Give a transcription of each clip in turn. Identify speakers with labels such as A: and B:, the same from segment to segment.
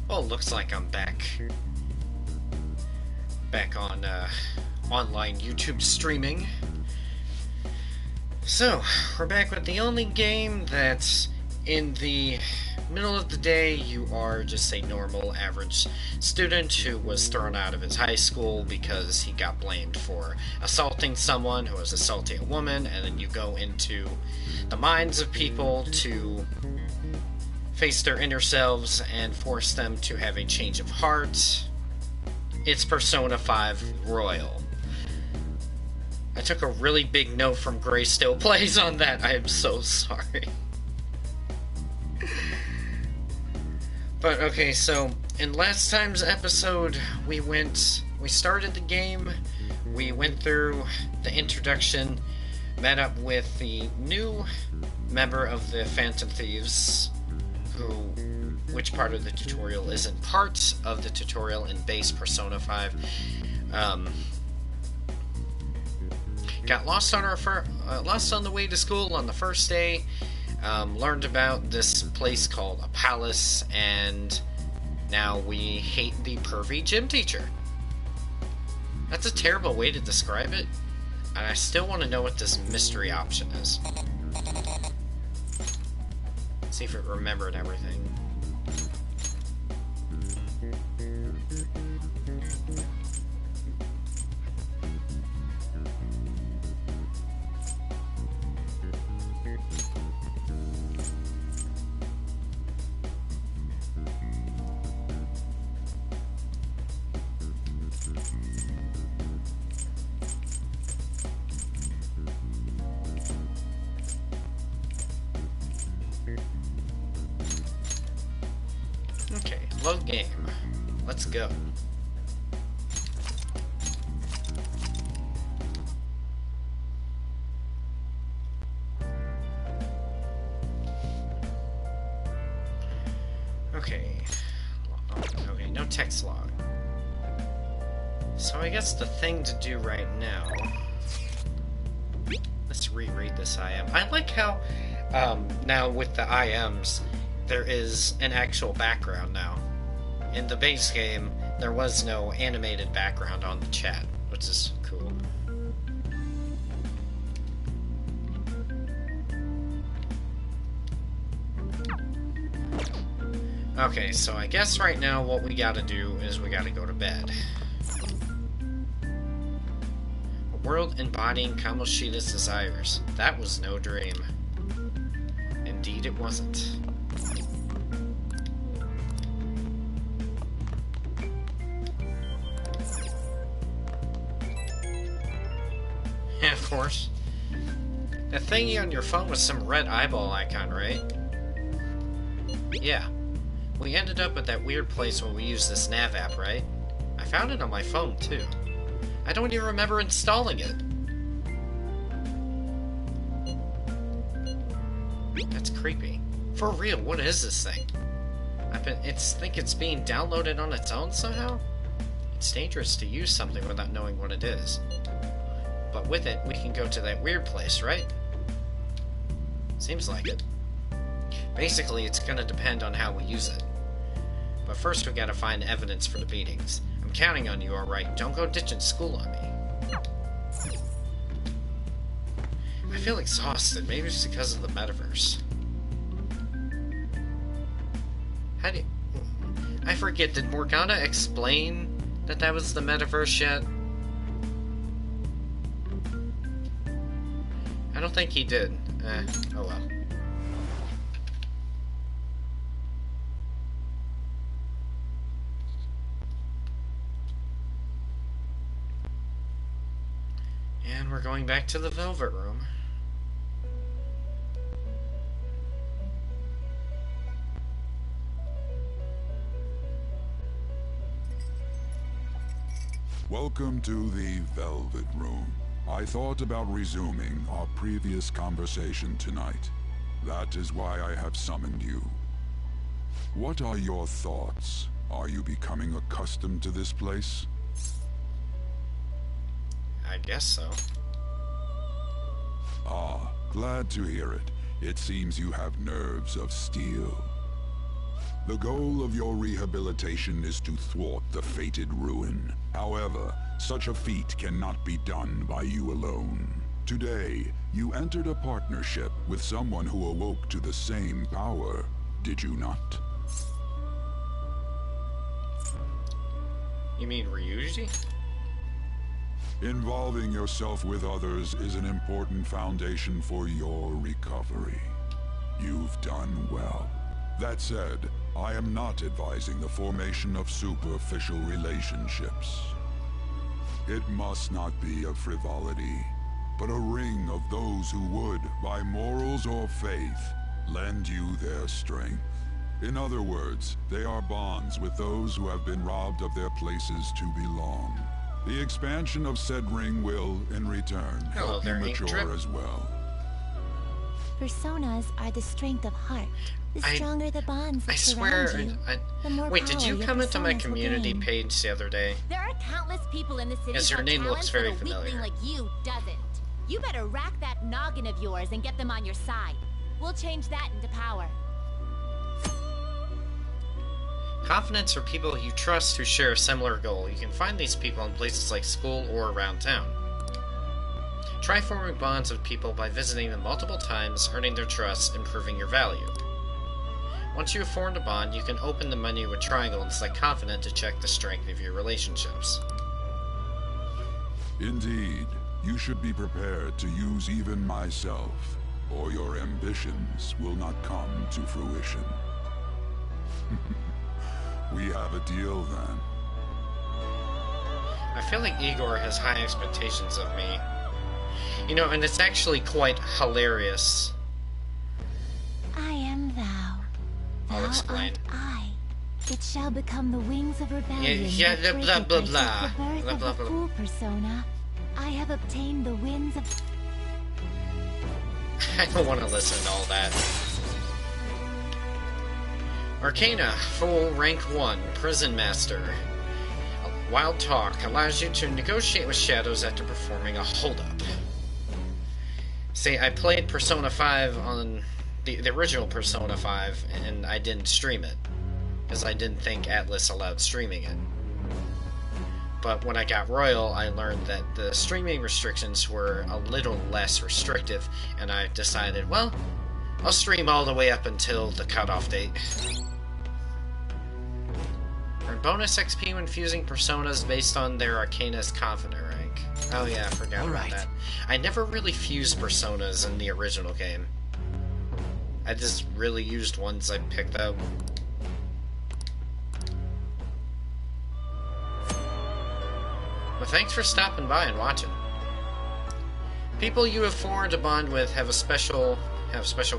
A: Well, looks like I'm back on online YouTube streaming. So, we're back with the only game that's in the middle of the day you are just a normal, average student who was thrown out of his high school because he got blamed for assaulting someone who was assaulting a woman, and then you go into the minds of people to face their inner selves and force them to have a change of heart. It's Persona 5 Royal. I took a really big note from Gray Still Plays on that. I am so sorry. But okay, so in last time's episode, we started the game, we went through the introduction, met up with the new member of the Phantom Thieves, which part of the tutorial isn't part of the tutorial in base Persona 5. Got lost on the way to school on the first day. Learned about this place called a palace, and now we hate the pervy gym teacher. That's a terrible way to describe it, and I still want to know what this mystery option is. See if it remembered everything. Okay, load game. Let's go. Okay. Okay, no text log. So I guess the thing to do right now... Let's reread this IM. I like how, now with the IMs, there is an actual background now. In the base game, there was no animated background on the chat, which is cool. Okay, so I guess right now what we gotta do is we gotta go to bed. A world embodying Kamoshida's desires. That was no dream. Indeed it wasn't. Yeah, of course. That thingy on your phone was some red eyeball icon, right? Yeah. We ended up at that weird place when we used this nav app, right? I found it on my phone, too. I don't even remember installing it. That's creepy. For real, what is this thing? I think it's being downloaded on its own somehow? It's dangerous to use something without knowing what it is. But with it, we can go to that weird place, right? Seems like it. Basically, it's gonna depend on how we use it. But first, we gotta find evidence for the beatings. I'm counting on you, alright? Don't go ditching school on me. I feel exhausted. Maybe it's because of the metaverse. How do you... I forget, did Morgana explain that was the metaverse yet? I don't think he did. Oh well. And we're going back to the Velvet Room.
B: Welcome to the Velvet Room. I thought about resuming our previous conversation tonight. That is why I have summoned you. What are your thoughts? Are you becoming accustomed to this place?
A: I guess so.
B: Ah, glad to hear it. It seems you have nerves of steel. The goal of your rehabilitation is to thwart the fated ruin. However, such a feat cannot be done by you alone. Today, you entered a partnership with someone who awoke to the same power, did you not?
A: You mean Ryuji?
B: Involving yourself with others is an important foundation for your recovery. You've done well. That said, I am not advising the formation of superficial relationships. It must not be a frivolity, but a ring of those who would, by morals or faith, lend you their strength. In other words, they are bonds with those who have been robbed of their places to belong. The expansion of said ring will, in return, help you mature as well.
C: Personas are the strength of heart. The stronger the bonds that surround you, the more
A: wait, did you come into my community page the other day?
D: There are countless people in the city
A: yes, your name looks very familiar.
D: Like you doesn't. You better rack that noggin of yours and get them on your side. We'll change that into power.
A: Confidants are people you trust who share a similar goal. You can find these people in places like school or around town. Try forming bonds with people by visiting them multiple times, earning their trust, and proving your value. Once you have formed a bond, you can open the menu with triangle and select Confident to check the strength of your relationships.
B: Indeed, you should be prepared to use even myself, or your ambitions will not come to fruition. We have a deal, then.
A: I feel like Igor has high expectations of me. You know, and it's actually quite hilarious.
C: I am thou.
A: I'll explain.
C: Art I. It shall become the wings of rebellion.
A: Yeah, blah, blah, blah.
C: The birth
A: Blah, blah,
C: of the
A: blah.
C: fool persona. I have obtained the winds of...
A: I don't want to listen to all that. Arcana, Fool, Rank 1, Prison Master. Wild Talk allows you to negotiate with shadows after performing a holdup. See, I played Persona 5 on the original Persona 5, and I didn't stream it, because I didn't think Atlas allowed streaming it. But when I got Royal, I learned that the streaming restrictions were a little less restrictive, and I decided, well, I'll stream all the way up until the cutoff date. Earn bonus XP when fusing personas based on their Arcana's Confident rank. Oh yeah, I forgot about that. I never really fused personas in the original game. I just really used ones I picked up. Well, thanks for stopping by and watching. People you have formed a bond with have special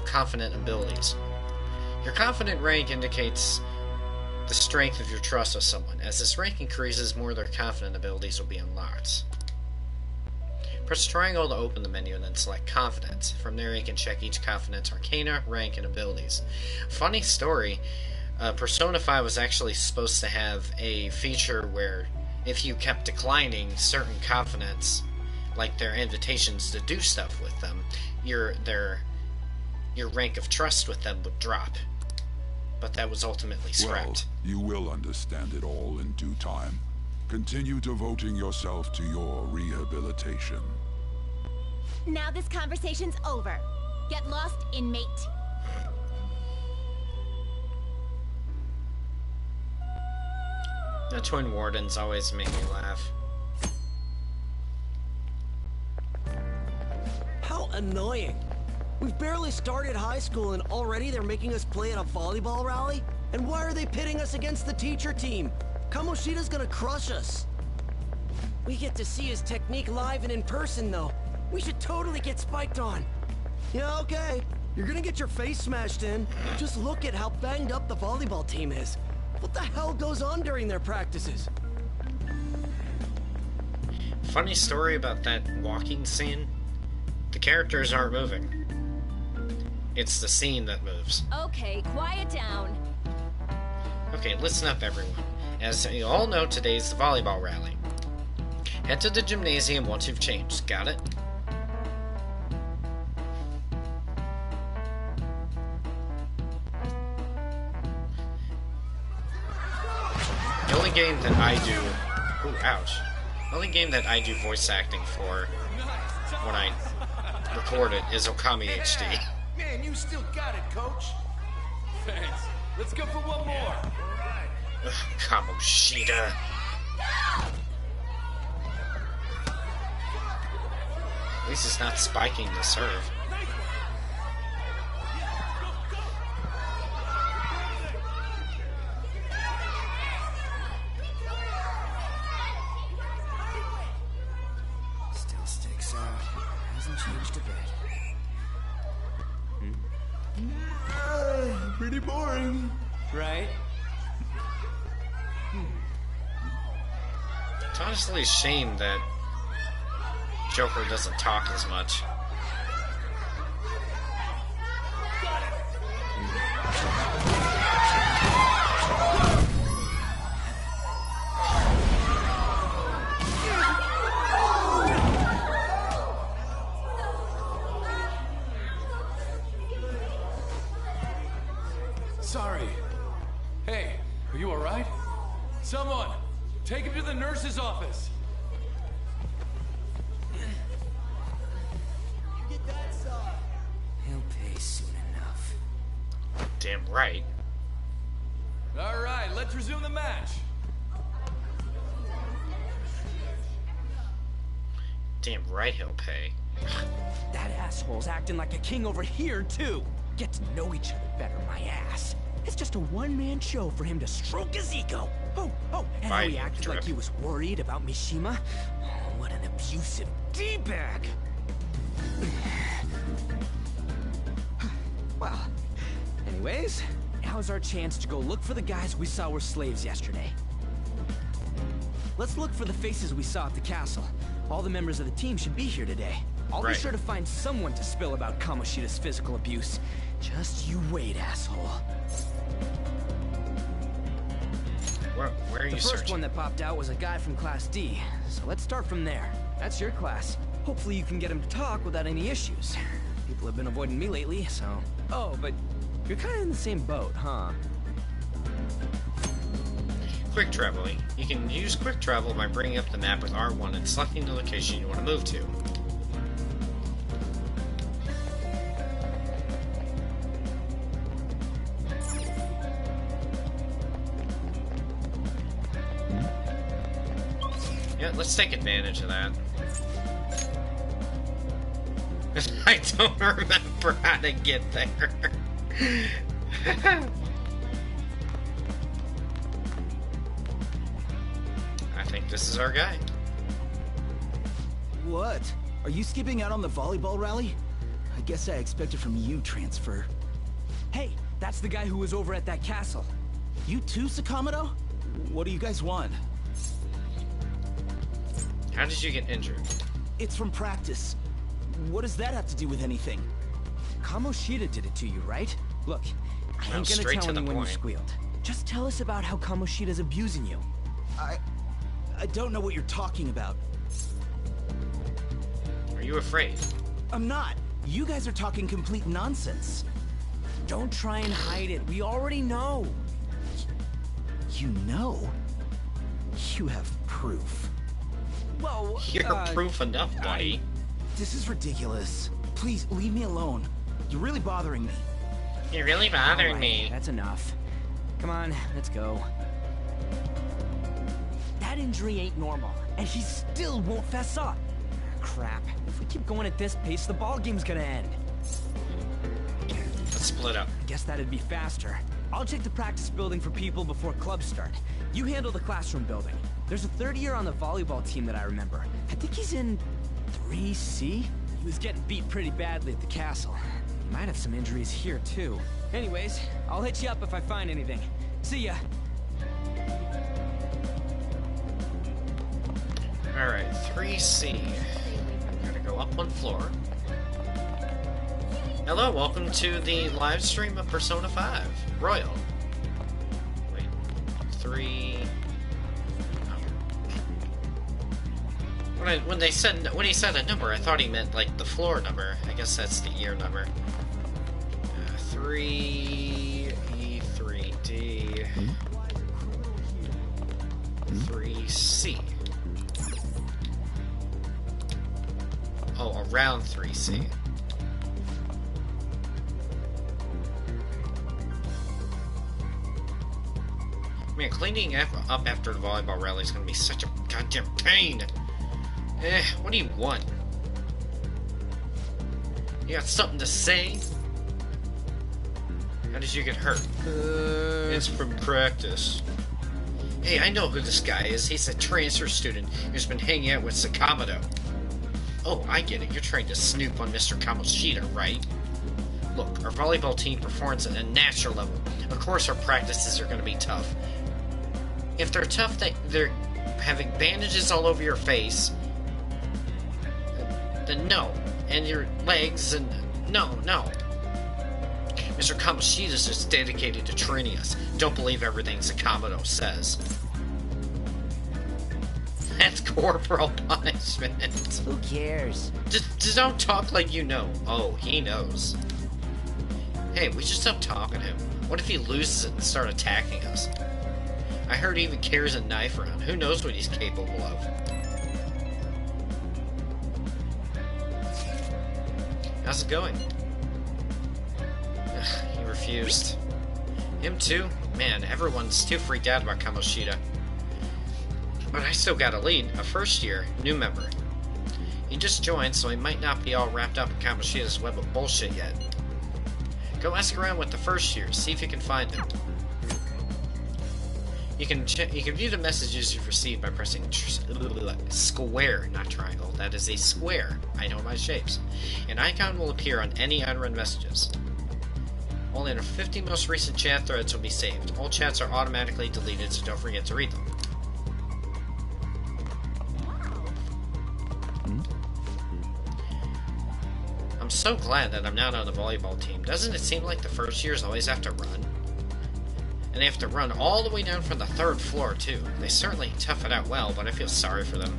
A: confident abilities. Your confident rank indicates the strength of your trust with someone. As this rank increases, more of their confident abilities will be unlocked. Press triangle to open the menu and then select Confidence. From there you can check each Confidence Arcana, rank, and abilities. Funny story, Persona 5 was actually supposed to have a feature where if you kept declining certain Confidence, like their invitations to do stuff with them, your rank of trust with them would drop. But that was ultimately scrapped.
B: Well, you will understand it all in due time. Continue devoting yourself to your rehabilitation.
D: Now this conversation's over. Get lost, inmate.
A: The Twin Wardens always make me laugh.
E: How annoying. We've barely started high school and already they're making us play at a volleyball rally? And why are they pitting us against the teacher team? Kamoshida's gonna crush us. We get to see his technique live and in person, though. We should totally get spiked on. Yeah, okay. You're gonna get your face smashed in. Just look at how banged up the volleyball team is. What the hell goes on during their practices?
A: Funny story about that walking scene. The characters aren't moving. It's the scene that moves.
D: Okay, quiet down.
A: Okay, listen up everyone. As you all know, today's the volleyball rally. Head to the gymnasium once you've changed. Got it? The only game that I do... Ooh, ouch. The only game that I do voice acting for when I record it is Okami HD.
F: Man, you still got it, coach. Thanks. Let's go for one more.
A: Ugh, Kamoshida. At least it's not spiking the serve.
E: Still sticks out. Hasn't changed a bit.
F: Pretty boring.
E: Right?
A: It's honestly a shame that Joker doesn't talk as much.
F: Sorry. Hey, are you alright? Someone, take him to the nurse's office.
E: He'll pay soon enough.
A: Damn right.
F: Alright, let's resume the match.
A: Damn right he'll pay.
G: That asshole's acting like a king over here, too. Get to know each other better, my ass. It's just a one-man show for him to stroke his ego. Oh, and how he acted like he was worried about Mishima. Oh, what an abusive D-bag. Well, anyways, now's our chance to go look for the guys we saw were slaves yesterday. Let's look for the faces we saw at the castle. All the members of the team should be here today. I'll be sure to find someone to spill about Kamoshida's physical abuse. Just you wait, asshole.
A: Where are you
G: searching? The first one that popped out was a guy from Class D, so let's start from there. That's your class. Hopefully you can get him to talk without any issues. People have been avoiding me lately, so... Oh, but you're kind of in the same boat, huh?
A: Quick traveling. You can use quick travel by bringing up the map with R1 and selecting the location you want to move to. Yeah, let's take advantage of that. I don't remember how to get there. I think this is our guy.
H: What? Are you skipping out on the volleyball rally? I guess I expected from you, Transfer.
G: Hey, that's the guy who was over at that castle.
H: You too, Sakamoto? What do you guys want?
A: How did you get injured?
H: It's from practice. What does that have to do with anything?
G: Kamoshida did it to you, right? Look, I ain't gonna tell anyone you squealed. Just tell us about how Kamoshida's abusing you.
H: I don't know what you're talking about.
A: Are you afraid?
H: I'm not. You guys are talking complete nonsense.
G: Don't try and hide it. We already know.
H: You know? You have proof.
G: Well,
A: you're proof enough, buddy.
H: This is ridiculous. Please, leave me alone. You're really bothering me.
A: You're really bothering me.
G: That's enough. Come on, let's go. That injury ain't normal, and he still won't fess up. Crap. If we keep going at this pace, the ball game's gonna end.
A: Let's split up.
G: I guess that'd be faster. I'll check the practice building for people before clubs start. You handle the classroom building. There's a third year on the volleyball team that I remember. I think he's in 3C? He was getting beat pretty badly at the castle. He might have some injuries here, too. Anyways, I'll hit you up if I find anything. See ya.
A: Alright, 3C. I'm gonna go up one floor. Hello, welcome to the live stream of Persona 5 Royal. Wait, 3... When he said a number, I thought he meant like the floor number. I guess that's the year number. 3E3D. 3C. Oh, around 3C. Man, cleaning up after the volleyball rally is gonna be such a goddamn pain. What do you want? You got something to say? How did you get hurt? It's from practice. Hey, I know who this guy is. He's a transfer student who's been hanging out with Sakamoto. Oh, I get it. You're trying to snoop on Mr. Kamoshida, right? Look, our volleyball team performs at a natural level. Of course our practices are going to be tough. If they're tough, they're having bandages all over your face, then no. And your legs, and no. Mr. Kamoshida's just dedicated to training us. Don't believe everything Sakamoto says. That's corporal punishment.
E: Who cares?
A: Just don't talk like you know. Oh, he knows. Hey, we should stop talking to him. What if he loses it and start attacking us? I heard he even carries a knife around. Who knows what he's capable of? How's it going? He refused. Him too? Man, everyone's too freaked out about Kamoshida. But I still got a lead. A first year, new member. He just joined, so he might not be all wrapped up in Kamoshida's web of bullshit yet. Go ask around with the first year, see if you can find him. You can view the messages you've received by pressing square, not triangle. That is a square. I know my shapes. An icon will appear on any unread messages. Only the 50 most recent chat threads will be saved. All chats are automatically deleted, so don't forget to read them. I'm so glad that I'm not on the volleyball team. Doesn't it seem like the first years always have to run? And they have to run all the way down from the 3rd floor, too. They certainly tough it out well, but I feel sorry for them.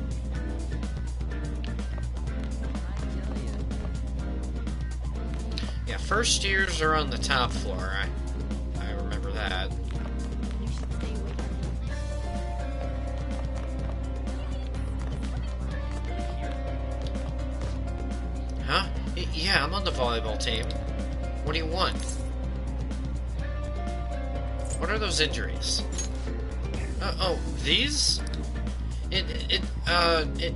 A: Yeah, first years are on the top floor. I remember that. Huh? Yeah, I'm on the volleyball team. What do you want? What are those injuries? Oh, these? It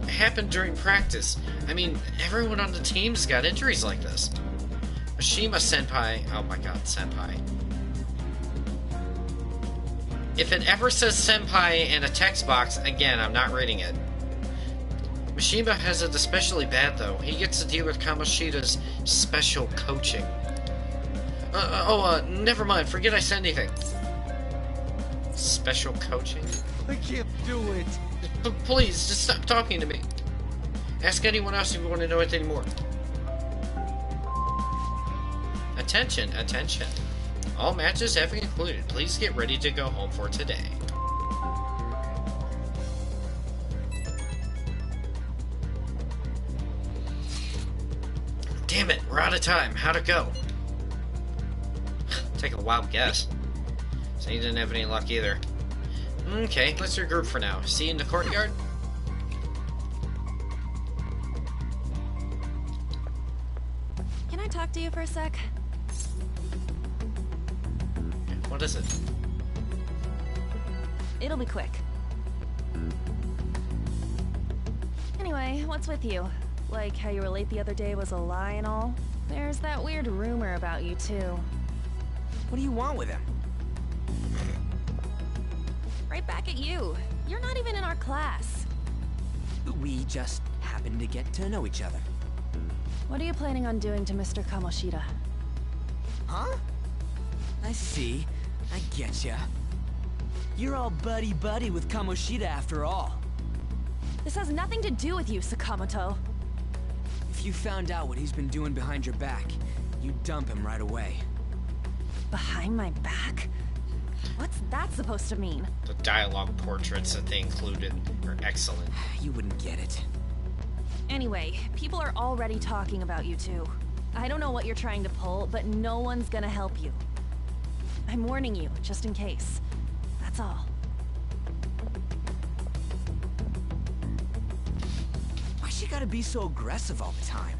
A: happened during practice. I mean, everyone on the team's got injuries like this. Mishima-senpai... Oh my god, senpai. If it ever says senpai in a text box, again, I'm not reading it. Mishima has it especially bad, though. He gets to deal with Kamoshida's special coaching. Never mind. Forget I said anything. Special coaching?
E: I can't do it.
A: Please, just stop talking to me. Ask anyone else if you want to know it anymore. Attention, attention. All matches have concluded. Please get ready to go home for today. Damn it, we're out of time. How'd it go? Take a wild guess. So you didn't have any luck either. Okay, let's regroup for now. See you in the courtyard?
C: Can I talk to you for a sec?
A: What is it?
C: It'll be quick. Anyway, what's with you? Like how you were late the other day was a lie and all? There's that weird rumor about you too.
G: What do you want with him?
C: Right back at you. You're not even in our class.
G: We just happen to get to know each other.
C: What are you planning on doing to Mr. Kamoshida?
G: Huh? I see. I getcha. You're all buddy-buddy with Kamoshida after all.
C: This has nothing to do with you, Sakamoto.
G: If you found out what he's been doing behind your back, you'd dump him right away.
C: Behind my back? What's that supposed to mean?
A: The dialogue portraits that they included are excellent.
G: You wouldn't get it.
C: Anyway, people are already talking about you two. I don't know what you're trying to pull, but no one's gonna help you. I'm warning you, just in case. That's all.
G: gotta be so aggressive all the time?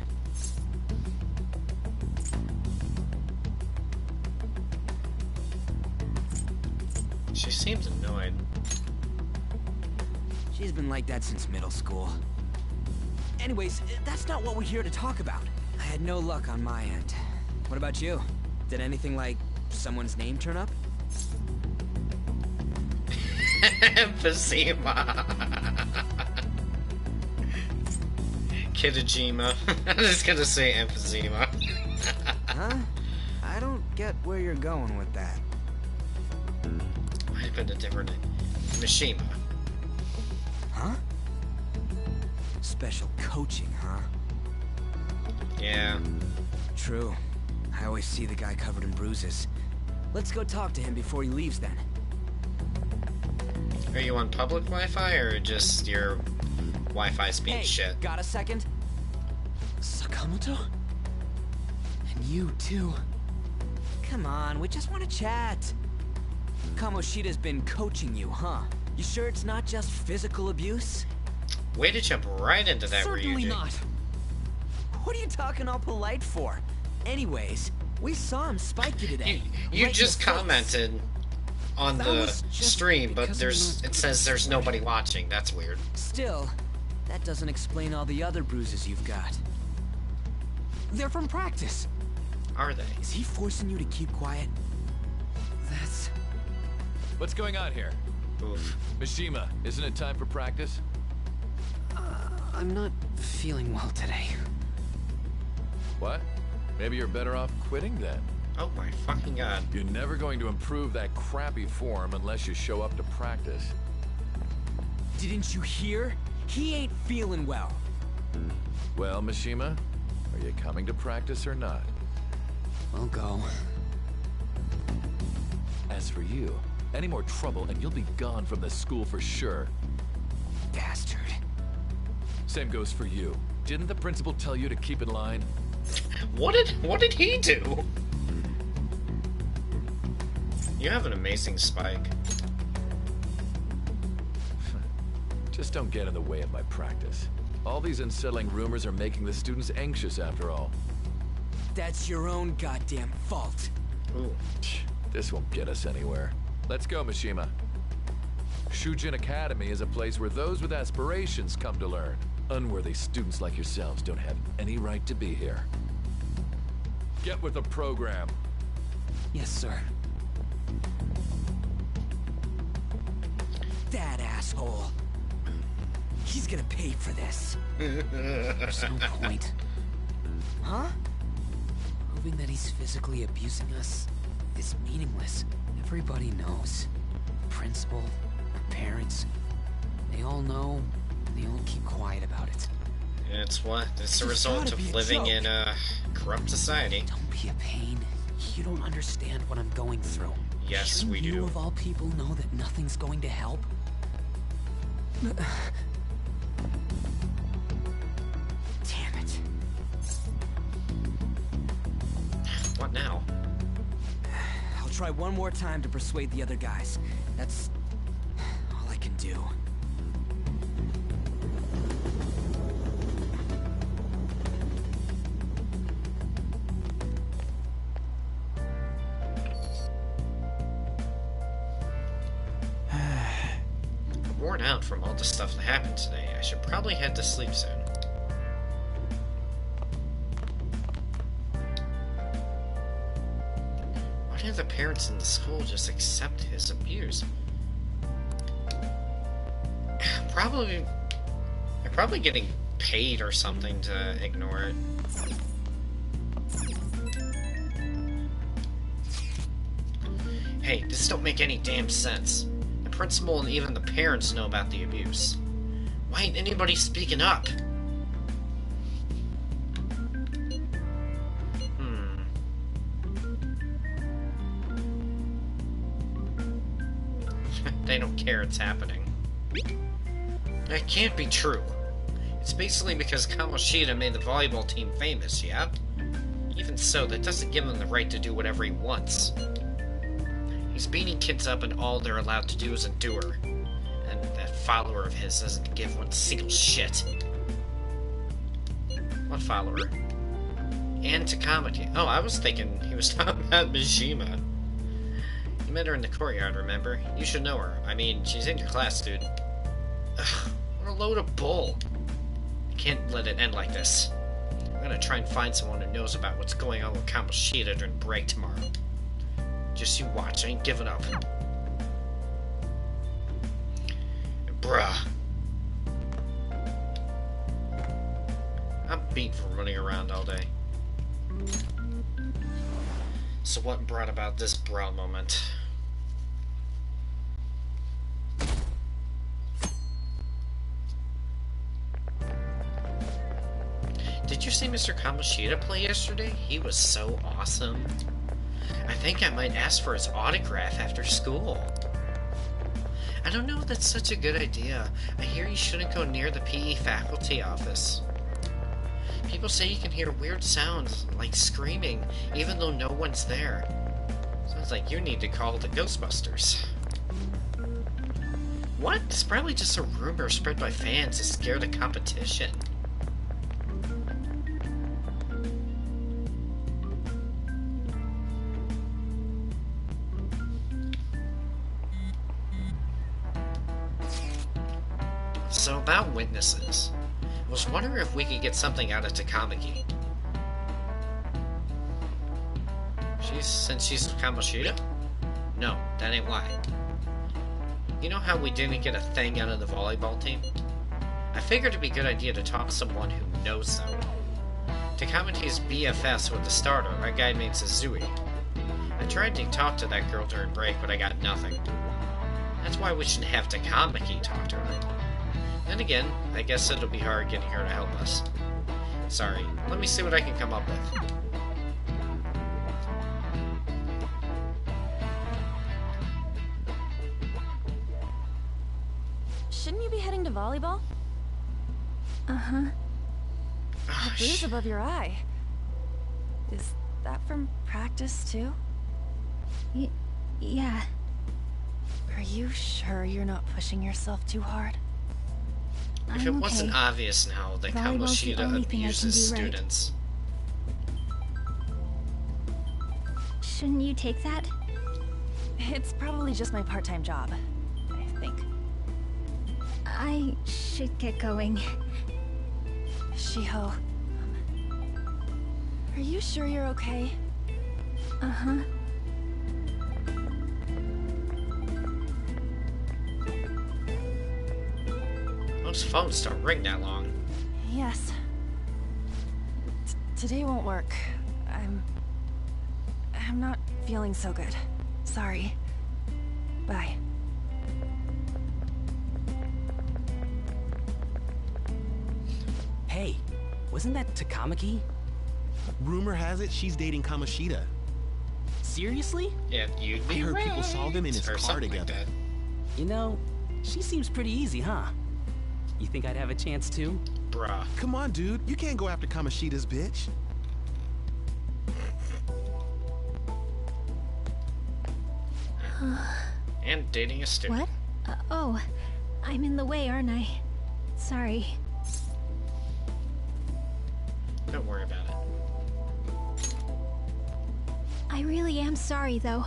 A: She seems annoyed.
G: She's been like that since middle school. Anyways, that's not what we're here to talk about. I had no luck on my end. What about you? Did anything like someone's name turn up?
A: Emphysema. Kitajima. I'm just gonna say emphysema.
G: Huh? I don't get where you're going with that.
A: Might have been a different name. Mishima.
G: Huh? Special coaching, huh?
A: Yeah.
G: True. I always see the guy covered in bruises. Let's go talk to him before he leaves then.
A: Are you on public Wi-Fi or just your Wi-Fi speed
G: Hey,
A: shit?
G: got a second? Sakamoto? And you too. Come on, we just want to chat. Kamoshida's been coaching you, huh? You sure it's not just physical abuse?
A: Way to jump right into that,
G: Certainly
A: Ryuji.
G: not. What are you talking all polite for? Anyways, we saw him spike you today.
A: You
G: Right in
A: just
G: the face.
A: commented on
G: That
A: the
G: was just
A: stream, but
G: because
A: it says there's nobody watching. That's weird.
G: Still, that doesn't explain all the other bruises you've got. They're from practice.
A: Are they?
G: Is he forcing you to keep quiet? That's...
F: What's going on here?
A: Oof.
F: Mishima, isn't it time for practice?
G: I'm not feeling well today.
F: What? Maybe you're better off quitting then.
A: Oh my fucking god.
F: You're never going to improve that crappy form unless you show up to practice.
G: Didn't you hear? He ain't feeling well.
F: Well, Mishima, are you coming to practice or not?
G: I'll go.
F: As for you, any more trouble and you'll be gone from the school for sure.
G: Bastard.
F: Same goes for you. Didn't the principal tell you to keep in line?
A: What did he do? You have an amazing spike.
F: Just don't get in the way of my practice. All these unsettling rumors are making the students anxious after all.
G: That's your own goddamn fault.
A: Ooh.
F: This won't get us anywhere. Let's go, Mishima. Shujin Academy is a place where those with aspirations come to learn. Unworthy students like yourselves don't have any right to be here. Get with the program.
G: Yes, sir. That asshole. He's gonna pay for this. There's no point. Huh? Proving that he's physically abusing us is meaningless. Everybody knows. The principal, our parents, they all know, and they all keep quiet about it.
A: It's what? It's the
G: There's
A: result
G: gotta be
A: of
G: a
A: living
G: joke.
A: in a corrupt society.
G: Don't be a pain. You don't understand what I'm going through.
A: Yes,
G: Shouldn't
A: we
G: you,
A: do.
G: of all people, know that nothing's going to help? Damn it.
A: What now?
G: I'll try one more time to persuade the other guys. That's all I can do.
A: I'm worn out from all the stuff that happened today. I should probably head to sleep soon. Why didn't the parents in the school just accept his abuse? They're probably getting paid or something to ignore it. Hey, this don't make any damn sense. The principal and even the parents know about the abuse. Why ain't anybody speaking up? They don't care it's happening. That can't be true. It's basically because Kamoshida made the volleyball team famous, yeah? Even so, that doesn't give him the right to do whatever he wants. He's beating kids up and all they're allowed to do is endure. And that follower of his doesn't give one single shit. What follower? And Takamaki. Oh, I was thinking he was talking about Mishima. You met her in the courtyard, remember? You should know her. I mean, she's in your class, dude. Ugh, what a load of bull. I can't let it end like this. I'm gonna try and find someone who knows about what's going on with Kamoshida during break tomorrow. Just you watch, I ain't giving up. Bruh. I'm beat for running around all day. So what brought about this bra moment? Did you see Mr. Kamoshida play yesterday? He was so awesome. I think I might ask for his autograph after school. I don't know if that's such a good idea. I hear you shouldn't go near the PE faculty office. People say you can hear weird sounds, like screaming, even though no one's there. Sounds like you need to call the Ghostbusters. What? It's probably just a rumor spread by fans to scare the competition. So about witnesses. I was wondering if we could get something out of Takamaki. Since she's Kamoshida? No, that ain't why. You know how we didn't get a thing out of the volleyball team? I figured it'd be a good idea to talk to someone who knows someone. Takamaki's BFFs with the starter, a guy named Suzui. I tried to talk to that girl during break, but I got nothing. That's why we should have Takamaki talk to her. Then again, I guess it'll be hard getting her to help us. Sorry, let me see what I can come up with.
C: Shouldn't you be heading to volleyball? Uh-huh.
A: Oh,
C: A bruise above your eye. Is that from practice, too?
I: Yeah.
C: Are you sure you're not pushing yourself too hard?
A: If it wasn't obvious now that
I: Volleyball's the only
A: Kamoshida
I: thing I can
A: abuses
I: do right.
A: students.
I: Shouldn't you take that?
C: It's probably just my part-time job, I think.
I: I should get going.
C: Shiho, are you sure you're okay?
I: Uh-huh.
A: Those phones don't ring that long.
C: Yes. Today won't work. I'm not feeling so good. Sorry. Bye.
G: Hey, wasn't that Takamaki?
J: Rumor has it she's dating Kamoshida.
G: Seriously?
A: Yeah, you'd be
J: I heard
A: right.
J: people saw them in his
A: Or
J: car
A: something like
J: together.
A: that.
G: You know, she seems pretty easy, huh? You think I'd have a chance too?
A: Bruh.
J: Come on, dude. You can't go after Kamoshida's bitch.
A: And dating a student.
I: What? Oh, I'm in the way, aren't I? Sorry.
A: Don't worry about it.
I: I really am sorry, though.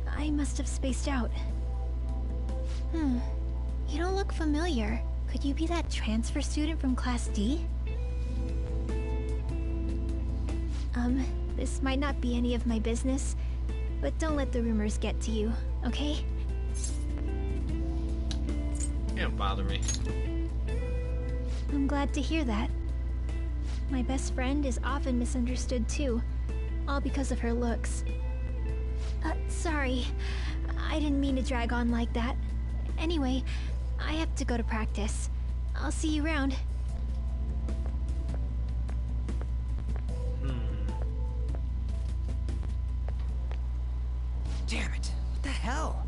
I: I must have spaced out. You don't look familiar. Could you be that transfer student from Class D? This might not be any of my business, but don't let the rumors get to you, okay?
A: You don't bother me.
I: I'm glad to hear that. My best friend is often misunderstood too, all because of her looks. Sorry. I didn't mean to drag on like that. Anyway, I have to go to practice. I'll see you around.
G: Damn it. What the hell?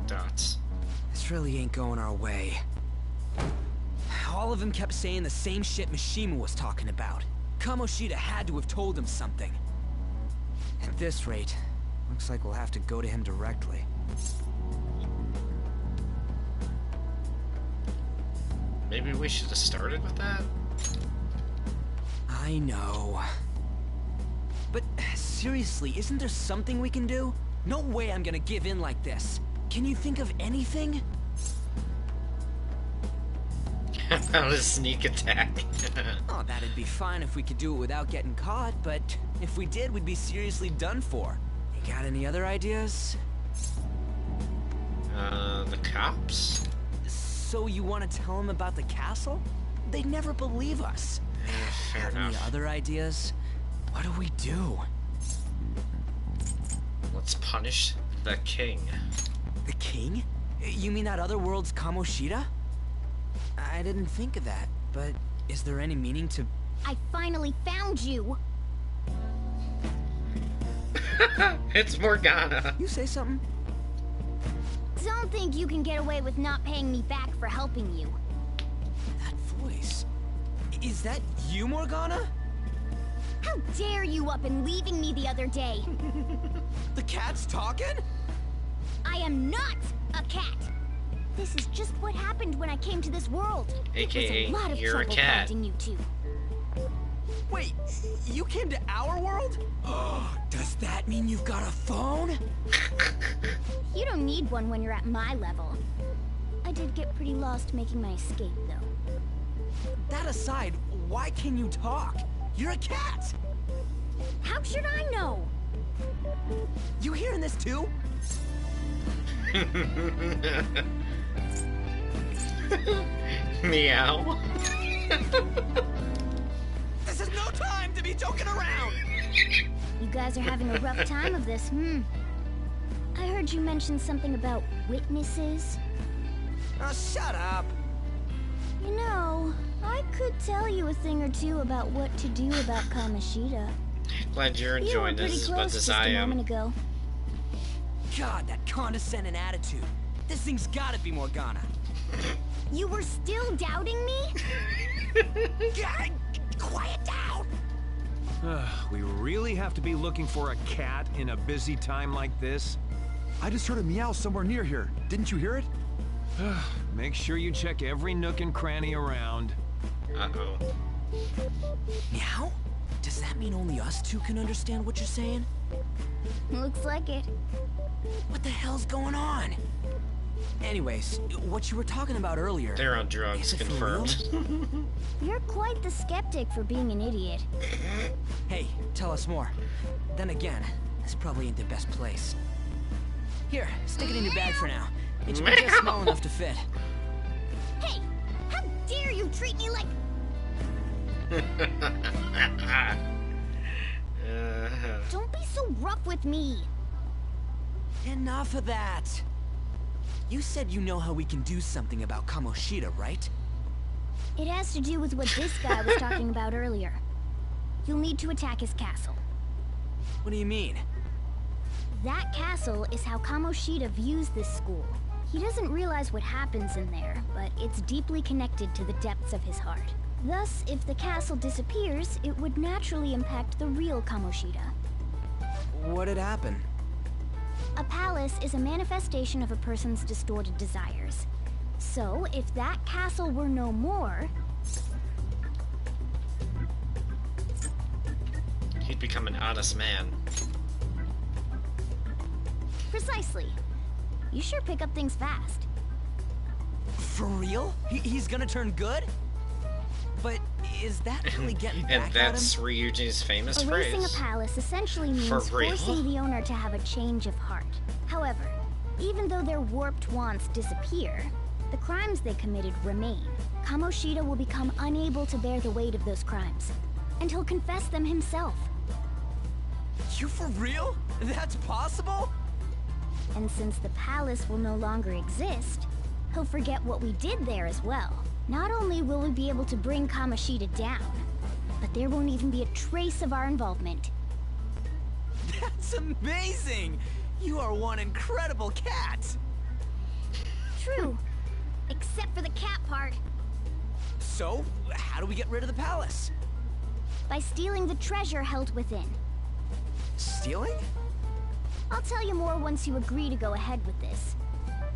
A: Dots.
G: This really ain't going our way. All of them kept saying the same shit Mishima was talking about. Kamoshida had to have told him something. At this rate, looks like we'll have to go to him directly.
A: Maybe we should have started with that?
G: I know. But seriously, isn't there something we can do? No way I'm gonna give in like this. Can you think of anything?
A: How to sneak attack.
G: Oh, that'd be fine if we could do it without getting caught, but if we did, we'd be seriously done for. You got any other ideas?
A: The cops?
G: So you want to tell them about the castle? They'd never believe us.
A: Fair
G: Have any
A: enough.
G: other ideas? What do we do?
A: Let's punish the king.
G: The king? You mean that other world's Kamoshida? I didn't think of that, but is there any meaning to...
I: I finally found you!
A: It's Morgana.
G: You say something?
I: Don't think you can get away with not paying me back for helping you.
G: That voice... Is that you, Morgana?
I: How dare you up and leaving me the other day?
G: The cat's talking?
I: I am not a cat! This is just what happened when I came to this world.
A: AKA,
I: it was a lot of
A: you're a
I: trouble
A: cat.
I: finding you two.
G: Wait, you came to our world? Does that mean you've got a phone?
I: You don't need one when you're at my level. I did get pretty lost making my escape, though.
G: That aside, why can you talk? You're a cat!
I: How should I know?
G: You hearing this too?
A: Meow.
G: This is no time to be joking around!
I: You guys are having a rough time of this, I heard you mention something about witnesses.
G: Oh, shut up!
I: You know, I could tell you a thing or two about what to do about Kamoshida.
A: Glad you're
I: You were
A: enjoying
I: pretty
A: this as much
I: close
A: as
I: just
A: I
I: a
A: am.
I: moment ago.
G: God, that condescending attitude. This thing's gotta be Morgana.
I: You were still doubting me?
G: God, quiet down!
K: We really have to be looking for a cat in a busy time like this?
H: I just heard a meow somewhere near here. Didn't you hear it?
K: Make sure you check every nook and cranny around.
A: Uh-oh.
G: Meow? Does that mean only us two can understand what you're saying?
I: Looks like it.
G: What the hell's going on? Anyways, what you were talking about earlier...
A: They're on drugs,
G: is it for real?
A: confirmed.
I: You're quite the skeptic for being an idiot.
G: Hey, tell us more. Then again, this probably ain't the best place. Here, stick it in your bag for now. It should be just small enough to fit.
I: Hey! How dare you treat me like... Don't be so rough with me!
G: Enough of that. You said you know how we can do something about Kamoshida, right?
I: It has to do with what this guy was talking about earlier. You'll need to attack his castle.
G: What do you mean?
I: That castle is how Kamoshida views this school. He doesn't realize what happens in there, but it's deeply connected to the depths of his heart. Thus, if the castle disappears, it would naturally impact the real Kamoshida.
G: What'd happen?
I: A palace is a manifestation of a person's distorted desires. So, if that castle were no more...
A: He'd become an honest man.
I: Precisely. You sure pick up things fast.
G: For real? He's gonna turn good? But is that really getting back
A: And
G: at him?
A: that's Ryuji's famous
I: Erasing
A: phrase.
I: a palace essentially means
A: For real?
I: forcing the owner to have a change of heart. However, even though their warped wants disappear, the crimes they committed remain. Kamoshida will become unable to bear the weight of those crimes, and he'll confess them himself.
G: You for real? That's possible?
I: And since the palace will no longer exist, he'll forget what we did there as well. Not only will we be able to bring Kamoshida down, but there won't even be a trace of our involvement.
G: That's amazing! You are one incredible cat!
I: True. Except for the cat part.
G: So, how do we get rid of the palace?
I: By stealing the treasure held within.
G: Stealing?
I: I'll tell you more once you agree to go ahead with this.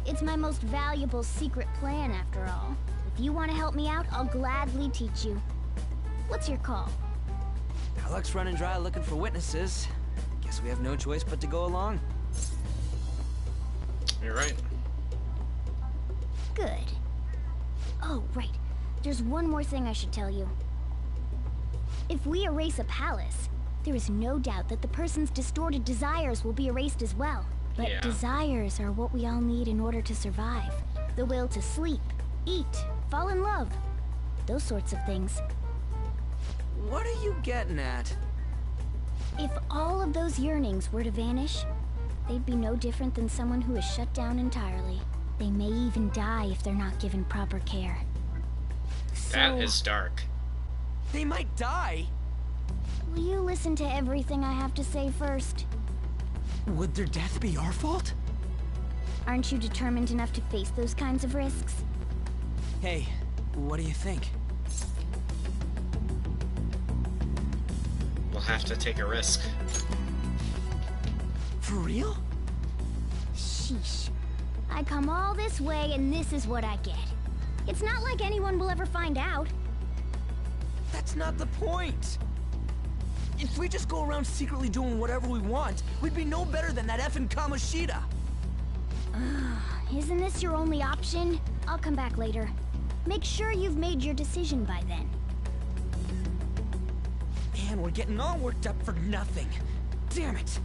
I: It's my most valuable secret plan, after all.
L: If you want to help me out, I'll gladly teach you. What's your call?
G: Our luck's running dry looking for witnesses. Guess we have no choice but to go along.
A: You're right.
L: Good. Oh, right. There's one more thing I should tell you. If we erase a palace, there is no doubt that the person's distorted desires will be erased as well. But
A: Yeah.
L: desires are what we all need in order to survive. The will to sleep, eat, fall in love. Those sorts of things.
G: What are you getting at?
L: If all of those yearnings were to vanish, they'd be no different than someone who is shut down entirely. They may even die if they're not given proper care.
A: That is dark.
G: They might die?
L: Will you listen to everything I have to say first?
G: Would their death be our fault?
L: Aren't you determined enough to face those kinds of risks?
G: Hey, what do you think?
A: We'll have to take a risk.
G: For real?
L: Sheesh. I come all this way and this is what I get. It's not like anyone will ever find out.
G: That's not the point. If we just go around secretly doing whatever we want, we'd be no better than that effing Kamoshida.
L: Isn't this your only option? I'll come back later. Make sure you've made your decision by then.
G: Man, we're getting all worked up for nothing. Damn it.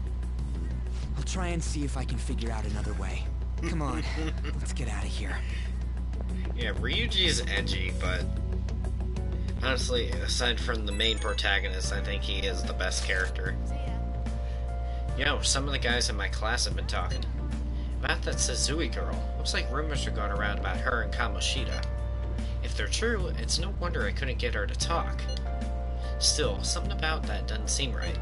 G: I'll try and see if I can figure out another way. Come on, let's get out of here.
A: Yeah, Ryuji's edgy, but honestly, aside from the main protagonist, I think he is the best character. Yo, some of the guys in my class have been talking about that Suzui girl. Looks like rumors are going around about her and Kamoshida. If they're true, it's no wonder I couldn't get her to talk. Still, something about that doesn't seem right.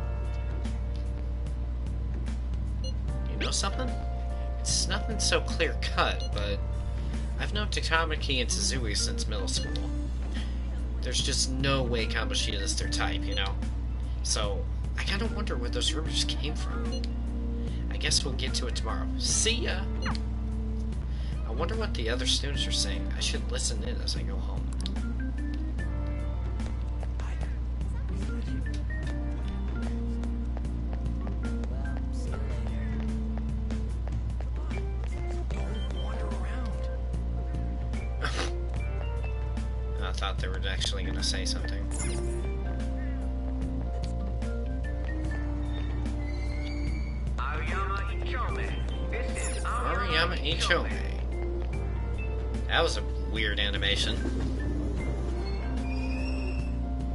A: You know something? It's nothing so clear-cut, but I've known Takamaki and Suzui since middle school. There's just no way Kamoshida is their type, you know? So, I kinda wonder where those rumors came from. I guess we'll get to it tomorrow. See ya! I wonder what the other students are saying. I should listen in as I go home. I thought they were actually gonna say something. Ariyama Ichome. That was a weird animation.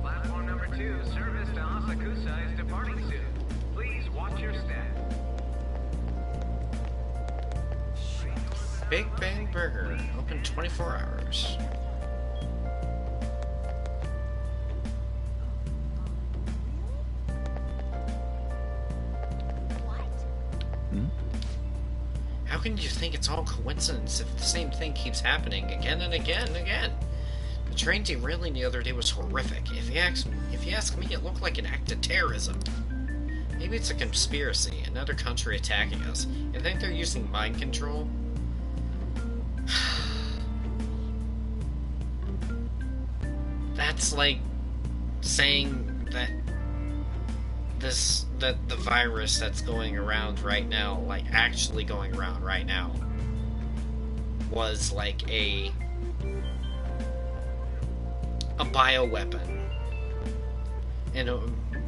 M: Platform number 2, service to Asakusa is departing soon. Please watch your step.
A: Big Bang Burger, open 24 hours. How can you think it's all coincidence if the same thing keeps happening again and again and again? The train derailing the other day was horrific. If you ask me, it looked like an act of terrorism. Maybe it's a conspiracy, another country attacking us. You think they're using mind control? That's like saying that the virus that's going around right now, like actually going around right now, was like a bioweapon, and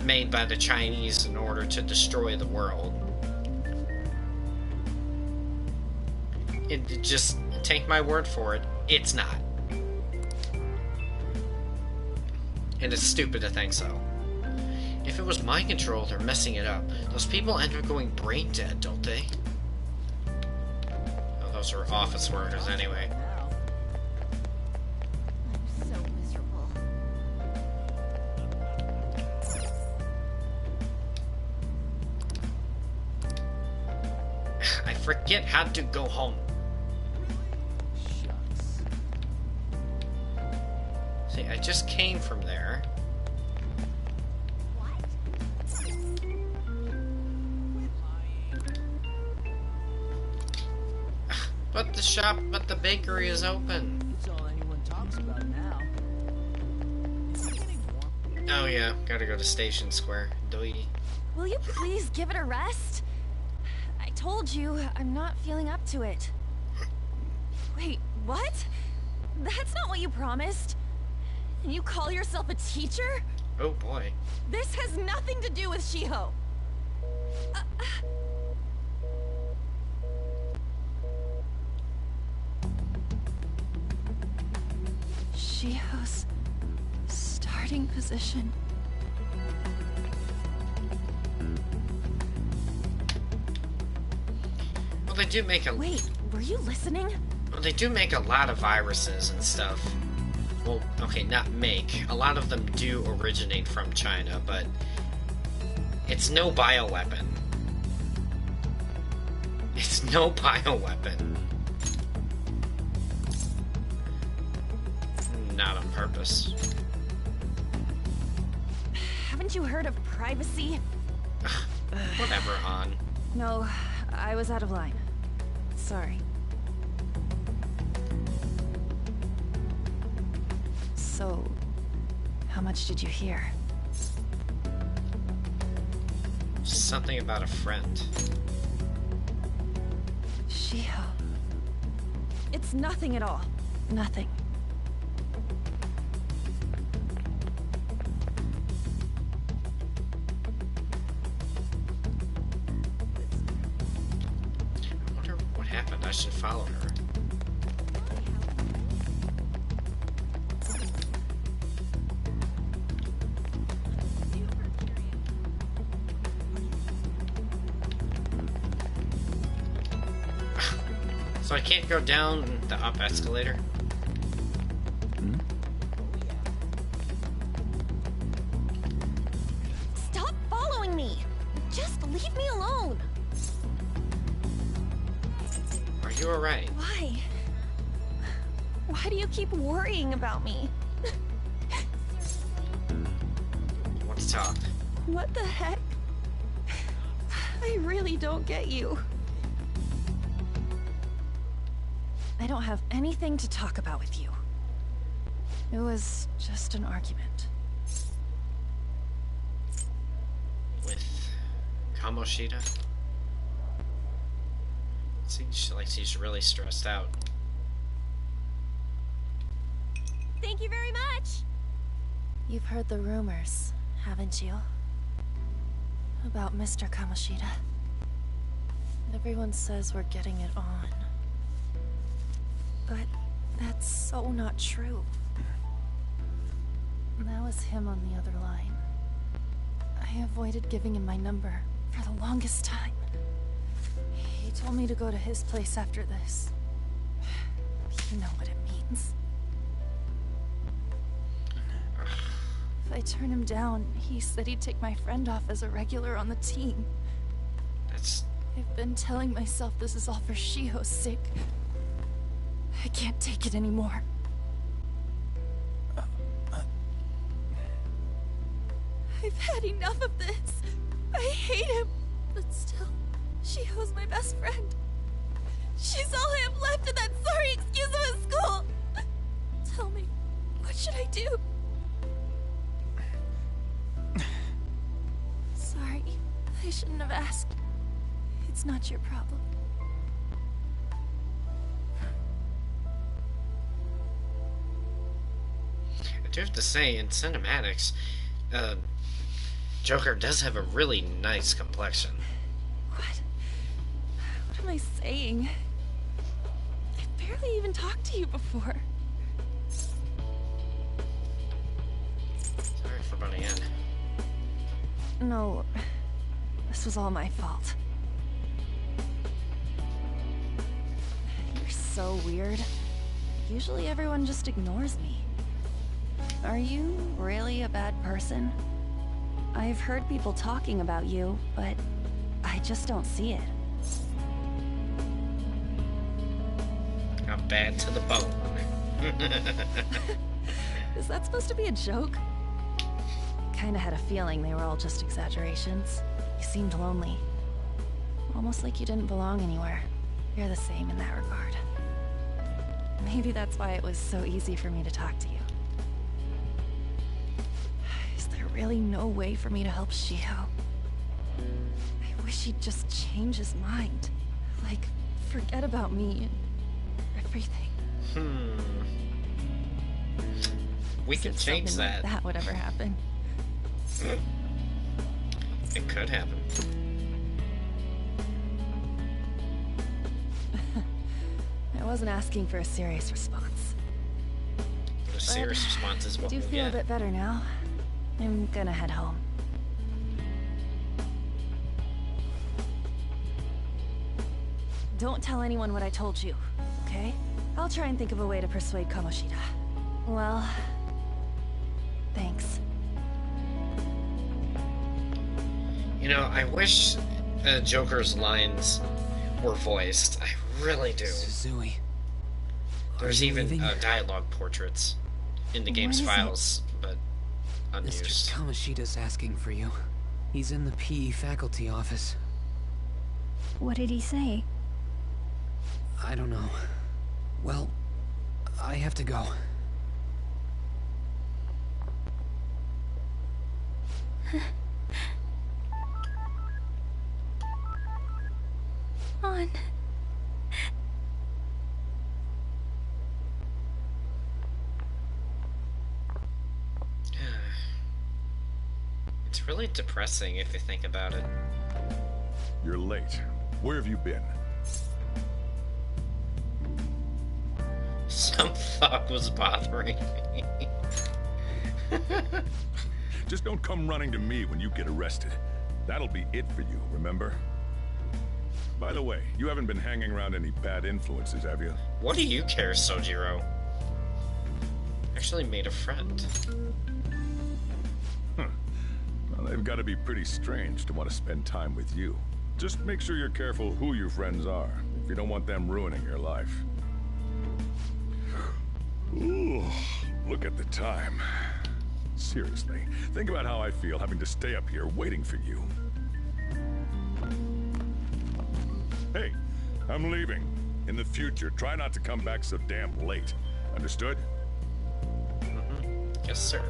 A: made by the Chinese in order to destroy the world. It just, take my word for it, it's not. And it's stupid to think so. If it was mind control, they're messing it up. Those people end up going brain dead, don't they? Oh, those are office workers anyway.
L: I'm so miserable.
A: I forget how to go home.
G: Shucks.
A: See, I just came from there. But the bakery is open.
H: It's all anyone talks
A: Oh yeah, gotta go to Station Square. Doi.
C: Will you please give it a rest? I told you, I'm not feeling up to it. Wait, what? That's not what you promised. And you call yourself a teacher?
A: Oh boy.
C: This has nothing to do with Shiho. Shiho's starting position.
A: Well, they do make a...
C: Wait, were you listening?
A: Well, they do make a lot of viruses and stuff. Well, okay, not make. A lot of them do originate from China, but it's no bioweapon. It's no bioweapon. Not on purpose.
C: Haven't you heard of privacy?
A: Whatever, Han.
C: No, I was out of line. Sorry. So, how much did you hear?
A: Something about a friend.
C: Shiho. It's nothing at all. Nothing.
A: I wonder what happened. I should follow her. So I can't go down the up escalator?
C: Stop following me! Just leave me alone!
A: Are you alright?
C: Why? Why do you keep worrying about me?
A: Let's talk.
C: What the heck? I really don't get you. I don't have anything to talk about with you. It was just an argument.
A: With Kamoshida? Seems like she's really stressed out.
C: Thank you very much! You've heard the rumors, haven't you? About Mr. Kamoshida. Everyone says we're getting it on. But that's so not true. That was him on the other line. I avoided giving him my number for the longest time. He told me to go to his place after this. You know what it means. If I turn him down, he said he'd take my friend off as a regular on the team. I've been telling myself this is all for Shiho's sake. I can't take it anymore. I've had enough of this. I hate him. But still, Shiho's my best friend. She's all I have left in that sorry excuse of a school. Tell me, what should I do? Sorry, I shouldn't have asked. It's not your problem.
A: I do have to say, in cinematics, Joker does have a really nice complexion.
C: What am I saying? I've barely even talked to you before.
A: Sorry for butting in.
C: No, this was all my fault. You're so weird. Usually everyone just ignores me. Are you really a bad person? I've heard people talking about you, but I just don't see it.
A: I'm bad to the bone.
C: Is that supposed to be a joke? Kinda had a feeling they were all just exaggerations. You seemed lonely. Almost like you didn't belong anywhere. You're the same in that regard. Maybe that's why it was so easy for me to talk to you. Is there really no way for me to help Shiho. I wish he'd just change his mind. Like, forget about me and everything.
A: We can change
C: something
A: that.
C: Like that would ever happen.
A: It could happen.
C: I wasn't asking for a serious response.
A: The serious response is
C: I
A: what
C: do
A: we'll
C: feel a
A: get.
C: bit better now. I'm gonna head home. Don't tell anyone what I told you, okay? I'll try and think of a way to persuade Kamoshida. Well, thanks.
A: You know, I wish Joker's lines were voiced. I really do.
G: Suzui.
A: There's even dialogue portraits in the game's
C: What is it?
A: files, but unused.
N: Mr. Kamoshida's asking for you. He's in the PE faculty office.
I: What did he say?
N: I don't know. Well, I have to go.
I: On.
A: It's really depressing if you think about it.
B: You're late. Where have you been?
A: Some fuck was bothering me.
B: Just don't come running to me when you get arrested. That'll be it for you, remember? By the way, you haven't been hanging around any bad influences, have you?
A: What do you care, Sojiro? Actually made a friend.
B: Well, they've got to be pretty strange to want to spend time with you. Just make sure you're careful who your friends are, if you don't want them ruining your life. Ooh, look at the time. Seriously, think about how I feel having to stay up here waiting for you. Hey, I'm leaving. In the future, try not to come back so damn late. Understood?
A: Yes, sir.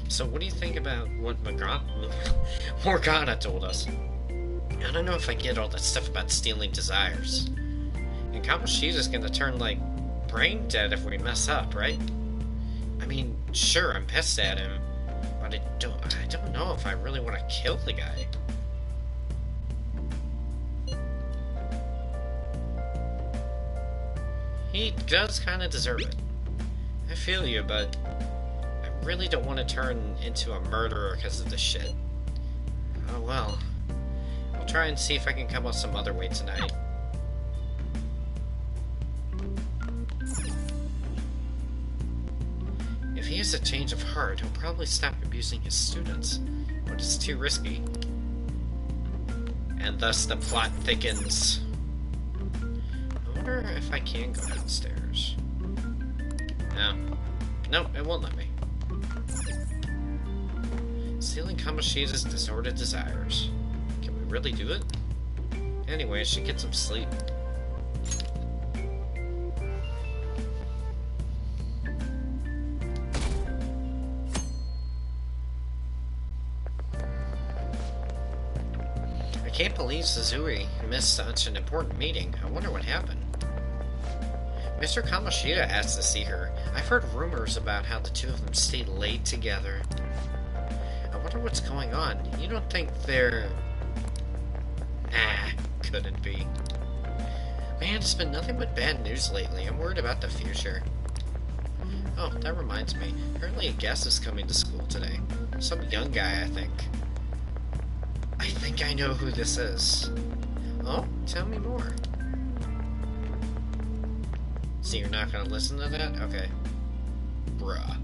A: So what do you think about what Morgana told us? I don't know if I get all that stuff about stealing desires. And Kamoshida's gonna turn, like, brain dead if we mess up, right? I mean, sure, I'm pissed at him, but I don't know if I really want to kill the guy. He does kind of deserve it. I feel you, but I really don't want to turn into a murderer because of this shit. Oh well. I'll try and see if I can come up some other way tonight. If he has a change of heart, he'll probably stop abusing his students, but it's too risky. And thus the plot thickens. I wonder if I can go downstairs. No. Nope, it won't let me. Stealing Kamoshida's disordered desires. Can we really do it? Anyway, I should get some sleep. I can't believe Suzui missed such an important meeting. I wonder what happened. Mr. Kamoshida asked to see her. I've heard rumors about how the two of them stayed late together. I wonder what's going on. You don't think they're... couldn't be. Man, it's been nothing but bad news lately. I'm worried about the future. Oh, that reminds me. Apparently a guest is coming to school today. Some young guy, I think. I think I know who this is. Oh, tell me more. So you're not gonna listen to that? Okay. Bruh.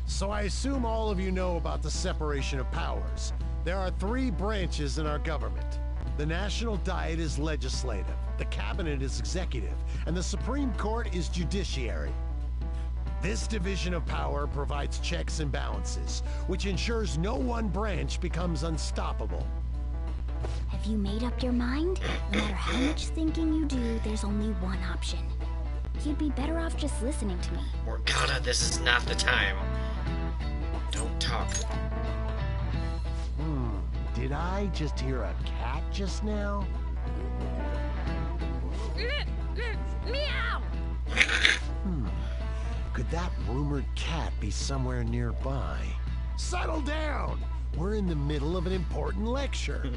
O: So I assume all of you know about the separation of powers. There are 3 branches in our government. The National Diet is legislative, the Cabinet is executive, and the Supreme Court is judiciary. This division of power provides checks and balances, which ensures no one branch becomes unstoppable.
L: Have you made up your mind? No matter how much thinking you do, there's only one option. You'd be better off just listening to me.
A: Morgana, this is not the time. Don't talk.
O: Did I just hear a cat just now?
D: Meow!
O: Could that rumored cat be somewhere nearby? Settle down! We're in the middle of an important lecture.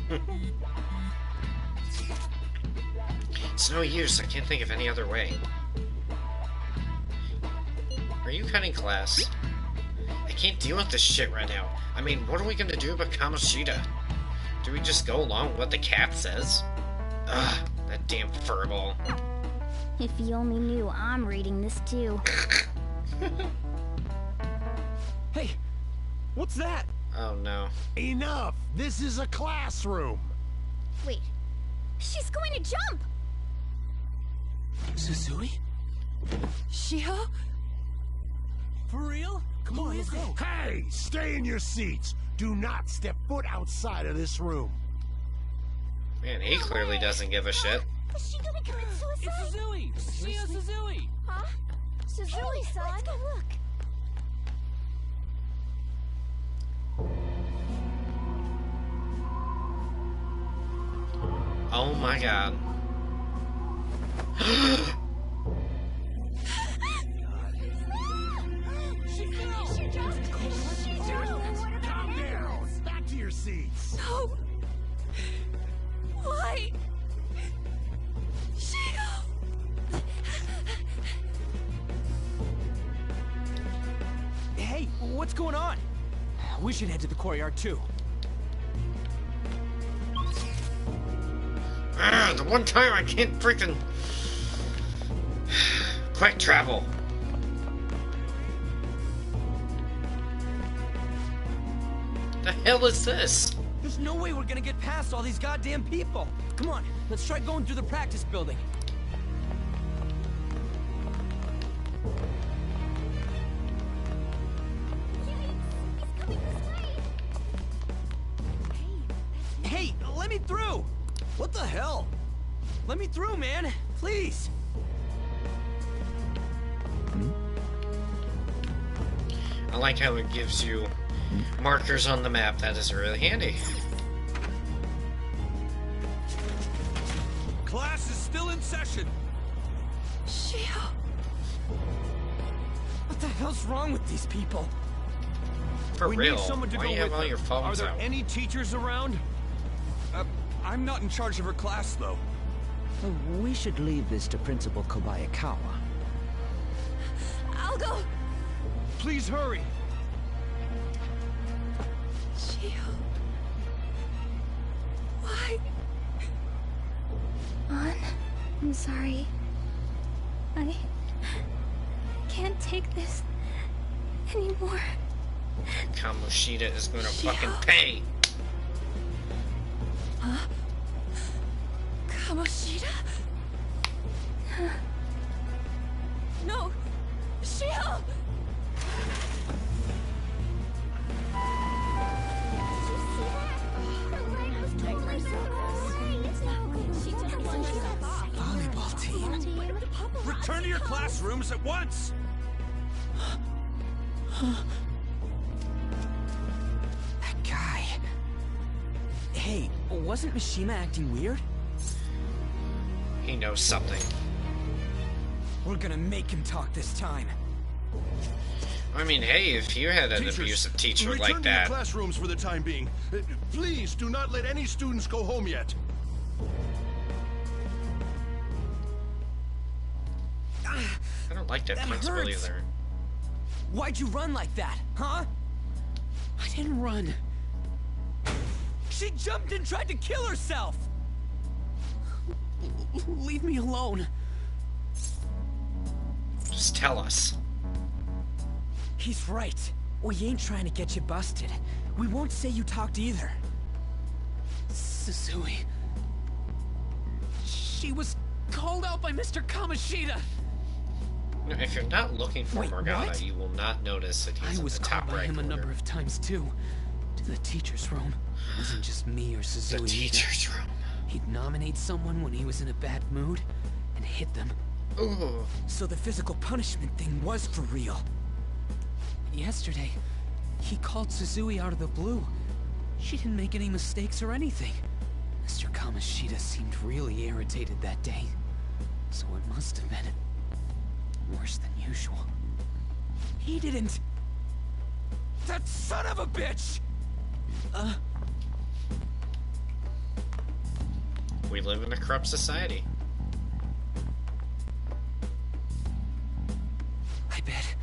A: It's no use, I can't think of any other way. Are you cutting class? I can't deal with this shit right now. I mean, what are we gonna do about Kamoshida? Do we just go along with what the cat says? Ugh, that damn furball.
L: If you only knew I'm reading this too.
G: Hey, what's that?
A: Oh no.
O: Enough! This is a classroom!
D: Wait, she's going to jump!
G: Susui? Shiho? For real?
O: Come on, let's go. Hey! Stay in your seats! Do not step foot outside of this room.
A: Man, he clearly doesn't give a shit.
L: Is she gonna commit suicide?
G: It's Susui! Shio Susui!
L: Huh? Susui-san? Let's go look.
A: Oh my god.
O: Calm down! Back to your seats!
G: No! Why? Shio! Hey, what's going on? We should head to the courtyard too.
A: The one time I can't freaking... Quick travel. The hell is this?
G: There's no way we're gonna get past all these goddamn people. Come on, let's try going through the practice building. Hey, let me through! What the hell? Let me through, man! Please!
A: I like how it gives you markers on the map. That is really handy.
K: Class is still in session.
G: Shio! What the hell's wrong with these people?
A: For
K: we
A: real.
K: need someone to
A: Why
K: go
A: do you have
K: with
A: all
K: her.
A: your phones
K: Are there
A: out?
K: any teachers around? I'm not in charge of her class, though.
N: We should leave this to Principal Kobayakawa.
G: I'll go!
K: Please hurry.
G: Shio... Why?
I: An, I'm sorry. I can't take this anymore.
A: Kamoshida is gonna fucking pay.
G: Huh? Kamoshida? No! Shio!
K: Volleyball team. Return to your classrooms at once!
G: That guy... Hey, wasn't Mishima acting weird?
A: He knows something.
G: We're gonna make him talk this time.
A: I mean, hey, if you had an
J: Teachers,
A: abusive teacher
J: return
A: like
J: to your
A: that...
J: classrooms for the time being. Please do not let any students go home yet.
A: I don't like that principal
G: hurts.
A: either.
G: Why'd you run like that, huh? I didn't run. She jumped and tried to kill herself! Leave me alone.
A: Just tell us.
G: He's right. We ain't trying to get you busted. We won't say you talked either. Susui. She was called out by Mr. Kamoshida.
A: No, if you're not looking for
G: Wait,
A: Morgana,
G: what?
A: you will not notice that he's
G: I
A: in
G: was
A: the
G: called
A: top
G: by
A: right
G: him a
A: corner.
G: number of times too. To the teacher's room. It wasn't just me or Suzui.
A: The teacher's room.
G: He'd nominate someone when he was in a bad mood and hit them.
A: Ooh.
G: So the physical punishment thing was for real. And yesterday, he called Suzui out of the blue. She didn't make any mistakes or anything. Mr. Kamoshida seemed really irritated that day. So it must have been worse than usual. He didn't... That son of a bitch!
A: We live in a corrupt society.
E: I bet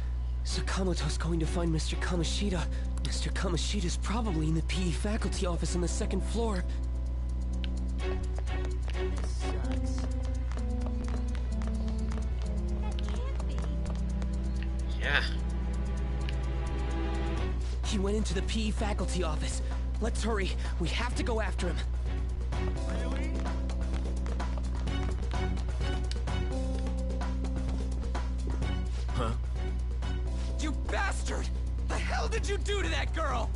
E: Sakamoto's going to find Mr. Kamoshida. Mr. Kamoshida's probably in the PE faculty office on the second floor.
A: Yeah.
E: He went into the PE faculty office. Let's hurry. We have to go after him.
J: Really?
F: Huh?
G: You bastard! The hell did you do to that girl?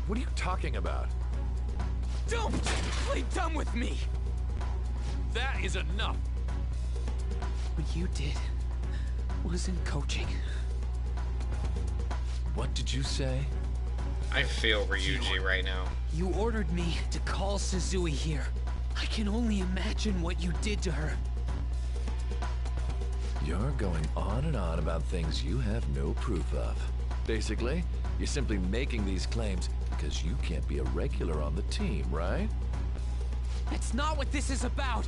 F: What are you talking about?
G: Don't play dumb with me!
F: That is enough!
G: What you did wasn't coaching.
F: What did you say?
A: I feel Ryuji right now.
G: You ordered me to call Suzui here. I can only imagine what you did to her.
F: You're going on and on about things you have no proof of. Basically, you're simply making these claims because you can't be a regular on the team, right?
G: That's not what this is about!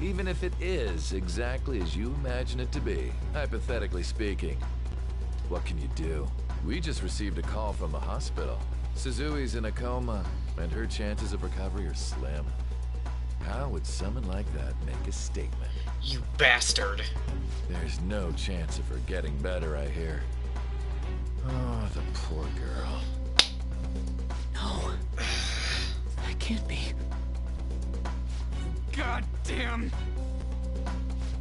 F: Even if it is exactly as you imagine it to be, hypothetically speaking, what can you do? We just received a call from the hospital. Suzui's in a coma, and her chances of recovery are slim. How would someone like that make a statement?
A: You bastard.
F: There's no chance of her getting better, I hear. Oh, the poor girl.
G: No. That can't be. God damn!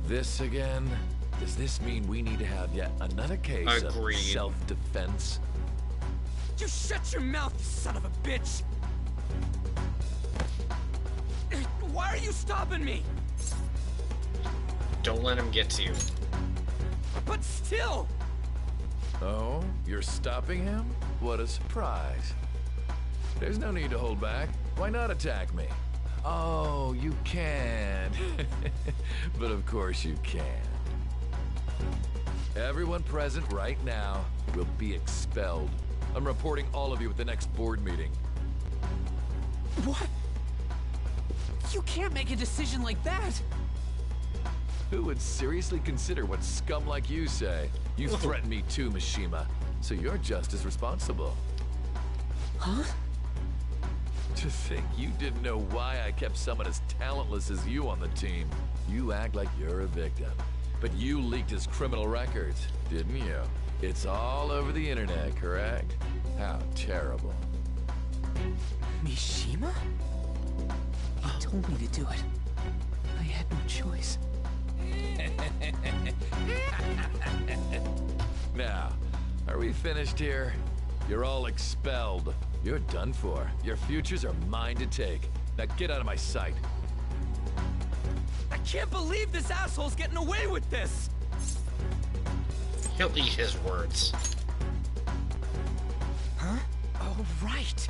F: This again? Does this mean we need to have yet another case
A: Agreed.
F: of self-defense?
G: You shut your mouth, you son of a bitch! Why are you stopping me?
A: Don't let him get to you.
G: But still!
F: Oh, you're stopping him? What a surprise. There's no need to hold back. Why not attack me? Oh, you can. But of course you can. Everyone present right now will be expelled. I'm reporting all of you at the next board meeting.
G: What? You can't make a decision like that!
F: Who would seriously consider what scum like you say? You threatened me too, Mishima, so you're just as responsible.
G: Huh?
F: To think you didn't know why I kept someone as talentless as you on the team. You act like you're a victim. But you leaked his criminal records, didn't you? It's all over the internet, correct? How terrible.
G: Mishima? He told me to do it. I had no choice.
F: Now, are we finished here? You're all expelled. You're done for. Your futures are mine to take. Now get out of my sight.
G: I can't believe this asshole's getting away with this!
A: He'll eat his words.
G: Huh? Oh, right.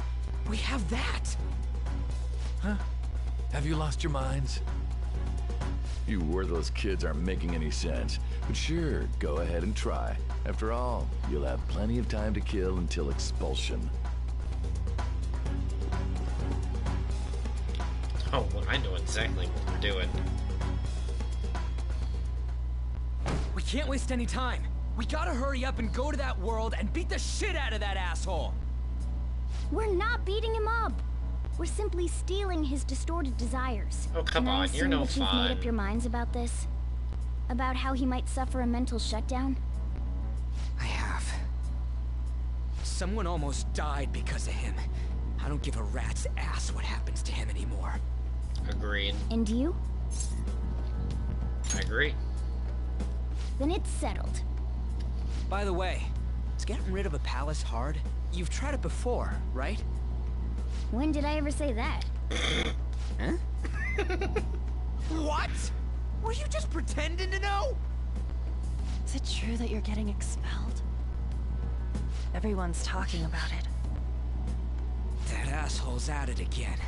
G: We have that.
F: Huh? Have you lost your minds? You worthless kids aren't making any sense. But sure, go ahead and try. After all, you'll have plenty of time to kill until expulsion.
A: Oh, well, I know exactly what we're doing.
G: We can't waste any time. We gotta hurry up and go to that world and beat the shit out of that asshole!
L: We're not beating him up. We're simply stealing his distorted desires.
A: Oh, come on, you're no
L: You've made
A: fun.
L: up your minds about this? About how he might suffer a mental shutdown?
G: I have. Someone almost died because of him. I don't give a rat's ass what happens to him anymore.
A: Agreed.
L: And you?
A: I agree.
L: Then it's settled.
G: By the way, Is getting rid of a palace hard? You've tried it before, right?
L: When did I ever say that?
G: Huh? What? Were you just pretending to know?
C: Is it true that you're getting expelled? Everyone's talking about it.
G: That asshole's at it again.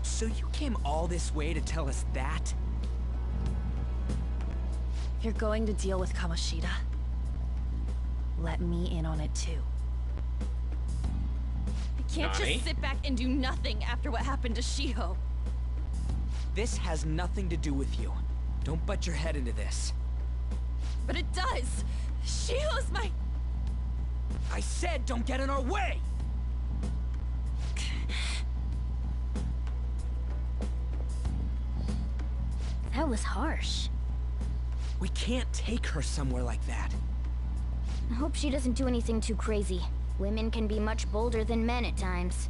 G: So you came all this way to tell us that?
C: If you're going to deal with Kamoshida, let me in on it too.
P: I can't just sit back and do nothing after what happened to Shiho.
G: This has nothing to do with you. Don't butt your head into this.
P: But it does! Shiho's my...
G: I said don't get in our way!
L: That was harsh.
G: We can't take her somewhere like that.
L: I hope she doesn't do anything too crazy. Women can be much bolder than men at times.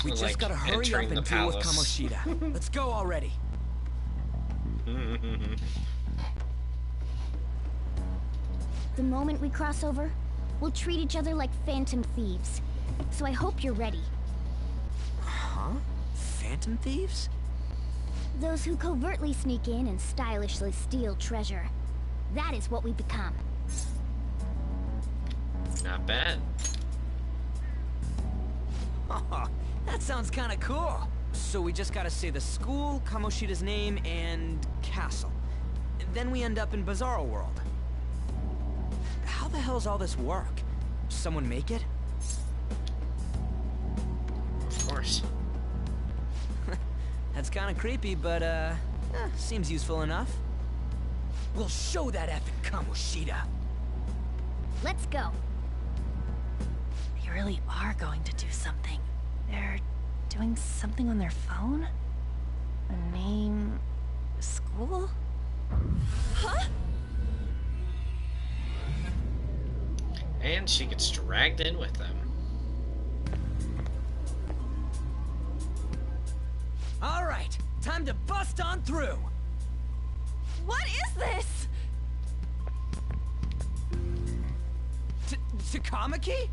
G: We just gotta hurry up and deal with Kamoshida. Let's go already.
L: The moment we cross over, we'll treat each other like phantom thieves. So I hope you're ready.
G: Huh? Phantom thieves?
L: Those who covertly sneak in and stylishly steal treasure. That is what we become.
A: Not bad.
G: Oh, that sounds kinda cool. So we just gotta say the school, Kamoshida's name, and castle. Then we end up in Bizarro World. How the hell's all this work? Someone make it?
A: Of course.
G: That's kinda creepy, but seems useful enough. We'll show that effing Kamoshida.
L: Let's go.
C: They really are going to do something. They're doing something on their phone? A name... school?
P: Huh?
A: And she gets dragged in with them.
G: All right, time to bust on through.
P: What is this?
G: Takamaki?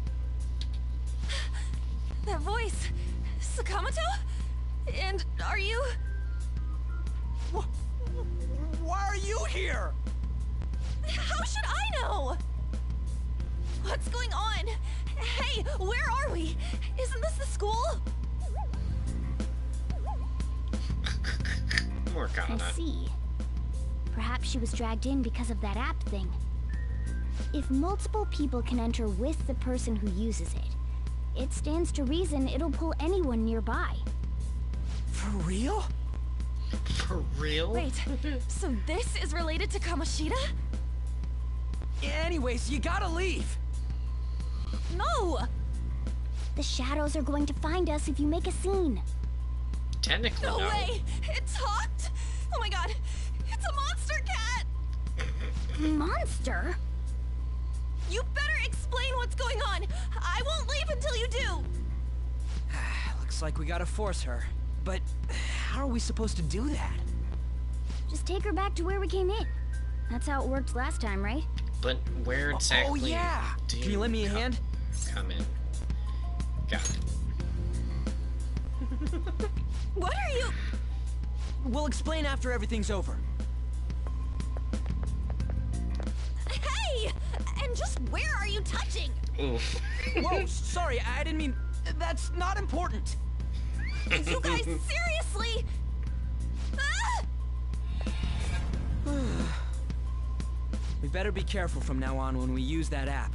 P: That voice... Sakamoto? And are you...
G: Why are you here?
P: How should I know? What's going on? Hey, where are we? Isn't this the school?
A: Morgana.
L: I see. Perhaps she was dragged in because of that app thing. If multiple people can enter with the person who uses it, it stands to reason it'll pull anyone nearby.
G: For real?
A: For real?
P: Wait, so this is related to Kamoshida?
G: Anyways, you gotta leave.
P: No!
L: The shadows are going to find us if you make a scene.
A: Technically,
P: no.
A: no.
P: Way! It talked? Oh my god! It's a monster cat!
L: Monster?
P: You better explain what's going on! I won't leave until you do!
G: Looks like we gotta force her. But how are we supposed to do that?
L: Just take her back to where we came in. That's how it worked last time, right?
A: But where exactly?
G: Oh yeah! Can you lend me a hand?
A: Come in. Got it.
P: What are you...
G: We'll explain after everything's over.
P: Hey! And just where are you touching?
A: Oof.
G: Whoa, sorry, I didn't mean... That's not important.
P: You guys, seriously? Ah!
G: We better be careful from now on when we use that app.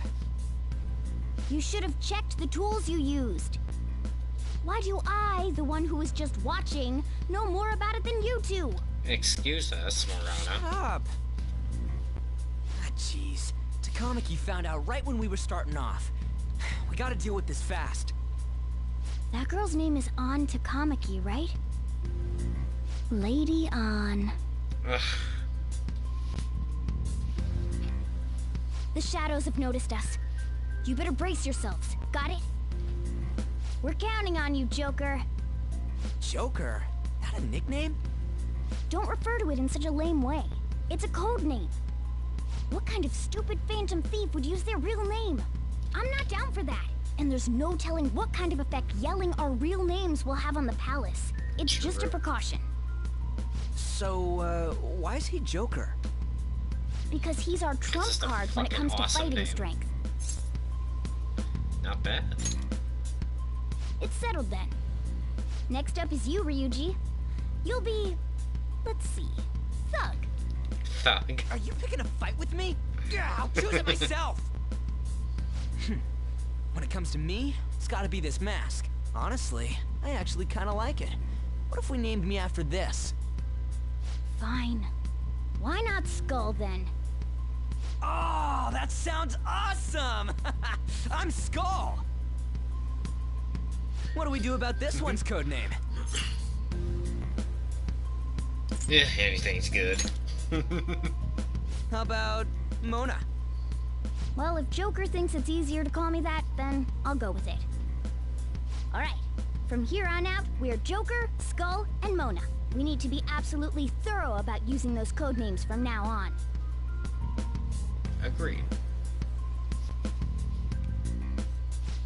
L: You should have checked the tools you used. Why do I, the one who was just watching, know more about it than you two?
A: Excuse us, Morgana.
G: Shut up! Ah, jeez. Takamaki found out right when we were starting off. We gotta deal with this fast.
L: That girl's name is An Takamaki, right? Lady An.
A: Ugh.
L: The shadows have noticed us. You better brace yourselves. Got it? We're counting on you, Joker.
G: Joker? That a nickname?
L: Don't refer to it in such a lame way. It's a code name. What kind of stupid phantom thief would use their real name? I'm not down for that. And there's no telling what kind of effect yelling our real names will have on the palace. It's just a precaution.
G: So, why is he Joker?
L: Because he's our trump card when it comes to fighting strength.
A: Not bad.
L: It's settled then. Next up is you, Ryuji. You'll be... let's see... Thug.
A: Thug.
G: Are you picking a fight with me? Yeah, I'll choose it myself! When it comes to me, it's gotta be this mask. Honestly, I actually kinda like it. What if we named me after this?
L: Fine. Why not Skull, then?
G: Oh, that sounds awesome! I'm Skull! What do we do about this one's code name?
A: Yeah, anything's good.
G: How about Mona?
L: Well, if Joker thinks it's easier to call me that, then I'll go with it. Alright, from here on out, we're Joker, Skull, and Mona. We need to be absolutely thorough about using those code names from now on.
A: Agreed.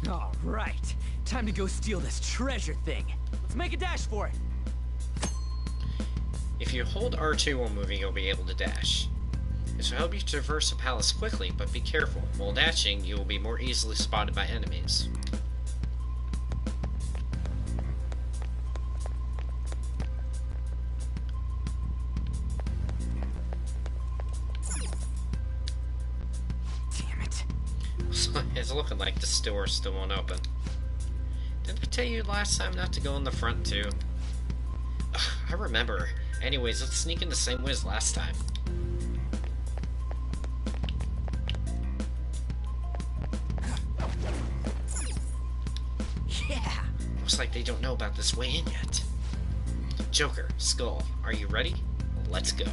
G: Alright, time to go steal this treasure thing. Let's make a dash for it.
A: If you hold R2 while moving, you'll be able to dash. This will help you traverse the palace quickly, but be careful. While dashing, you will be more easily spotted by enemies.
G: Damn it.
A: It's looking like the store still won't open. Didn't I tell you last time not to go in the front, too? Ugh, I remember. Anyways, let's sneak in the same way as last time.
G: Yeah!
A: Looks like they don't know about this way in yet. Joker, Skull, are you ready? Let's go.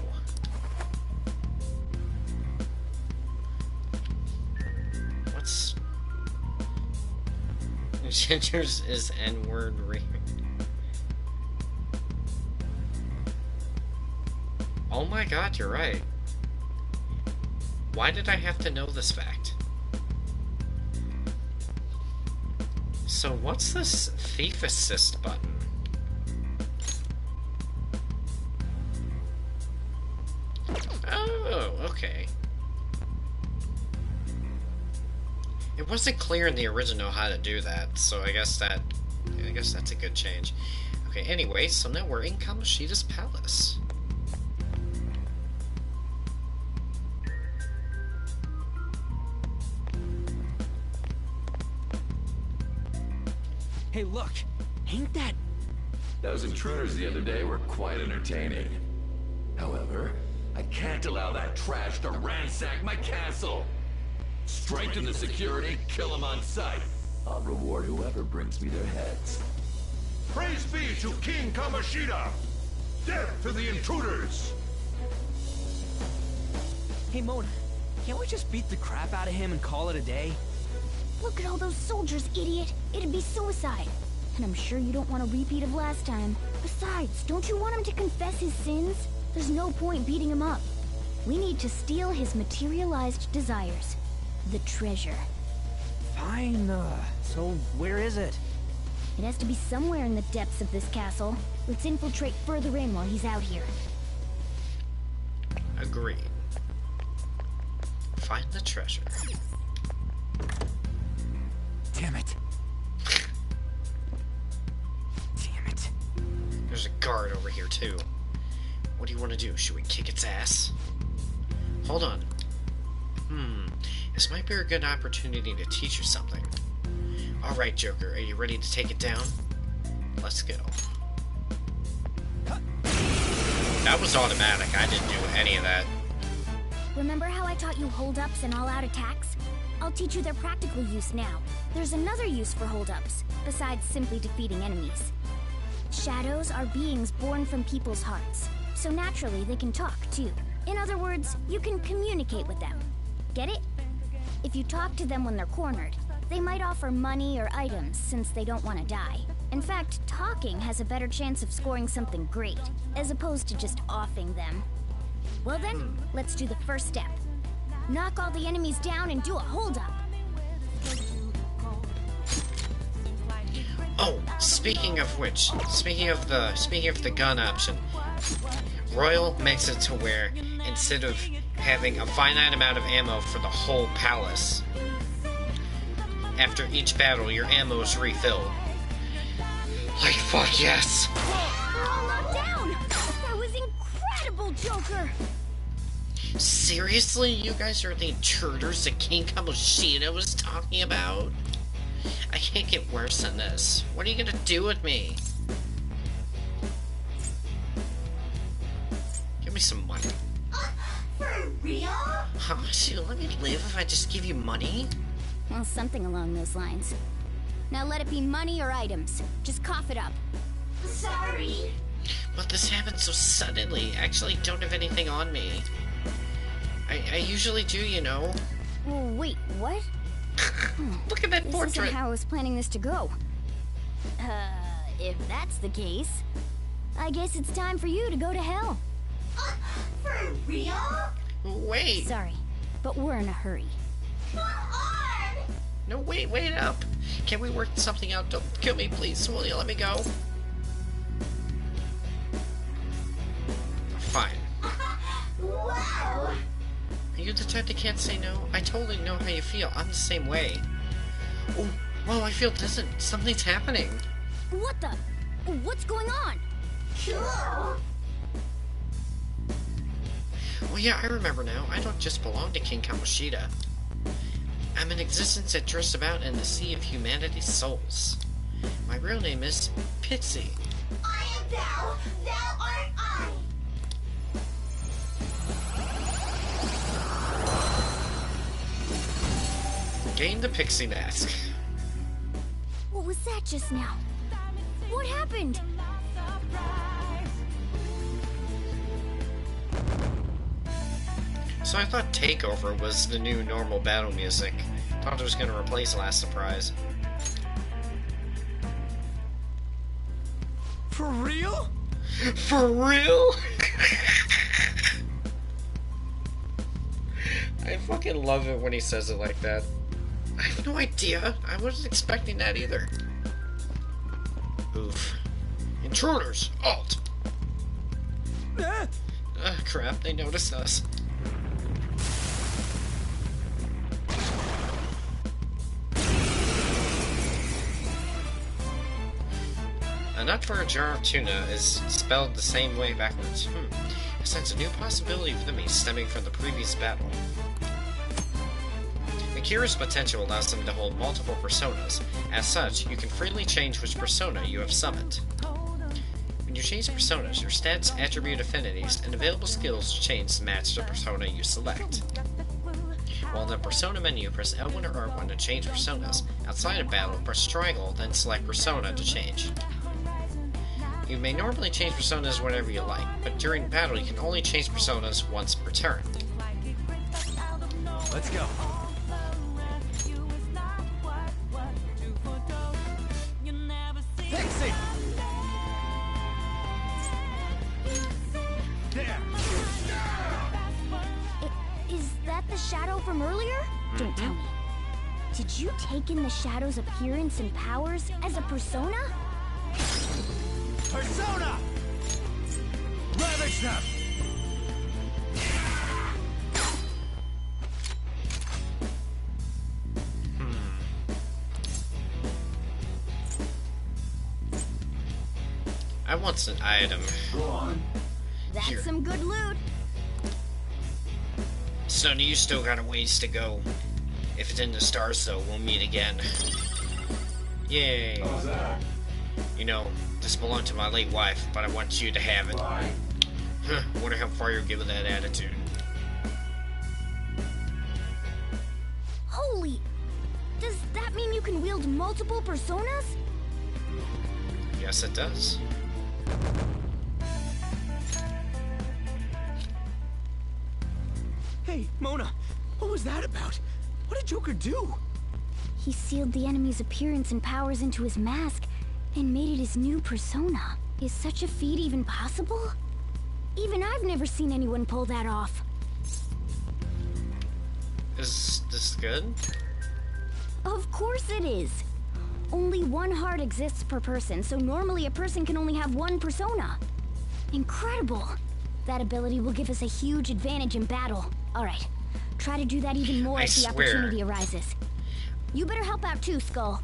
A: What's... Ginger's is N-word Oh my god, you're right. Why did I have to know this fact? So what's this thief assist button? Oh, okay. It wasn't clear in the original how to do that, so I guess that's a good change. Okay, anyway, so now we're in Kamoshida's palace.
G: Hey, look! Ain't that...
F: Those intruders the other day were quite entertaining. However, I can't allow that trash to ransack my castle! Strengthen the security, kill them on sight. I'll reward whoever brings me their heads.
J: Praise be to King Kamoshida! Death to the intruders!
G: Hey, Mona, can't we just beat the crap out of him and call it a day?
L: Look at all those soldiers, idiot! It'd be suicide. And I'm sure you don't want a repeat of last time. Besides, don't you want him to confess his sins? There's no point beating him up. We need to steal his materialized desires. The treasure.
G: Fine, so where is it?
L: It has to be somewhere in the depths of this castle. Let's infiltrate further in while he's out here.
A: Agreed. Find the treasure.
G: Damn it. Damn it.
A: There's a guard over here, too. What do you want to do? Should we kick its ass? Hold on. This might be a good opportunity to teach you something. Alright, Joker, are you ready to take it down? Let's go. That was automatic. I didn't do any of that.
L: Remember how I taught you hold-ups and all-out attacks? I'll teach you their practical use now. There's another use for hold-ups, besides simply defeating enemies. Shadows are beings born from people's hearts, so naturally they can talk, too. In other words, you can communicate with them. Get it? If you talk to them when they're cornered, they might offer money or items since they don't want to die. In fact, talking has a better chance of scoring something great, as opposed to just offing them. Well then, let's do the first step. knock all the enemies down and do a holdup.
A: Oh, speaking of which, speaking of the gun option, Royal makes it to where instead of having a finite amount of ammo for the whole palace, after each battle your ammo is refilled. Like fuck yes.
L: We're all knocked down. That was incredible, Joker.
A: Seriously, you guys are the intruders that King Kamoshida was talking about? I can't get worse than this. What are you gonna do with me? Give me some money.
L: For real?
A: Huh? So you let me live if I just give you money?
L: Well, something along those lines. Now let it be money or items. Just cough it up. Sorry.
A: But this happened so suddenly. I actually don't have anything on me. I usually do, you know.
L: Well, wait, what?
A: Look at that portrait.
L: This isn't how I was planning this to go. If that's the case, I guess it's time for you to go to hell. For real?
A: Wait.
L: Sorry, but we're in a hurry. Come on!
A: No, wait up. Can we work something out? Don't kill me, please. Will you let me go? Fine.
L: Wow!
A: Are you the type that can't say no? I totally know how you feel. I'm the same way. Oh, whoa, I feel distant. Something's happening.
L: What the? What's going on? Cool.
A: Well, yeah, I remember now. I don't just belong to King Kamoshida. I'm an existence that drifts about in the sea of humanity's souls. My real name is Pixie.
L: I am thou, thou art I.
A: Gain the Pixie Mask.
L: What was that just now? What happened?
A: So I thought Takeover was the new normal battle music. Thought it was gonna replace Last Surprise.
G: For real?
A: For real? I fucking love it when he says it like that. I have no idea. I wasn't expecting that either. Oof. Intruders! Alt! Crap, they noticed us. A nut for a jar of tuna is spelled the same way backwards. I sense a new possibility for the me stemming from the previous battle. Akira's potential allows them to hold multiple personas. As such, you can freely change which persona you have summoned. When you change personas, your stats, attribute affinities, and available skills change to match the persona you select. While in the persona menu, press L1 or R1 to change personas. Outside of battle, press triangle, then select persona to change. You may normally change personas whenever you like, but during battle you can only change personas once per turn.
G: Let's go. Pixie!
J: There!
L: Is that the shadow from earlier? Don't tell me. Did you take in the shadow's appearance and powers as a persona?
J: Persona! Ravage them!
A: I want an item.
L: That's
A: Here.
L: some good loot.
A: Sonny, you still got a ways to go. If it's in the stars, though, we'll meet again. Yay.
J: How's that?
A: You know, this belonged to my late wife, but I want you to have it.
J: Fine.
A: Huh, wonder how far you're giving that attitude.
L: Holy! Does that mean you can wield multiple personas?
A: Yes, it does.
G: Hey, Mona, what was that about? What did Joker do?
L: He sealed the enemy's appearance and powers into his mask and made it his new persona. Is such a feat even possible? Even I've never seen anyone pull that off.
A: Is this good?
L: Of course it is. Only one heart exists per person, so normally a person can only have one persona. Incredible. That ability will give us a huge advantage in battle. Alright, try to do that even more if the opportunity arises. You better help out too, Skull.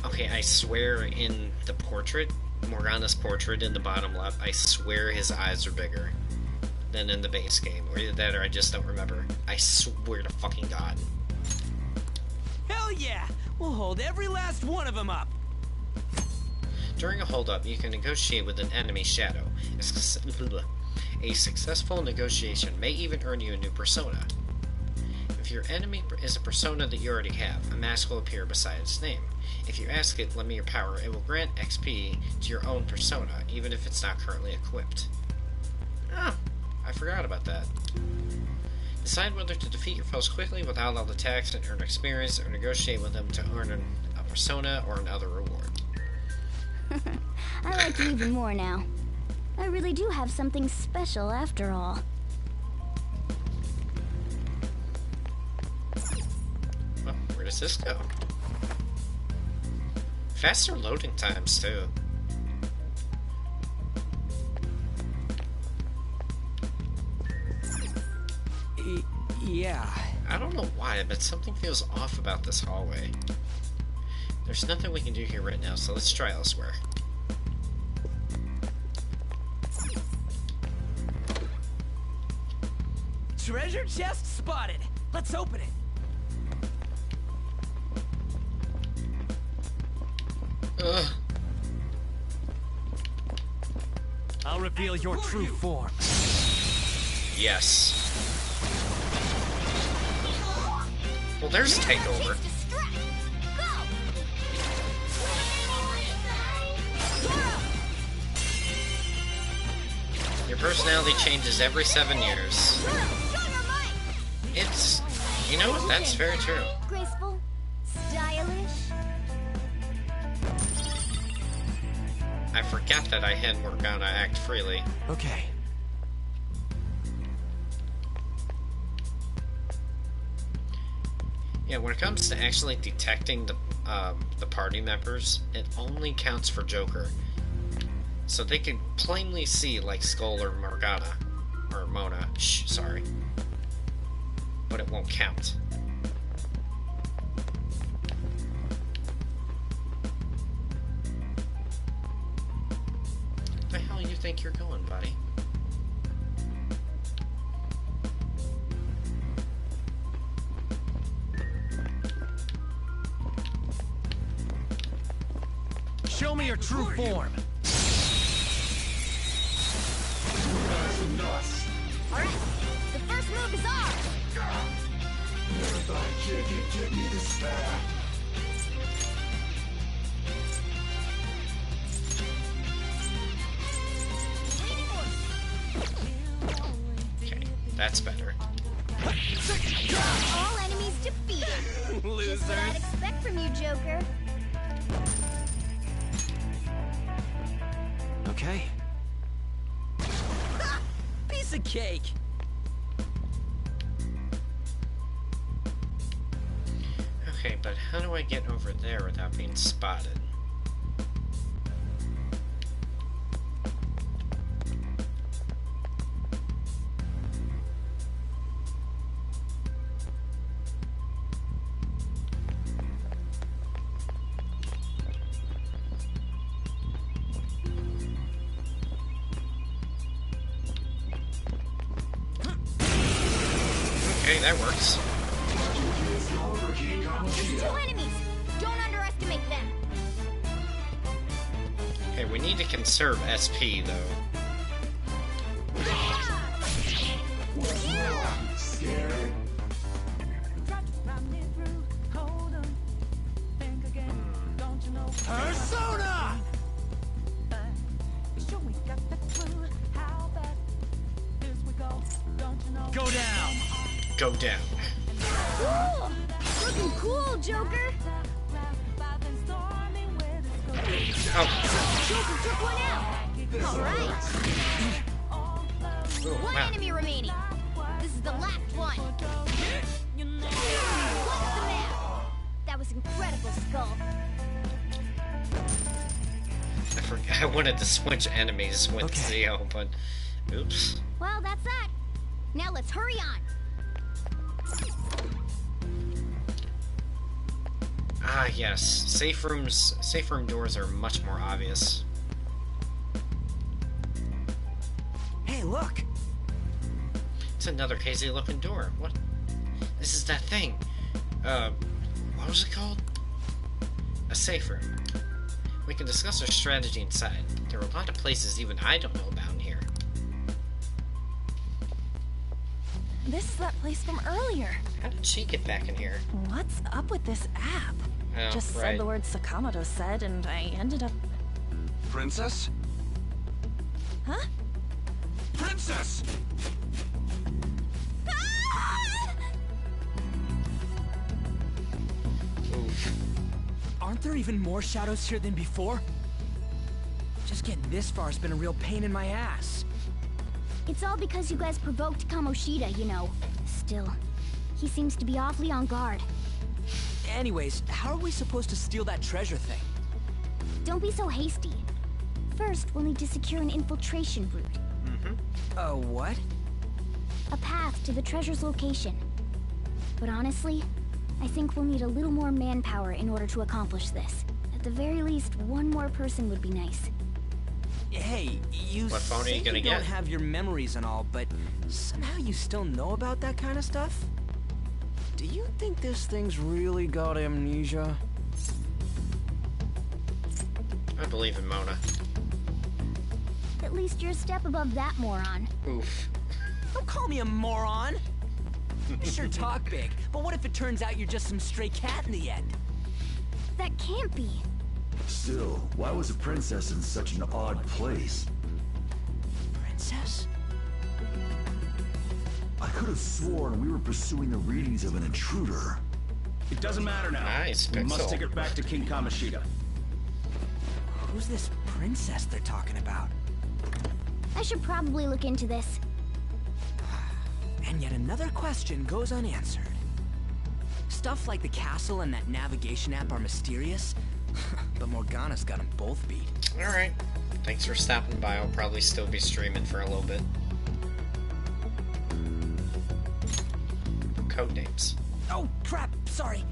A: Okay, I swear in the portrait, Morgana's portrait in the bottom left, I swear his eyes are bigger than in the base game. Or either that or I just don't remember. I swear to fucking God.
G: Hell yeah! We'll hold every last one of them up!
A: During a holdup, you can negotiate with an enemy shadow. A successful negotiation may even earn you a new persona. If your enemy is a persona that you already have, a mask will appear beside its name. If you ask it, lend me your power, it will grant XP to your own persona, even if it's not currently equipped. Ah, I forgot about that. Decide whether to defeat your foes quickly without all attacks and earn experience, or negotiate with them to earn a persona or another reward.
L: I like you even more now. I really do have something special after all.
A: Well, where does this go? Faster loading times, too.
G: Yeah.
A: I don't know why, but something feels off about this hallway. There's nothing we can do here right now, so let's try elsewhere.
G: Treasure chest spotted! Let's open it!
A: Ugh.
G: I'll reveal your true form.
A: Yes. Well, there's a takeover. Your personality changes every 7 years. It's... You know what? That's very true.
L: Graceful, stylish.
A: I forgot that I had Morgana act freely.
G: Okay.
A: Yeah, when it comes to actually detecting the party members, it only counts for Joker. So they can plainly see, like, Skull or Morgana. Or Mona. Shh, sorry. But it won't count. Where the hell you think you're going, buddy?
G: Show me your true form.
L: Alright, the first move is ours!
A: Okay, that's better.
L: All enemies defeated!
G: Losers.
L: Just what I'd expect from you, Joker.
G: Okay. Piece of cake!
A: Okay, but how do I get over there without being spotted? Okay, that works.
L: There's 2 enemies! Don't underestimate them!
A: Okay, we need to conserve SP, though.
G: Persona! Go down!
A: Go down.
L: Cool! Looking cool, Joker!
A: Oh.
L: Joker took one out! Alright!
A: Ooh,
L: One
A: wow.
L: enemy remaining! This is the last one! Skull.
A: I forgot I wanted to switch enemies with Zio, but oops.
L: Well, that's that. Now let's hurry on.
A: Ah, yes. Safe room doors are much more obvious.
G: Hey, look!
A: It's another hazy looking door. What? This is that thing. What was it called? A safe room. We can discuss our strategy inside. There are a lot of places even I don't know about in here.
C: This is that place from earlier.
A: How did she get back in here?
C: What's up with this app?
A: Oh,
C: Just
A: right.
C: said the word Sakamoto said, and I ended up...
J: Princess?
C: Huh?
J: Princess!
G: Aren't there even more shadows here than before? Just getting this far has been a real pain in my ass.
L: It's all because you guys provoked Kamoshida, you know. Still, he seems to be awfully on guard.
G: Anyways, how are we supposed to steal that treasure thing?
L: Don't be so hasty. First, we'll need to secure an infiltration route.
G: What?
L: A path to the treasure's location. But honestly, I think we'll need a little more manpower in order to accomplish this. At the very least, one more person would be nice.
G: Hey, you
A: What phone are
G: say
A: you gonna
G: you don't
A: get?
G: have your memories and all, but somehow you still know about that kind of stuff? Do you think this thing's really got amnesia?
A: I believe in Mona.
L: At least you're a step above that moron.
A: Oof.
G: Don't call me a moron! You sure talk big, but what if it turns out you're just some stray cat in the end?
L: That can't be.
Q: Still, why was a princess in such an odd place?
G: Princess?
Q: I could have sworn we were pursuing the readings of an intruder.
H: It doesn't matter now.
A: Nice,
H: We must
A: Pixel.
H: take it back to King Kamoshida.
G: Who's this princess they're talking about?
L: I should probably look into this.
G: And yet another question goes unanswered. Stuff like the castle and that navigation app are mysterious, but Morgana's got them both beat.
A: Alright. Thanks for stopping by. I'll probably still be streaming for a little bit. Codenames.
G: Oh, crap, sorry.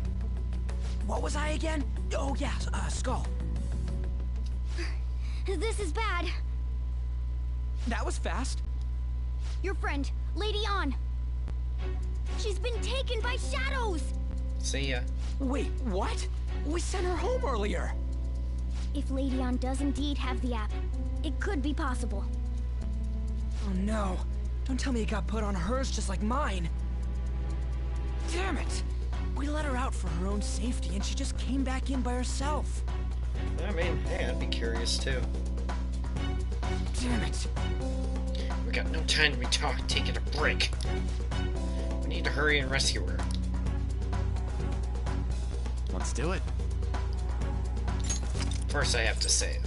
G: What was I again? Oh, yeah, Skull.
L: This is bad.
G: That was fast.
L: Your friend, Lady On. She's been taken by shadows!
A: See ya.
G: Wait, what? We sent her home earlier.
L: If Lady On does indeed have the app, it could be possible.
G: Oh no. Don't tell me it got put on hers just like mine. Damn it! We let her out for her own safety and she just came back in by herself.
A: I mean, hey, I'd be curious too.
G: Damn it.
A: We got no time to be taking a break. We need to hurry and rescue her.
H: Let's do it.
A: First, I have to save.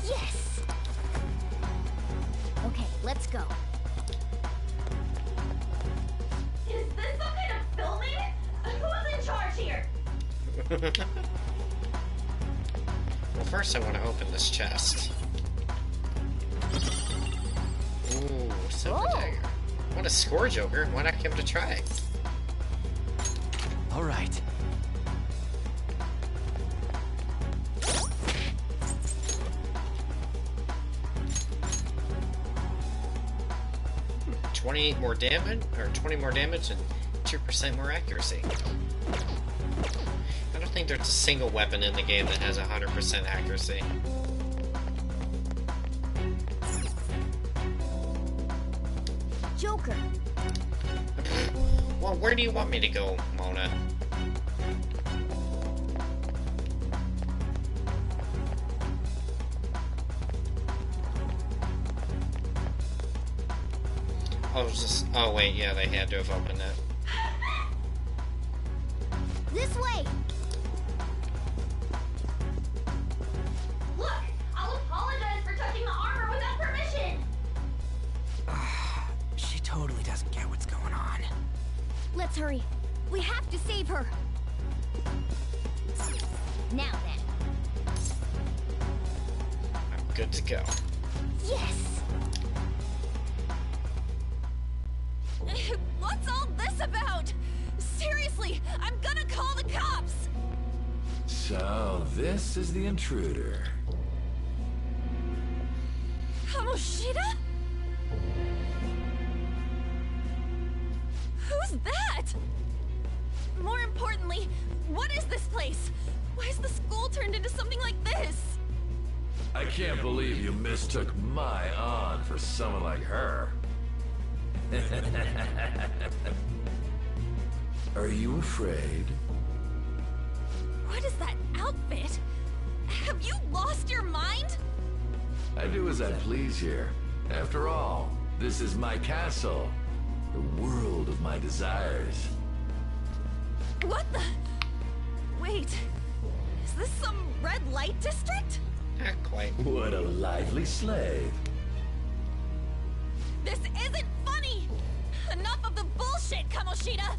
L: Yes! Okay, let's go.
P: Is this some kind of filming? Who's in charge here?
A: Well, first I want to open this chest. Ooh, silver dagger. What a score, Joker. Why not give it a try?
G: All right.
A: Hmm, 28 more damage, or 20 more damage and 2% more accuracy. I don't think there's a single weapon in the game that has 100% accuracy.
L: Joker.
A: Well, where do you want me to go, Mona? Oh, just... Oh, wait, yeah, they had to have opened that.
L: This way!
P: Look, I'll apologize for touching
L: Let's hurry. We have to save her. Now then.
A: I'm good to go.
L: Yes!
P: What's all this about? Seriously, I'm gonna call the cops!
F: So, this is the intruder.
P: Kamoshida? Who's that? More importantly, what is this place? Why is the school turned into something like this?
F: I can't believe you mistook my aunt for someone like her. Are you afraid?
P: What is that outfit? Have you lost your mind?
F: I do as I please here. After all, this is my castle. The world of my desires.
P: What the? Wait, is this some red light district?
A: Not quite.
F: What a lively slave.
P: This isn't funny! Enough of the bullshit, Kamoshida!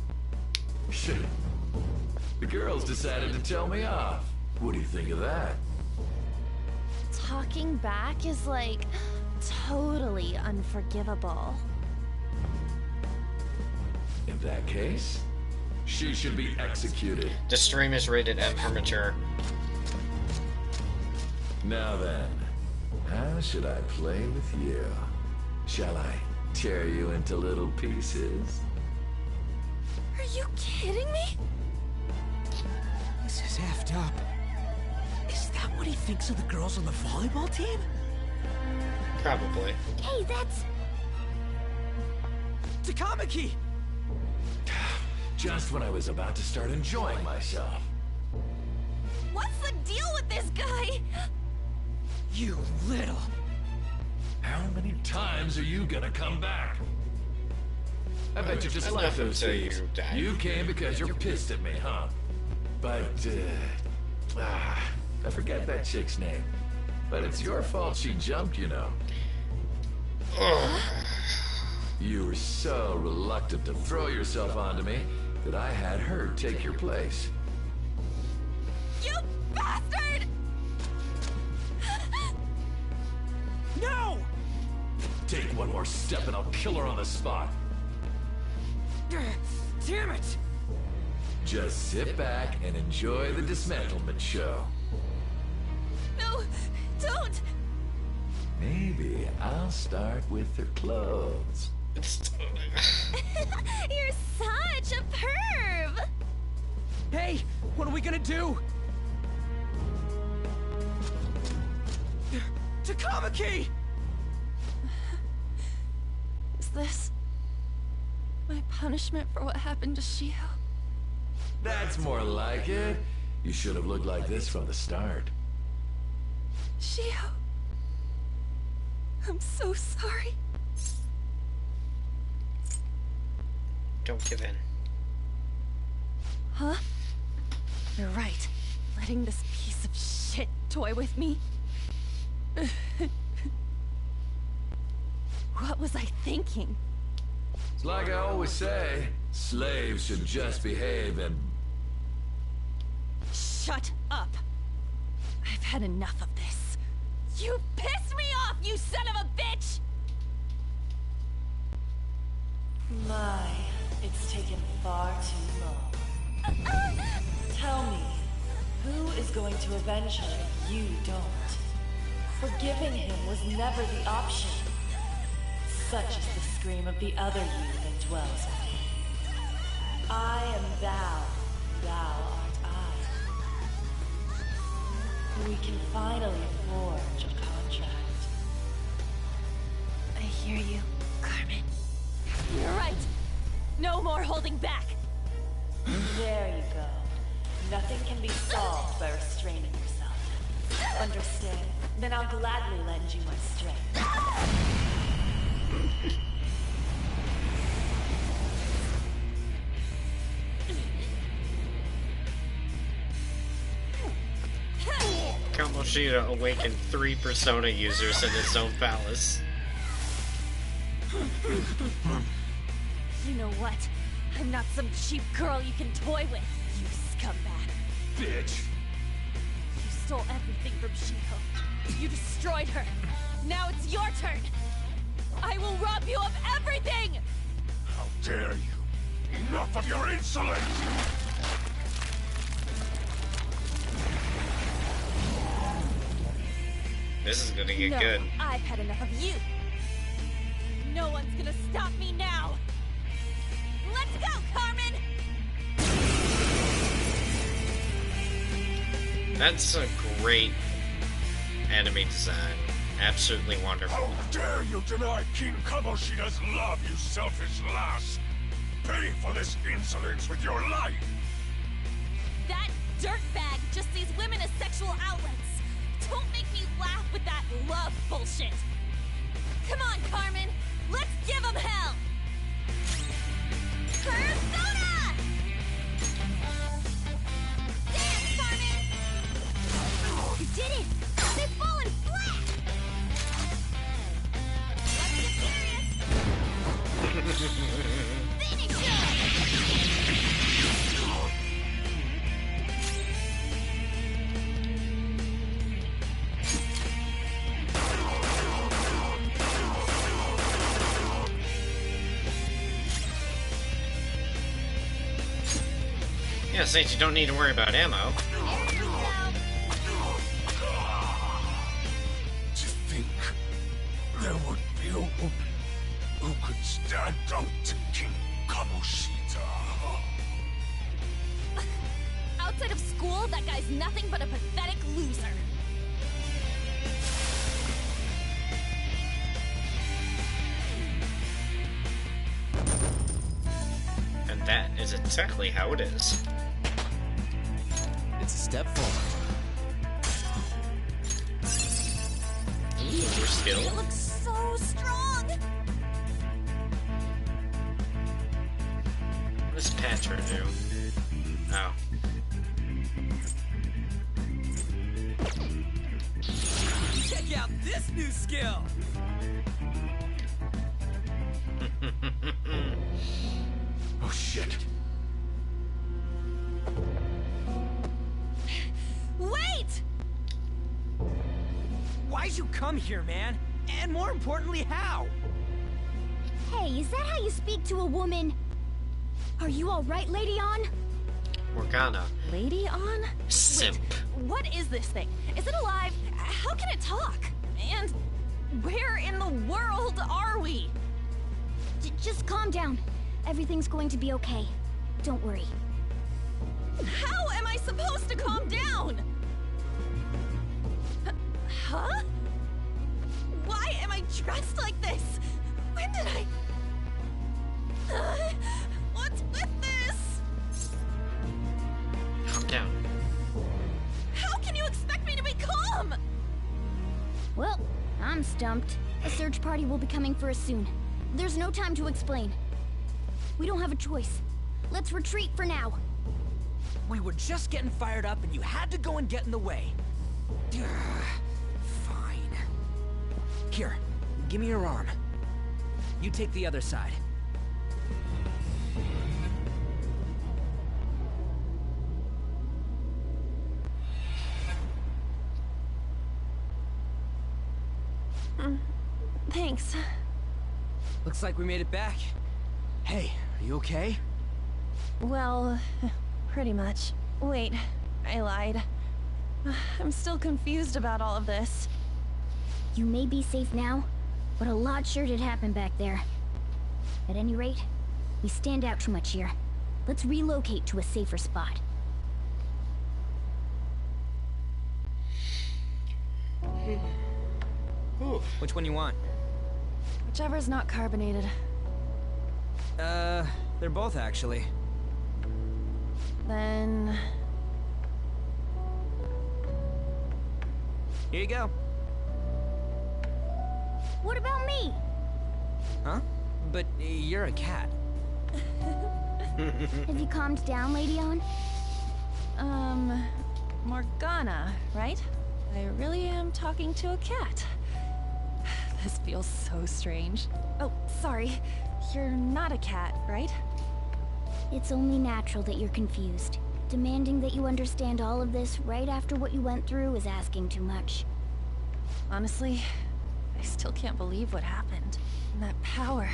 F: The girls decided to tell me off. What do you think of that?
C: Talking back is like totally unforgivable.
F: In that case, she should be executed.
A: The stream is rated M for mature.
F: Now then, how should I play with you? Shall I tear you into little pieces?
P: Are you kidding me?
H: This is effed up. Is that what he thinks of the girls on the volleyball team?
A: Probably.
L: Hey, that's...
G: Takamaki!
F: Just when I was about to start enjoying myself.
P: What's the deal with this guy?
G: You little...
F: How many times are you gonna come back? I bet you just left those thieves. You came because you're pissed at me, huh? But, I forget that chick's name. But it's your fault she jumped, you know. You were so reluctant to throw yourself onto me that I had her take your place.
P: You bastard!
G: No!
F: Take one more step and I'll kill her on the spot.
G: Damn it!
F: Just sit back and enjoy the dismantlement show.
P: No, don't!
F: Maybe I'll start with her clothes.
P: You're such a perv!
G: Hey, what are we gonna do? Takamaki!
P: Is this my punishment for what happened to Shio?
F: That's more like it. You should have looked like this from the start.
P: Shio, I'm so sorry.
A: Don't give in.
P: Huh? You're right. Letting this piece of shit toy with me. What was I thinking?
F: It's like I always say, slaves should just behave and...
P: Shut up! I've had enough of this. You pissed me off, you son of a bitch!
R: My, it's taken far too long. Tell me, who is going to avenge her if you don't? Forgiving him was never the option. Such is the scream of the other you that dwells within. I am thou, thou art I. We can finally forge a contract.
P: I hear you, Carmen. You're right. No more holding back.
R: There you go. Nothing can be solved by restraining yourself. Understand? Then I'll gladly lend you my strength.
A: Kamoshida awakened 3 Persona users in his own palace.
P: You know what? I'm not some cheap girl you can toy with, you scumbag.
J: Bitch!
P: You stole everything from Shiho. You destroyed her. Now it's your turn. I will rob you of everything!
J: How dare you! Enough of your insolence!
A: This is gonna get
P: No,
A: good.
P: I've had enough of you. No one's gonna stop me now. Let's go, Carmen!
A: That's a great anime design. Absolutely wonderful.
J: How dare you deny King Kamoshida's love, you selfish lass! Pay for this insolence with your life!
P: That dirtbag just sees women as sexual outlets. Don't make me laugh with that love bullshit. Come on, Carmen. Let's give him hell. Persona! Dance, Carmen!
L: You did it! They've fallen flat!
P: Let's get serious. Finish him!
A: Yeah, Saints, you don't need to worry about ammo.
J: To think there would be a woman who could stand up to King Kamoshida.
P: Outside of school, that guy's nothing but a pathetic loser.
A: And that is exactly how it is.
G: It's a step forward.
A: Ooh, your skill.
P: It looks so strong.
A: What does Patra do? Oh.
G: Check out this new skill!
J: Oh shit.
P: Wait!
G: Why'd you come here, man? And more importantly, how?
L: Hey, is that how you speak to a woman? Are you alright, Lady On?
A: Morgana.
P: Lady On?
A: Simp.
P: Wait, what is this thing? Is it alive? How can it talk? And where in the world are we?
L: Just calm down. Everything's going to be okay. Don't worry.
P: How am I supposed to calm down? Huh? Why am I dressed like this? When did I... what's with this?
A: Calm down.
P: How can you expect me to be calm?
L: Well, I'm stumped. A search party will be coming for us soon. There's no time to explain. We don't have a choice. Let's retreat for now.
G: We were just getting fired up and you had to go and get in the way. Fine. Here, give me your arm. You take the other side.
P: Thanks.
G: Looks like we made it back. Hey, are you okay?
P: Well, pretty much. Wait, I lied. I'm still confused about all of this.
L: You may be safe now, but a lot sure did happen back there. At any rate, we stand out too much here. Let's relocate to a safer spot.
G: Which one you want?
P: Whichever's not carbonated.
G: They're both actually.
P: Then...
G: Here you go.
L: What about me?
G: Huh? But you're a cat.
L: Have you calmed down, Lady On?
P: Morgana, right? I really am talking to a cat. This feels so strange. Oh, sorry. You're not a cat, right?
L: It's only natural that you're confused. Demanding that you understand all of this right after what you went through is asking too much.
C: Honestly, I still can't believe what happened. That power.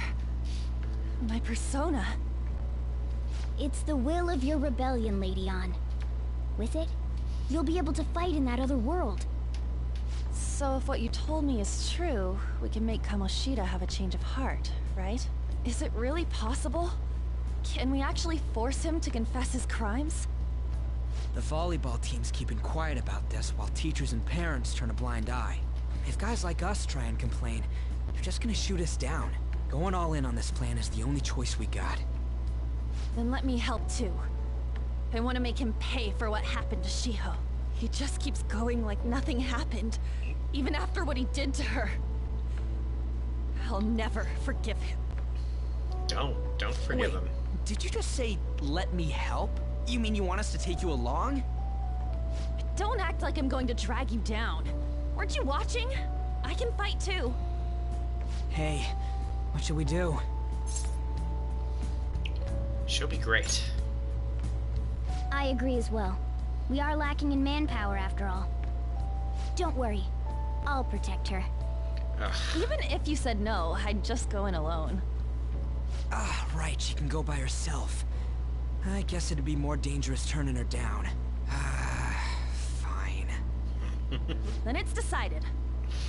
C: My persona.
L: It's the will of your rebellion, Lady An. With it, you'll be able to fight in that other world.
C: So if what you told me is true, we can make Kamoshida have a change of heart, right? Is it really possible? Can we actually force him to confess his crimes?
G: The volleyball team's keeping quiet about this while teachers and parents turn a blind eye. If guys like us try and complain, they're just gonna shoot us down. Going all in on this plan is the only choice we got.
C: Then let me help too. I want to make him pay for what happened to Shiho. He just keeps going like nothing happened, even after what he did to her. I'll never forgive him.
A: Don't forgive him.
G: Did you just say, let me help? You mean you want us to take you along?
C: Don't act like I'm going to drag you down. Weren't you watching? I can fight too.
G: Hey, what should we do?
A: She'll be great.
L: I agree as well. We are lacking in manpower after all. Don't worry. I'll protect her.
A: Ugh.
C: Even if you said no, I'd just go in alone.
G: Ah, right, she can go by herself. I guess it'd be more dangerous turning her down. Fine.
C: Then it's decided.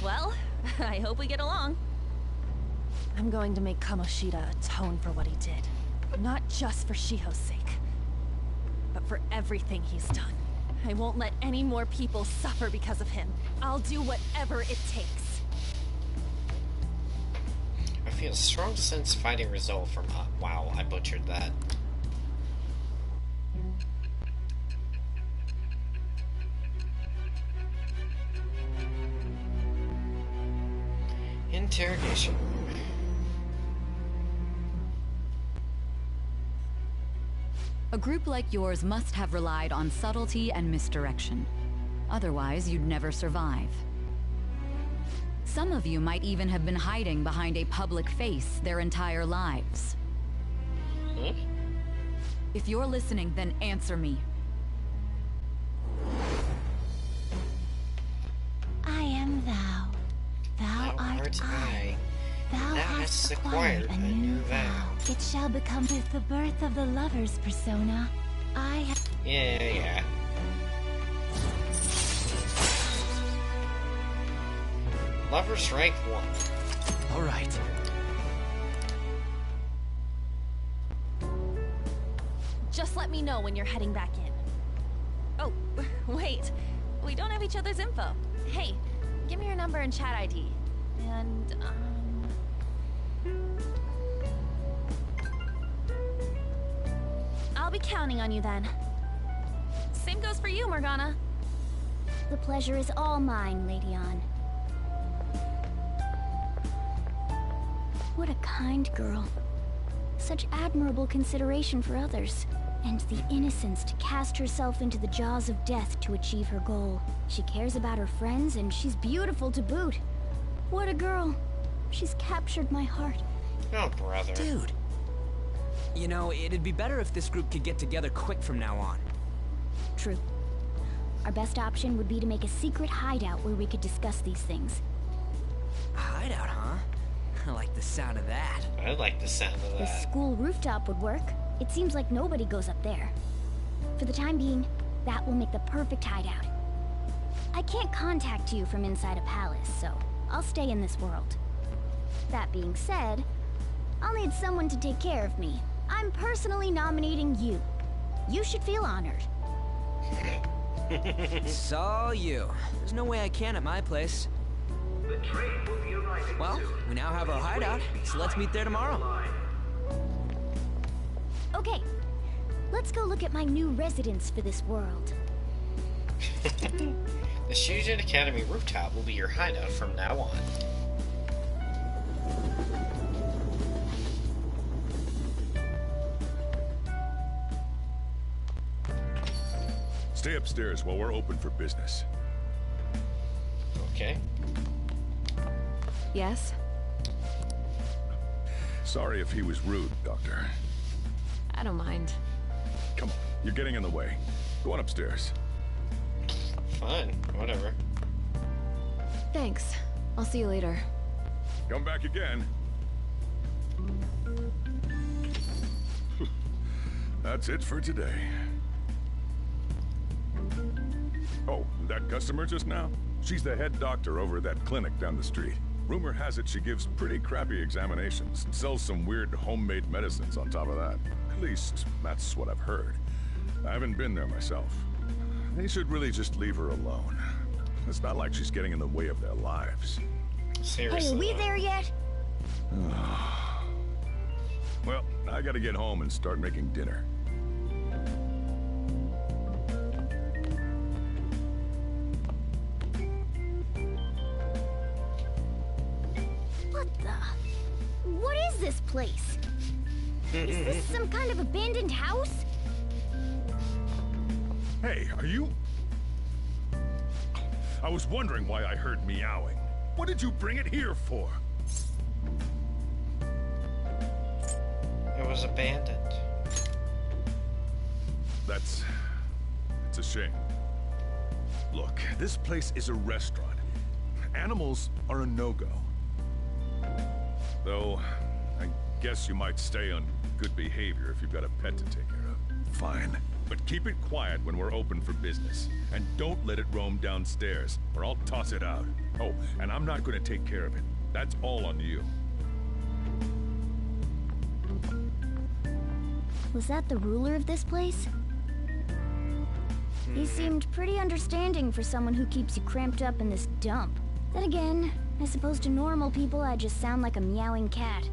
C: Well, I hope we get along. I'm going to make Kamoshida atone for what he did. Not just for Shiho's sake, but for everything he's done. I won't let any more people suffer because of him. I'll do whatever it takes.
A: I feel a strong sense fighting resolve from... wow, I butchered that. Interrogation room.
S: A group like yours must have relied on subtlety and misdirection. Otherwise, you'd never survive. Some of you might even have been hiding behind a public face their entire lives.
A: Hmm?
S: If you're listening, then answer me.
L: I am thou. Thou art I. Thou hast acquired a new vow. It shall become with the birth of the lover's persona. I have...
A: Yeah. Lover's rank 1.
G: Alright.
C: Just let me know when you're heading back in. Oh, wait. We don't have each other's info. Hey, give me your number and chat ID. And, I'll be counting on you then. Same goes for you, Morgana.
L: The pleasure is all mine, Lady An. What a kind girl. Such admirable consideration for others. And the innocence to cast herself into the jaws of death to achieve her goal. She cares about her friends, and she's beautiful to boot. What a girl. She's captured my heart.
A: Oh, brother.
G: Dude. You know, it'd be better if this group could get together quick from now on.
L: True. Our best option would be to make a secret hideout where we could discuss these things.
G: A hideout, huh? I like the sound of that.
A: I like the sound of
L: The
A: that.
L: school rooftop would work. It seems like nobody goes up there. For the time being, that will make the perfect hideout. I can't contact you from inside a palace, so I'll stay in this world. That being said, I'll need someone to take care of me. I'm personally nominating you. You should feel honored.
G: It's all you. There's no way I can at my place.
M: The train will be arriving
G: Well,
M: soon.
G: we now have our hideout, so let's meet there tomorrow.
L: Okay, let's go look at my new residence for this world.
A: The Shujin Academy rooftop will be your hideout from now on.
B: Stay upstairs while we're open for business.
A: Okay.
C: Yes?
B: Sorry if he was rude, Doctor.
C: I don't mind.
T: Come on, you're getting in the way. Go on upstairs.
A: Fine, whatever.
C: Thanks. I'll see you later.
T: Come back again. That's it for today. Oh, that customer just now? She's the head doctor over at that clinic down the street. Rumor has it she gives pretty crappy examinations and sells some weird homemade medicines on top of that. At least, that's what I've heard. I haven't been there myself. They should really just leave her alone. It's not like she's getting in the way of their lives.
A: Seriously.
L: Hey, are we there yet?
T: Well, I gotta get home and start making dinner.
L: What is this place? Is this some kind of abandoned house?
T: Hey, are you... I was wondering why I heard meowing. What did you bring it here for?
A: It was abandoned.
T: It's a shame. Look, this place is a restaurant. Animals are a no-go. Though, I guess you might stay on good behavior if you've got a pet to take care of. Fine. But keep it quiet when we're open for business. And don't let it roam downstairs, or I'll toss it out. Oh, and I'm not going to take care of it. That's all on you.
L: Was that the ruler of this place? He seemed pretty understanding for someone who keeps you cramped up in this dump. Then again, I suppose to normal people I just sound like a meowing cat.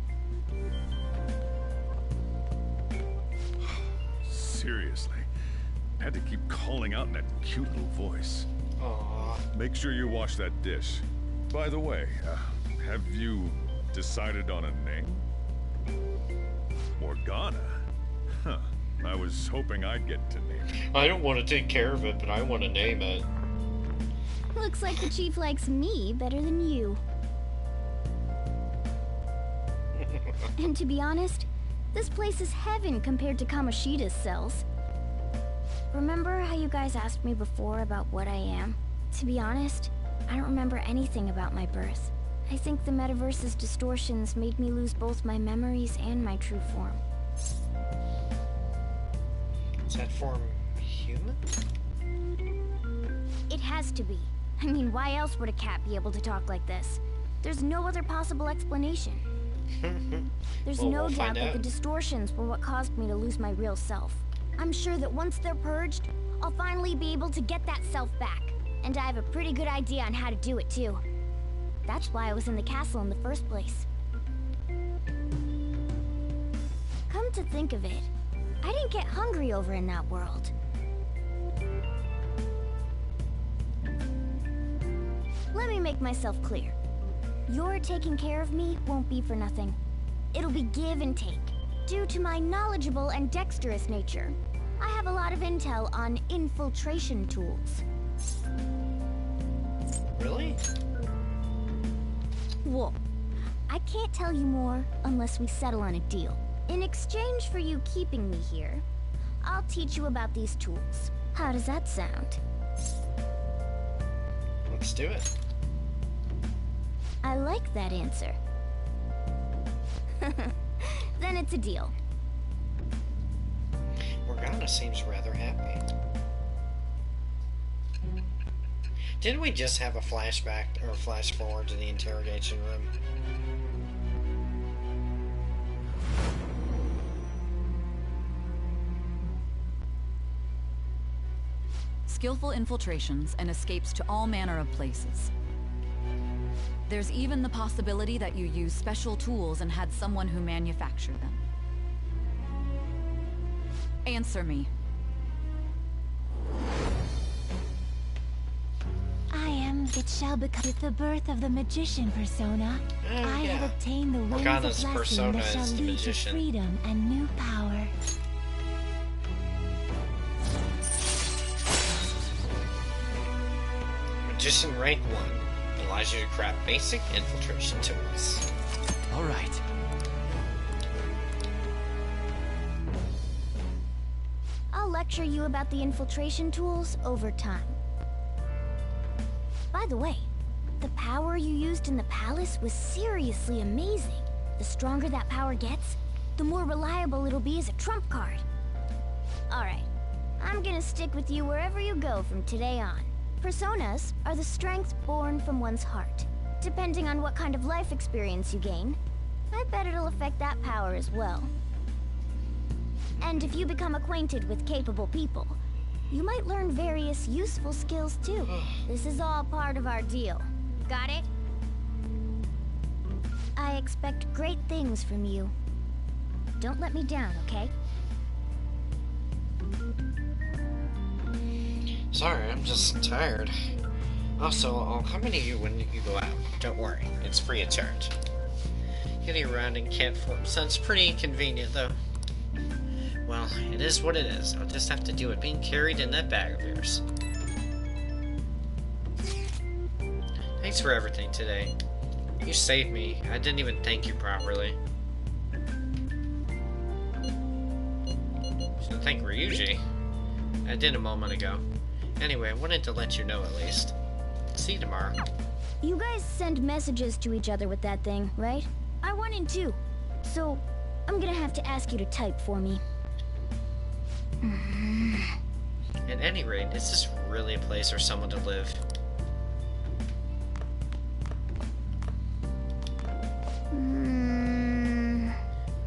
T: Seriously. Had to keep calling out in that cute little voice.
A: Aww.
T: Make sure you wash that dish. By the way, have you decided on a name? Morgana? Huh. I was hoping I'd get to name it.
A: I don't want to take care of it, but I want to name it.
L: Looks like the chief likes me better than you. And to be honest, this place is heaven compared to Kamoshida's cells. Remember how you guys asked me before about what I am? To be honest, I don't remember anything about my birth. I think the metaverse's distortions made me lose both my memories and my true form.
A: Is that form human?
L: It has to be. I mean, why else would a cat be able to talk like this? There's no other possible explanation. There's no doubt that the distortions were what caused me to lose my real self. I'm sure that once they're purged, I'll finally be able to get that self back. And I have a pretty good idea on how to do it, too. That's why I was in the castle in the first place. Come to think of it, I didn't get hungry over in that world. Let me make myself clear. Your taking care of me won't be for nothing. It'll be give and take. Due to my knowledgeable and dexterous nature, I have a lot of intel on infiltration tools.
A: Really?
L: Well, I can't tell you more unless we settle on a deal. In exchange for you keeping me here, I'll teach you about these tools. How does that sound?
A: Let's do it.
L: I like that answer. Then it's a deal.
A: Morgana seems rather happy. Didn't we just have a flashback or flash forward to the interrogation room?
S: Skillful infiltrations and escapes to all manner of places. There's even the possibility that you used special tools and had someone who manufactured them. Answer me.
I: I am that shall become with the birth of the magician persona. I have obtained the wings
A: Morgana's
I: of blessing that shall lead to freedom and new power.
A: Magician rank 1 allows you to craft basic infiltration tools.
G: All right.
L: lecture you about the infiltration tools over time. By the way, the power you used in the palace was seriously amazing. The stronger that power gets, the more reliable it'll be as a trump card. Alright, I'm gonna stick with you wherever you go from today on. Personas are the strengths born from one's heart. Depending on what kind of life experience you gain, I bet it'll affect that power as well. And if you become acquainted with capable people, you might learn various useful skills too. This is all part of our deal. Got it? I expect great things from you. Don't let me down, okay?
A: Sorry, I'm just tired. Also, I'll accompany you when you go out. Don't worry, it's free of charge. Getting around in cat form sounds pretty inconvenient, though. Well, it is what it is. I'll just have to do it being carried in that bag of yours. Thanks for everything today. You saved me. I didn't even thank you properly. Should thank Ryuji. I did a moment ago. Anyway, I wanted to let you know at least. See you tomorrow.
L: You guys send messages to each other with that thing, right? I want in too. So, I'm gonna have to ask you to type for me.
A: At any rate, is this really a place for someone to live?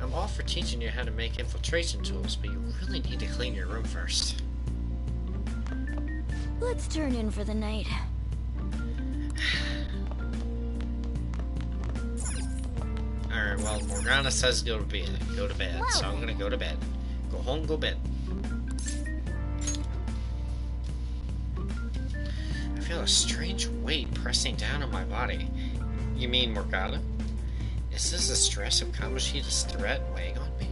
A: I'm all for teaching you how to make infiltration tools, but you really need to clean your room first.
L: Let's turn in for the night.
A: Alright, well, Morgana says go to bed. Go to bed, so I'm gonna go to bed. Go home, go bed. I feel a strange weight pressing down on my body. You mean Morgana? Is this the stress of Kamoshida's threat weighing on me?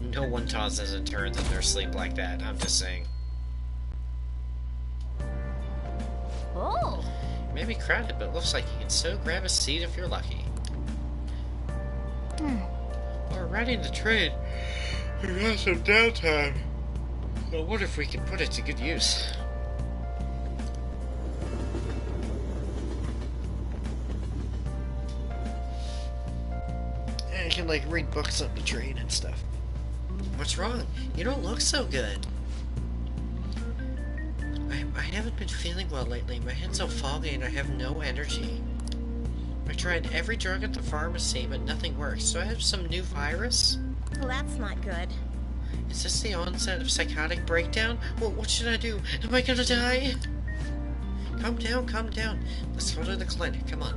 A: No one tosses and turns in their sleep like that, I'm just saying.
L: Oh!
A: It may be crowded, but it looks like you can still grab a seat if you're lucky. We're riding the train. We got some downtime. I wonder if we can put it to good use. I can, like, read books on the train and stuff. What's wrong? You don't look so good. I haven't been feeling well lately. My head's so foggy and I have no energy. I tried every drug at the pharmacy, but nothing works. Do I have some new virus?
D: Well, that's not good.
A: Is this the onset of psychotic breakdown? Well, what should I do? Am I gonna die? Calm down, calm down. Let's go to the clinic, come on.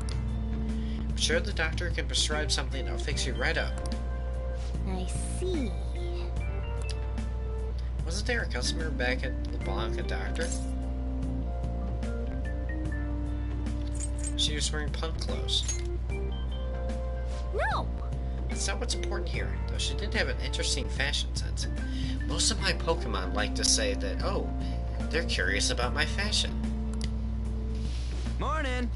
A: I'm sure the doctor can prescribe something that'll fix you right up.
L: I see.
A: Wasn't there a customer back at LeBlanc, a doctor? She was wearing punk clothes.
L: No!
A: That's not what's important here, though she did have an interesting fashion sense. Most of my Pokemon like to say that, oh, they're curious about my fashion.
G: Morning!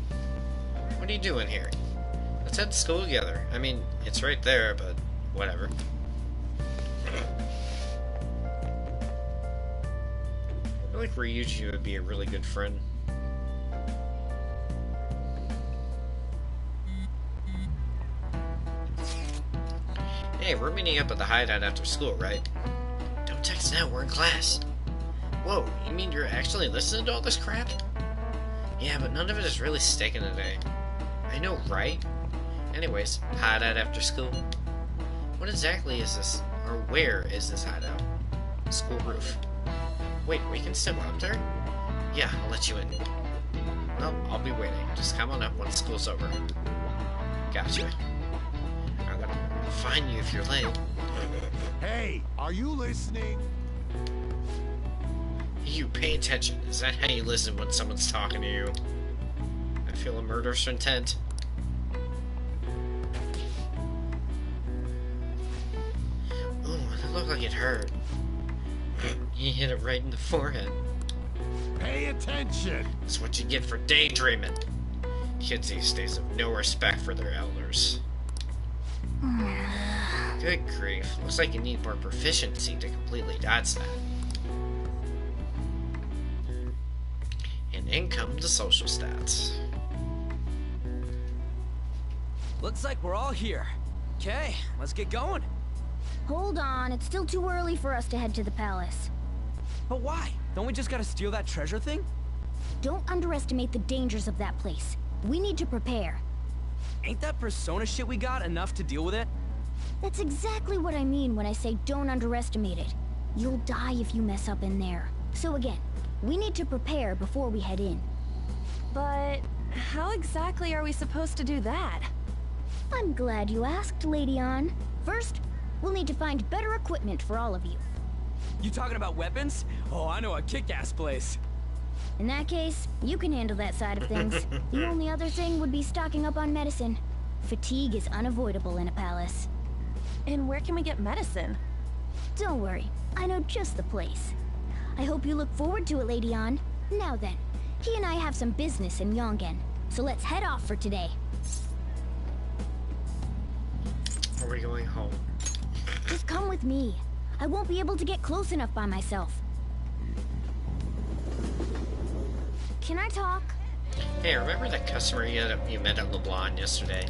A: What are you doing here? Let's head to school together. I mean, it's right there, but whatever. I feel like Ryuji would be a really good friend. Hey, we're meeting up at the hideout after school, right? Don't text now, we're in class. Whoa, you mean you're actually listening to all this crap? Yeah, but none of it is really sticking today. I know, right? Anyways, hideout after school. What exactly is this? Or where is this hideout? School roof. Wait, we can still go up there? Yeah, I'll let you in. Well, I'll be waiting. Just come on up when school's over. Gotcha. I'm gonna find you if you're late.
O: Hey, are you listening?
A: You pay attention. Is that how you listen when someone's talking to you? I feel a murderous intent. Oh, that looked like it hurt. You hit it right in the forehead.
O: Pay attention!
A: That's what you get for daydreaming. Kids these days have no respect for their elders. Good grief. Looks like you need more proficiency to completely dodge that. And in come the social stats.
G: Looks like we're all here. Okay, let's get going.
L: Hold on, it's still too early for us to head to the palace.
G: But why? Don't we just gotta steal that treasure thing?
L: Don't underestimate the dangers of that place. We need to prepare.
G: Ain't that persona shit we got enough to deal with it?
L: That's exactly what I mean when I say don't underestimate it. You'll die if you mess up in there. So again, we need to prepare before we head in.
C: But how exactly are we supposed to do that?
L: I'm glad you asked, Lady Ann. First, we'll need to find better equipment for all of you.
G: You talking about weapons? Oh, I know a kick-ass place.
L: In that case, you can handle that side of things. The only other thing would be stocking up on medicine. Fatigue is unavoidable in a palace.
C: And where can we get medicine?
L: Don't worry, I know just the place. I hope you look forward to it, Lady Ann. Now then, he and I have some business in Yongen, so let's head off for today.
A: Are we going home?
L: Just come with me. I won't be able to get close enough by myself. Can I talk?
A: Hey, remember that customer you met at LeBlanc yesterday?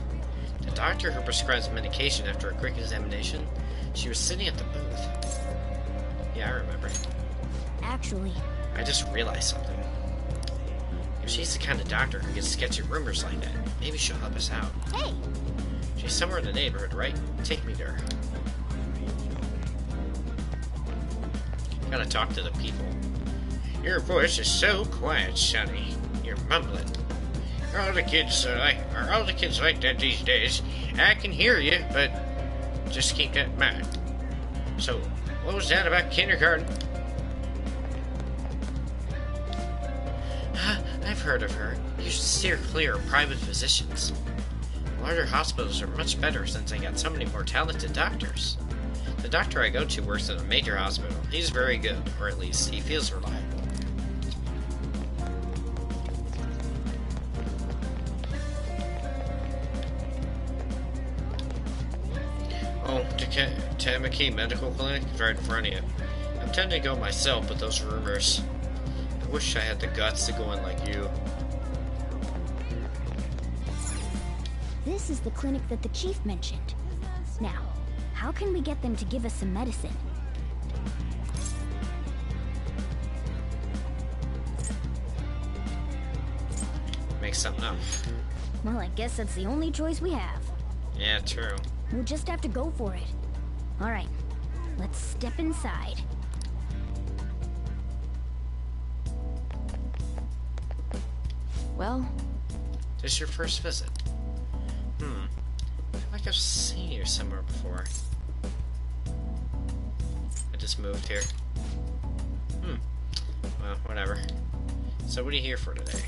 A: The doctor who prescribes medication after a quick examination? She was sitting at the booth. Yeah, I remember.
L: Actually,
A: I just realized something. If she's the kind of doctor who gets sketchy rumors like that, maybe she'll help us out.
L: Hey!
A: She's somewhere in the neighborhood, right? Take me to her. Gotta talk to the people. Your voice is so quiet, Sonny. You're mumbling. Are all the kids like that these days? I can hear you, but just keep that in mind. So, what was that about kindergarten? I've heard of her. You should steer clear of private physicians. Larger hospitals are much better since they got so many more talented doctors. The doctor I go to works at a major hospital. He's very good, or at least he feels reliable. Oh, Tamaki Medical Clinic is right in front of you. I'm tempted to go myself, but those rumors. I wish I had the guts to go in like you.
L: This is the clinic that the chief mentioned. Now, how can we get them to give us some medicine?
A: Make something up.
L: Well, I guess that's the only choice we have.
A: Yeah, true.
L: We'll just have to go for it. Alright, let's step inside.
C: Well,
A: this is your first visit. I feel like I've seen you somewhere before. I just moved here. Well, whatever. So what are you here for today?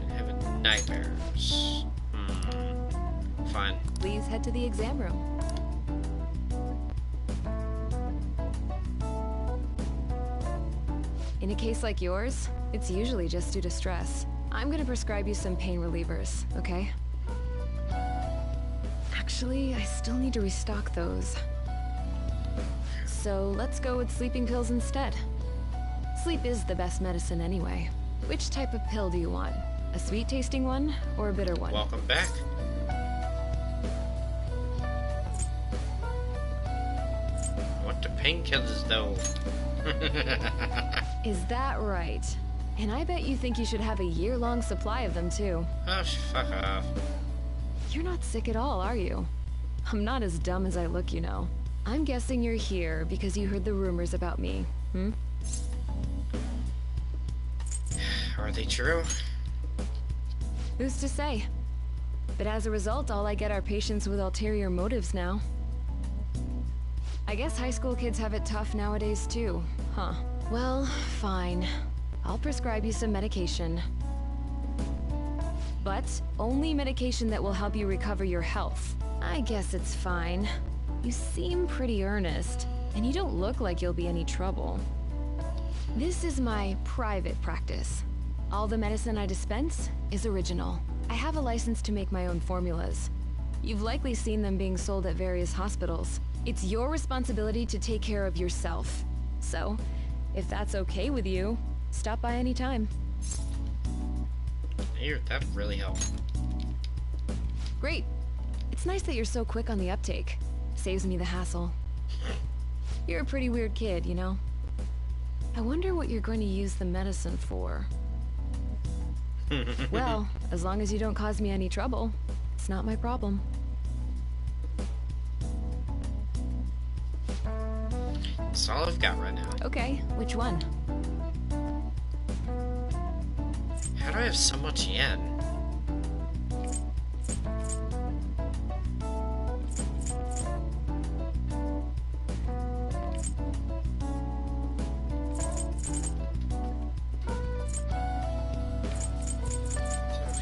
A: Been having nightmares. Fine.
C: Please head to the exam room. In a case like yours, it's usually just due to stress. I'm gonna prescribe you some pain relievers, okay? Actually, I still need to restock those. So let's go with sleeping pills instead. Sleep is the best medicine anyway. Which type of pill do you want? A sweet-tasting one or a bitter one?
A: Welcome back. What the painkillers though?
C: Is that right? And I bet you think you should have a year-long supply of them too.
A: Oh, fuck off.
C: You're not sick at all, are you? I'm not as dumb as I look, you know. I'm guessing you're here because you heard the rumors about me,
A: Are they true?
C: Who's to say? But as a result, all I get are patients with ulterior motives now. I guess high school kids have it tough nowadays too, huh? Well, fine. I'll prescribe you some medication. But only medication that will help you recover your health. I guess it's fine. You seem pretty earnest, and you don't look like you'll be any trouble. This is my private practice. All the medicine I dispense is original.
U: I have a license to make my own formulas. You've likely seen them being sold at various hospitals. It's your responsibility to take care of yourself. So, if that's okay with you, stop by any time.
A: Here, that would really help.
U: Great. It's nice that you're so quick on the uptake. Saves me the hassle. You're a pretty weird kid, you know? I wonder what you're going to use the medicine for. Well, as long as you don't cause me any trouble, it's not my problem.
A: That's all I've got right now.
U: Okay, which one?
A: How do I have so much yen?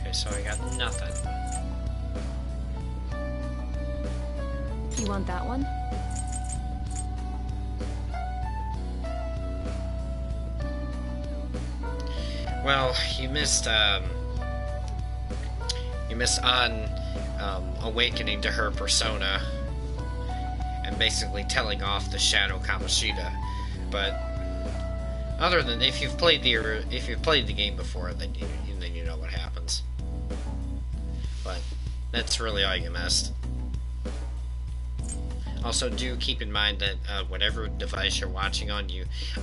A: Okay, so I got nothing.
U: You want that one?
A: Well, you missed on awakening to her persona and basically telling off the Shadow Kamoshida. But other than if you've played the game before, then you know what happens. But that's really all you missed. Also, do keep in mind that whatever device you're watching on,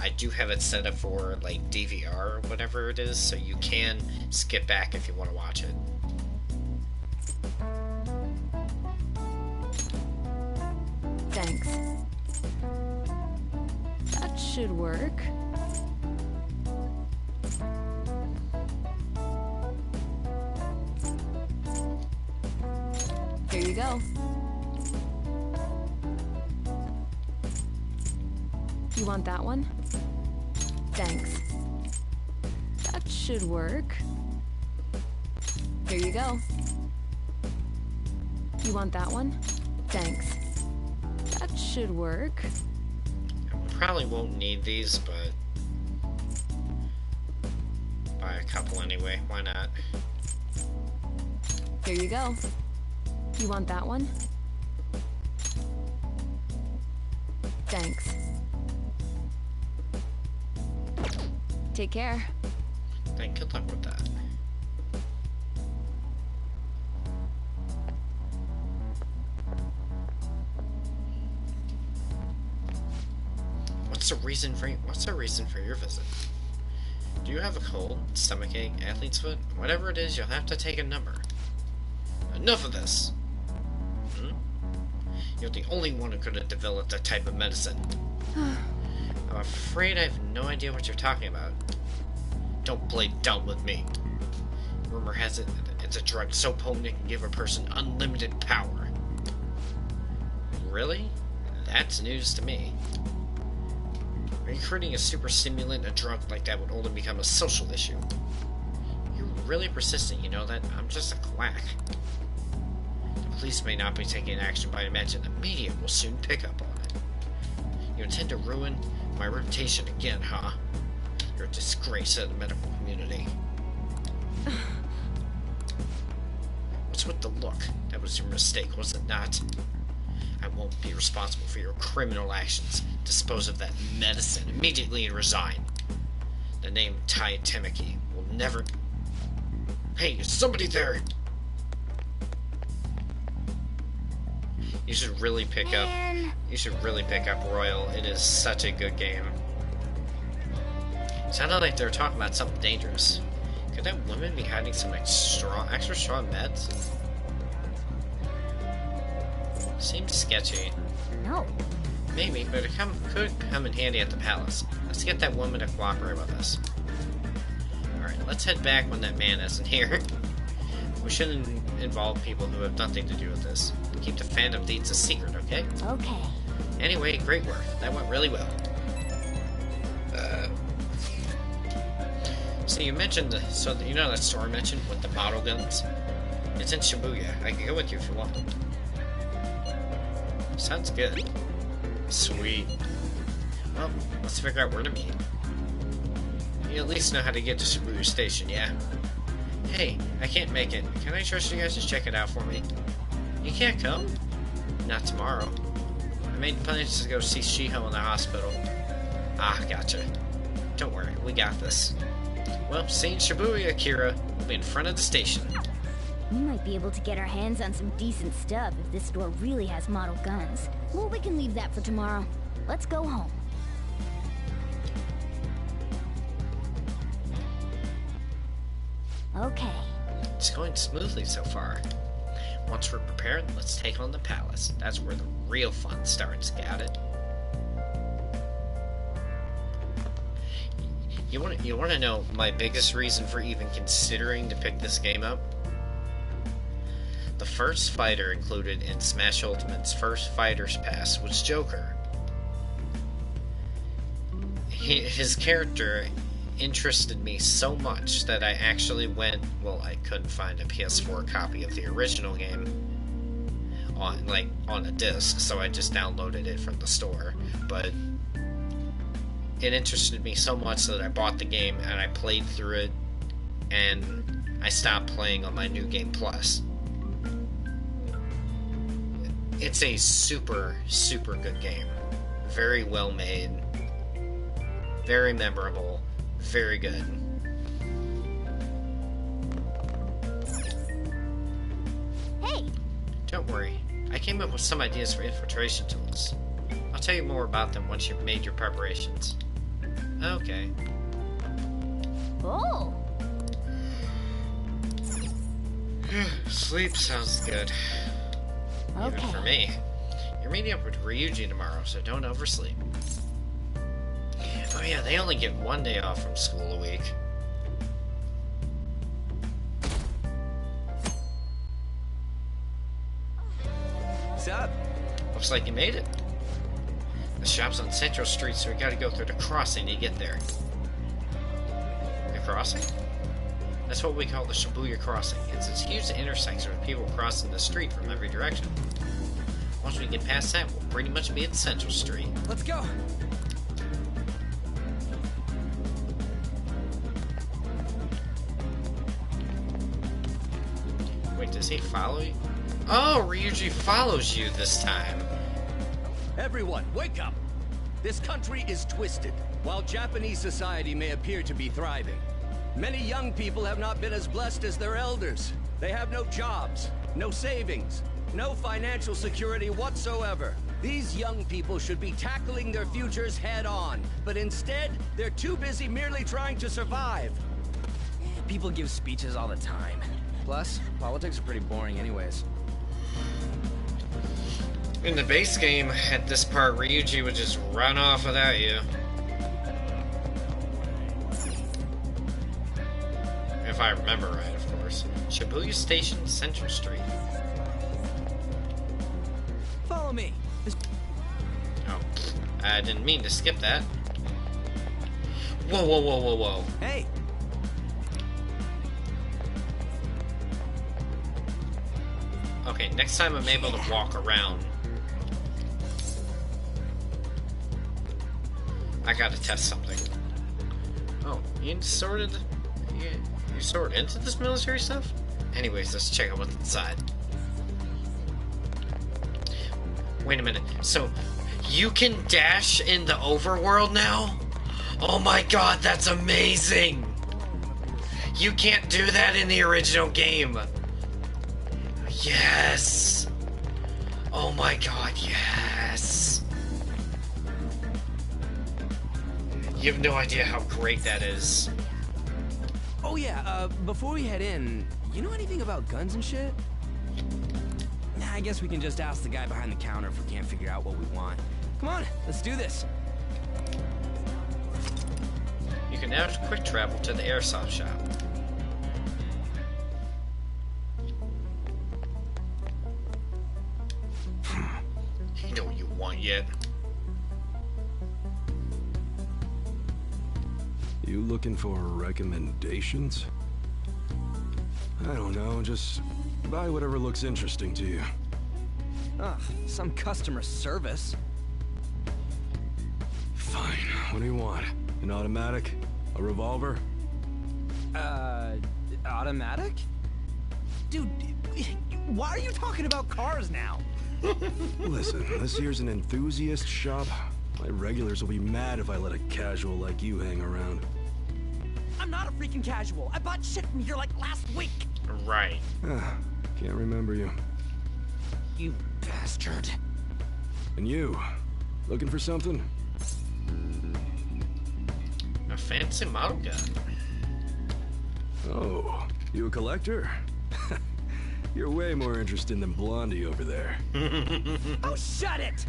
A: I do have it set up for like DVR or whatever it is, so you can skip back if you want to watch it.
U: Thanks. That should work. Here you go. You want that one? Thanks. That should work. Here you go. You want that one? Thanks. That should work.
A: Probably won't need these, but buy a couple anyway. Why not?
U: Here you go. You want that one? Thanks. Take care.
A: Thank good luck with that. What's the reason for your visit? Do you have a cold, stomachache, athlete's foot? Whatever it is, you'll have to take a number. Enough of this! You're the only one who could have developed that type of medicine. I'm afraid I have no idea what you're talking about. Don't play dumb with me. Rumor has it it's a drug so potent it can give a person unlimited power. Really? That's news to me. Are you creating a super stimulant, a drug like that would only become a social issue? You're really persistent, you know that? I'm just a quack. The police may not be taking action, but I imagine the media will soon pick up on it. You intend to ruin my reputation again, huh? You're a disgrace to the medical community. What's with the look? That was your mistake, was it not? I won't be responsible for your criminal actions. Dispose of that medicine immediately and resign. The name Tai Temeki will never... Hey, is somebody there? You should really pick up... You should really pick up Royal. It is such a good game. It sounded like they were talking about something dangerous. Could that woman be hiding some extra strong meds? Seems sketchy.
L: No.
A: Maybe, but it could come in handy at the palace. Let's get that woman to cooperate with us. Alright, let's head back when that man isn't here. We shouldn't involve people who have nothing to do with this. Keep the Phantom Deeds a secret, okay?
L: Okay.
A: Anyway, great work. That went really well. So you mentioned you know that store I mentioned with the model guns? It's in Shibuya. I can go with you if you want. Sounds good. Sweet. Well, let's figure out where to meet. You at least know how to get to Shibuya Station, yeah? Hey, I can't make it. Can I trust you guys to check it out for me? You can't come? Not tomorrow. I made plans to go see Shiho in the hospital. Ah, gotcha. Don't worry, we got this. Well, seeing Shibuya, Akira, we'll be in front of the station.
L: We might be able to get our hands on some decent stuff if this store really has model guns. Well, we can leave that for tomorrow. Let's go home. Okay.
A: It's going smoothly so far. Once we're prepared, let's take on the palace. That's where the real fun starts, got it? You want to know my biggest reason for even considering to pick this game up? The first fighter included in Smash Ultimate's first Fighter's Pass was Joker. His character interested me so much that I actually went, well, I couldn't find a PS4 copy of the original game on a disc, so I just downloaded it from the store, but it interested me so much that I bought the game and I played through it, and I stopped playing on my New Game Plus. It's a super, super good game. Very well made. Very memorable. Very good.
L: Hey!
A: Don't worry. I came up with some ideas for infiltration tools. I'll tell you more about them once you've made your preparations. Okay.
L: Oh!
A: Sleep sounds good.
L: Okay.
A: Even for me. You're meeting up with Ryuji tomorrow, so don't oversleep. Oh yeah, they only get one day off from school a week.
G: What's up?
A: Looks like you made it. The shop's on Central Street, so we gotta go through the crossing to get there. The crossing? That's what we call the Shibuya crossing. It's this huge intersection with people crossing the street from every direction. Once we get past that, we'll pretty much be at Central Street.
G: Let's go!
A: Wait, does he follow you? Oh, Ryuji follows you this time.
N: Everyone, wake up! This country is twisted. While Japanese society may appear to be thriving, many young people have not been as blessed as their elders. They have no jobs, no savings, no financial security whatsoever. These young people should be tackling their futures head-on, but instead, they're too busy merely trying to survive.
G: People give speeches all the time. Plus, politics are pretty boring anyways.
A: In the base game, at this part, Ryuji would just run off without you. If I remember right, of course. Shibuya Station, Central Street.
G: Follow me.
A: Oh, I didn't mean to skip that. Whoa, whoa, whoa, whoa, whoa.
G: Hey!
A: Okay, next time I'm able to walk around. I gotta test something. Oh, you sorted into this military stuff? Anyways, let's check out what's inside. Wait a minute, so you can dash in the overworld now? Oh my god, that's amazing! You can't do that in the original game. Yes! Oh my god, yes! You have no idea how great that is.
G: Oh yeah, before we head in, you know anything about guns and shit? Nah, I guess we can just ask the guy behind the counter if we can't figure out what we want. Come on, let's do this.
A: You can now quick travel to the airsoft shop. You know what you want yet?
V: You looking for recommendations? I don't know, just buy whatever looks interesting to you.
G: Ugh, some customer service.
V: Fine, what do you want? An automatic? A revolver?
G: Automatic? Dude, why are you talking about cars now?
V: Listen, this here's an enthusiast shop. My regulars will be mad if I let a casual like you hang around.
G: I'm not a freaking casual. I bought shit from here like last week.
A: Right.
V: Can't remember you.
G: You bastard.
V: And you, looking for something?
A: A fancy model gun.
V: Oh, you a collector? You're way more interesting than Blondie over there.
G: Oh, shut it!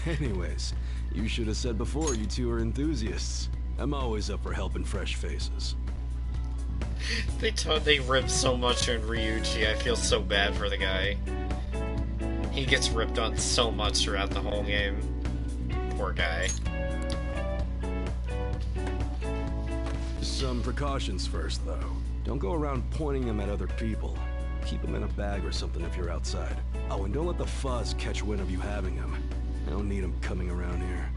V: Anyways, you should have said before you two are enthusiasts. I'm always up for helping fresh faces.
A: They rip so much on Ryuji. I feel so bad for the guy. He gets ripped on so much throughout the whole game. Poor guy.
V: Some precautions first, though. Don't go around pointing them at other people. Keep them in a bag or something if you're outside. Oh, and don't let the fuzz catch wind of you having them. I don't need them coming around here.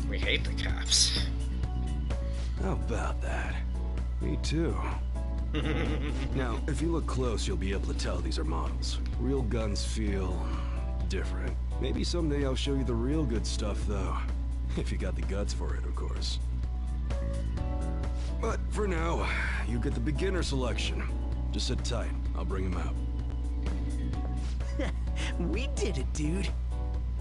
A: We hate the cops.
V: How about that? Me too. Now, if you look close, you'll be able to tell these are models. Real guns feel different. Maybe someday I'll show you the real good stuff, though. If you got the guts for it, of course. But for now, you get the beginner selection. Just sit tight. I'll bring him out.
G: We did it, dude.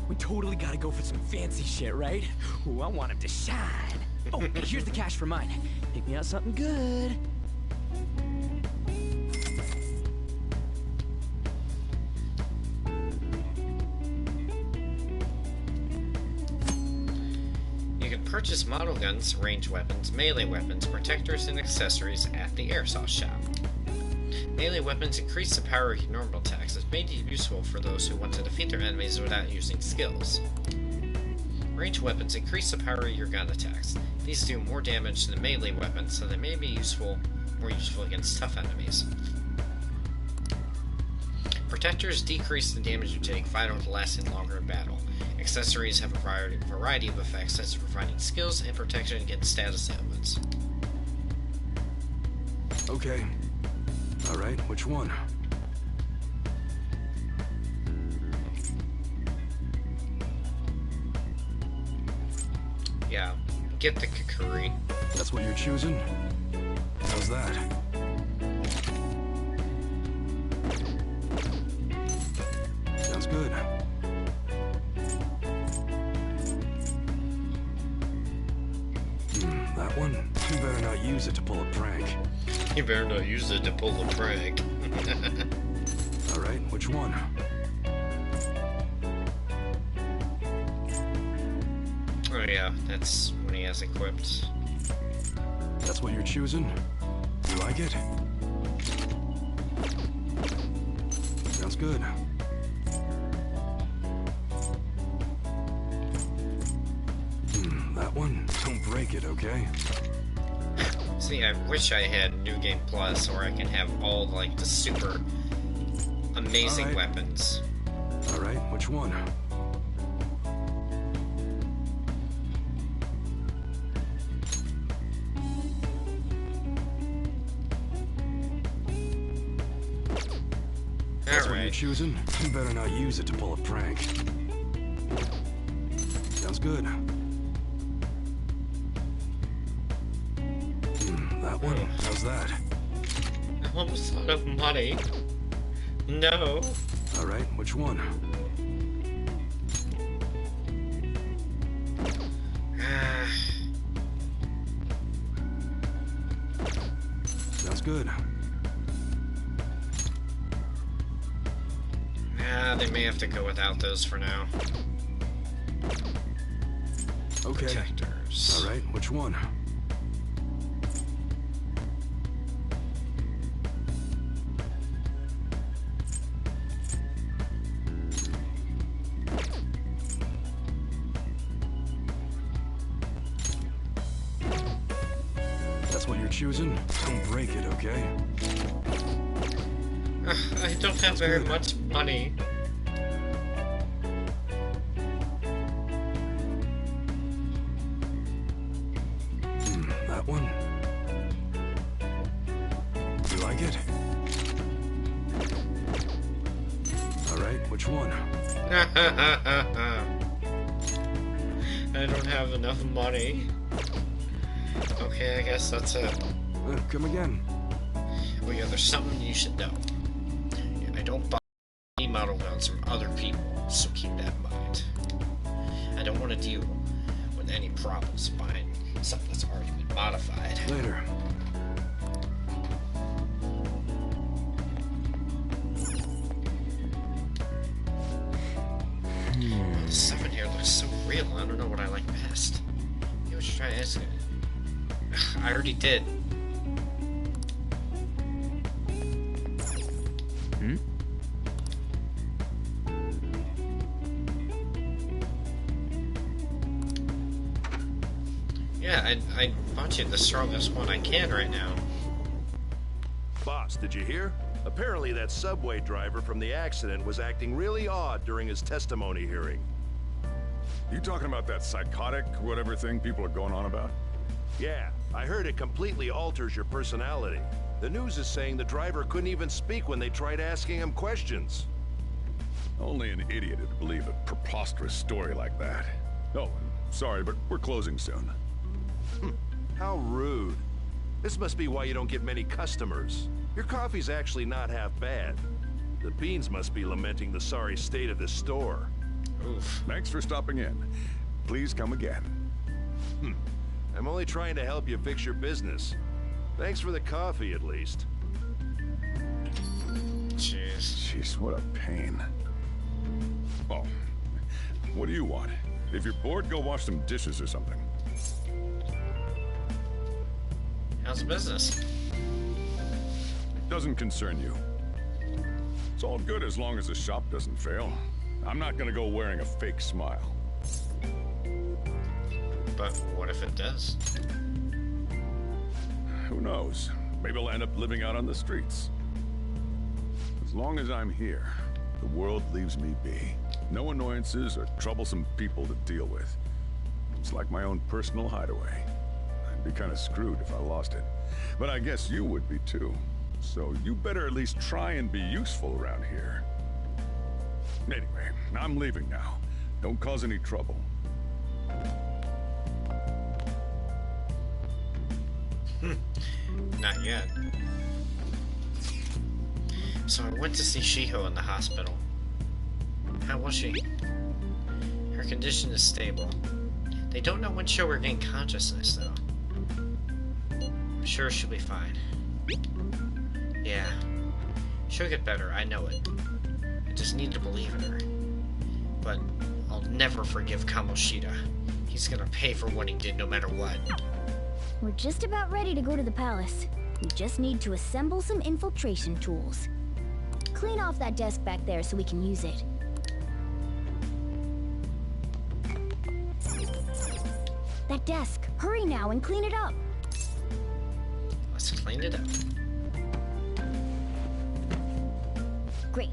G: We totally gotta go for some fancy shit, right? Ooh, I want him to shine. Oh, here's the cash for mine. Pick me out something good.
A: You can purchase model guns, range weapons, melee weapons, protectors, and accessories at the airsoft shop. Melee weapons increase the power of your normal attacks. It's made useful for those who want to defeat their enemies without using skills. Range weapons increase the power of your gun attacks. These do more damage than melee weapons, so they may be more useful against tough enemies. Protectors decrease the damage you take, vital to lasting longer in battle. Accessories have a variety of effects, such as providing skills and protection against status ailments.
V: Okay. Alright, which one?
A: Yeah, get the Kakuri.
V: That's what you're choosing? How's that? Sounds good. That one? You better not use it to pull a prank.
A: You better not use it to pull a prank.
V: Alright, which one?
A: Oh yeah, that's when he has equipped.
V: That's what you're choosing? You like it? Sounds good. That one? Don't break it, okay?
A: See, I wish I had New Game Plus, or I can have all, like, the super amazing weapons.
V: Alright, which one? That's what you're choosing? You better not use it to pull a prank. Sounds good. That one? How's that?
A: I almost thought of money. No.
V: Alright, which one? Sounds good.
A: They may have to go without those for now.
V: Okay.
A: Protectors.
V: Alright, which one? That's what you're choosing? Don't break it, okay?
A: I don't have very much money.
V: right. Which one?
A: I don't have enough money. Okay, I guess that's it.
V: Come again.
A: Oh yeah, there's something you should know. I don't buy any model guns from other people, so keep that in mind. I don't want to deal with any problems buying something that's already been modified.
V: Later.
A: The stuff in here looks so real. I don't know what I like best. You should try asking it. I already did. Yeah, I bought you the strongest one I can right now.
E: Boss, did you hear? Apparently that subway driver from the accident was acting really odd during his testimony hearing.
T: You talking about that psychotic whatever thing people are going on about?
E: Yeah, I heard it completely alters your personality. The news is saying the driver couldn't even speak when they tried asking him questions.
T: Only an idiot would believe a preposterous story like that. Oh, sorry, but we're closing soon.
E: How rude. This must be why you don't get many customers. Your coffee's actually not half bad. The beans must be lamenting the sorry state of this store.
T: Oof. Thanks for stopping in. Please come again.
E: I'm only trying to help you fix your business. Thanks for the coffee, at least.
T: Jeez, what a pain. Oh, what do you want? If you're bored, go wash some dishes or something.
A: How's business?
T: It doesn't concern you. It's all good as long as the shop doesn't fail. I'm not gonna go wearing a fake smile.
A: But what if it does?
T: Who knows? Maybe I'll end up living out on the streets. As long as I'm here, the world leaves me be. No annoyances or troublesome people to deal with. It's like my own personal hideaway. I'd be kind of screwed if I lost it. But I guess you would be too. So you better at least try and be useful around here. Anyway, I'm leaving now. Don't cause any trouble.
A: Not yet. So I went to see Shiho in the hospital. How was she? Her condition is stable. They don't know when she'll regain consciousness, though. I'm sure she'll be fine. Yeah. She'll get better, I know it. I just need to believe in her. But I'll never forgive Kamoshida. He's gonna pay for what he did no matter what.
L: We're just about ready to go to the palace. We just need to assemble some infiltration tools. Clean off that desk back there so we can use it. That desk! Hurry now and clean it up!
A: Let's clean it up.
L: Great.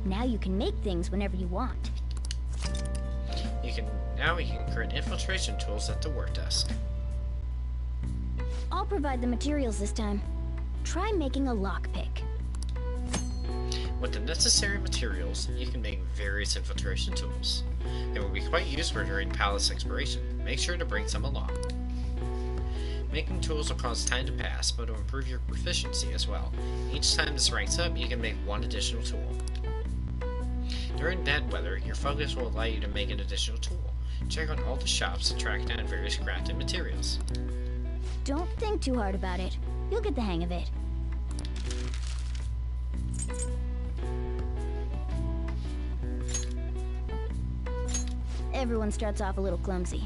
L: Now you can make things whenever you want.
A: Now we can create infiltration tools at the work desk.
L: I'll provide the materials this time. Try making a lockpick.
A: With the necessary materials, you can make various infiltration tools. They will be quite useful during palace exploration. Make sure to bring some along. Making tools will cause time to pass, but will improve your proficiency as well. Each time this ranks up, you can make one additional tool. During bad weather, your focus will allow you to make an additional tool. Check on all the shops to track down various crafted materials.
L: Don't think too hard about it. You'll get the hang of it. Everyone starts off a little clumsy.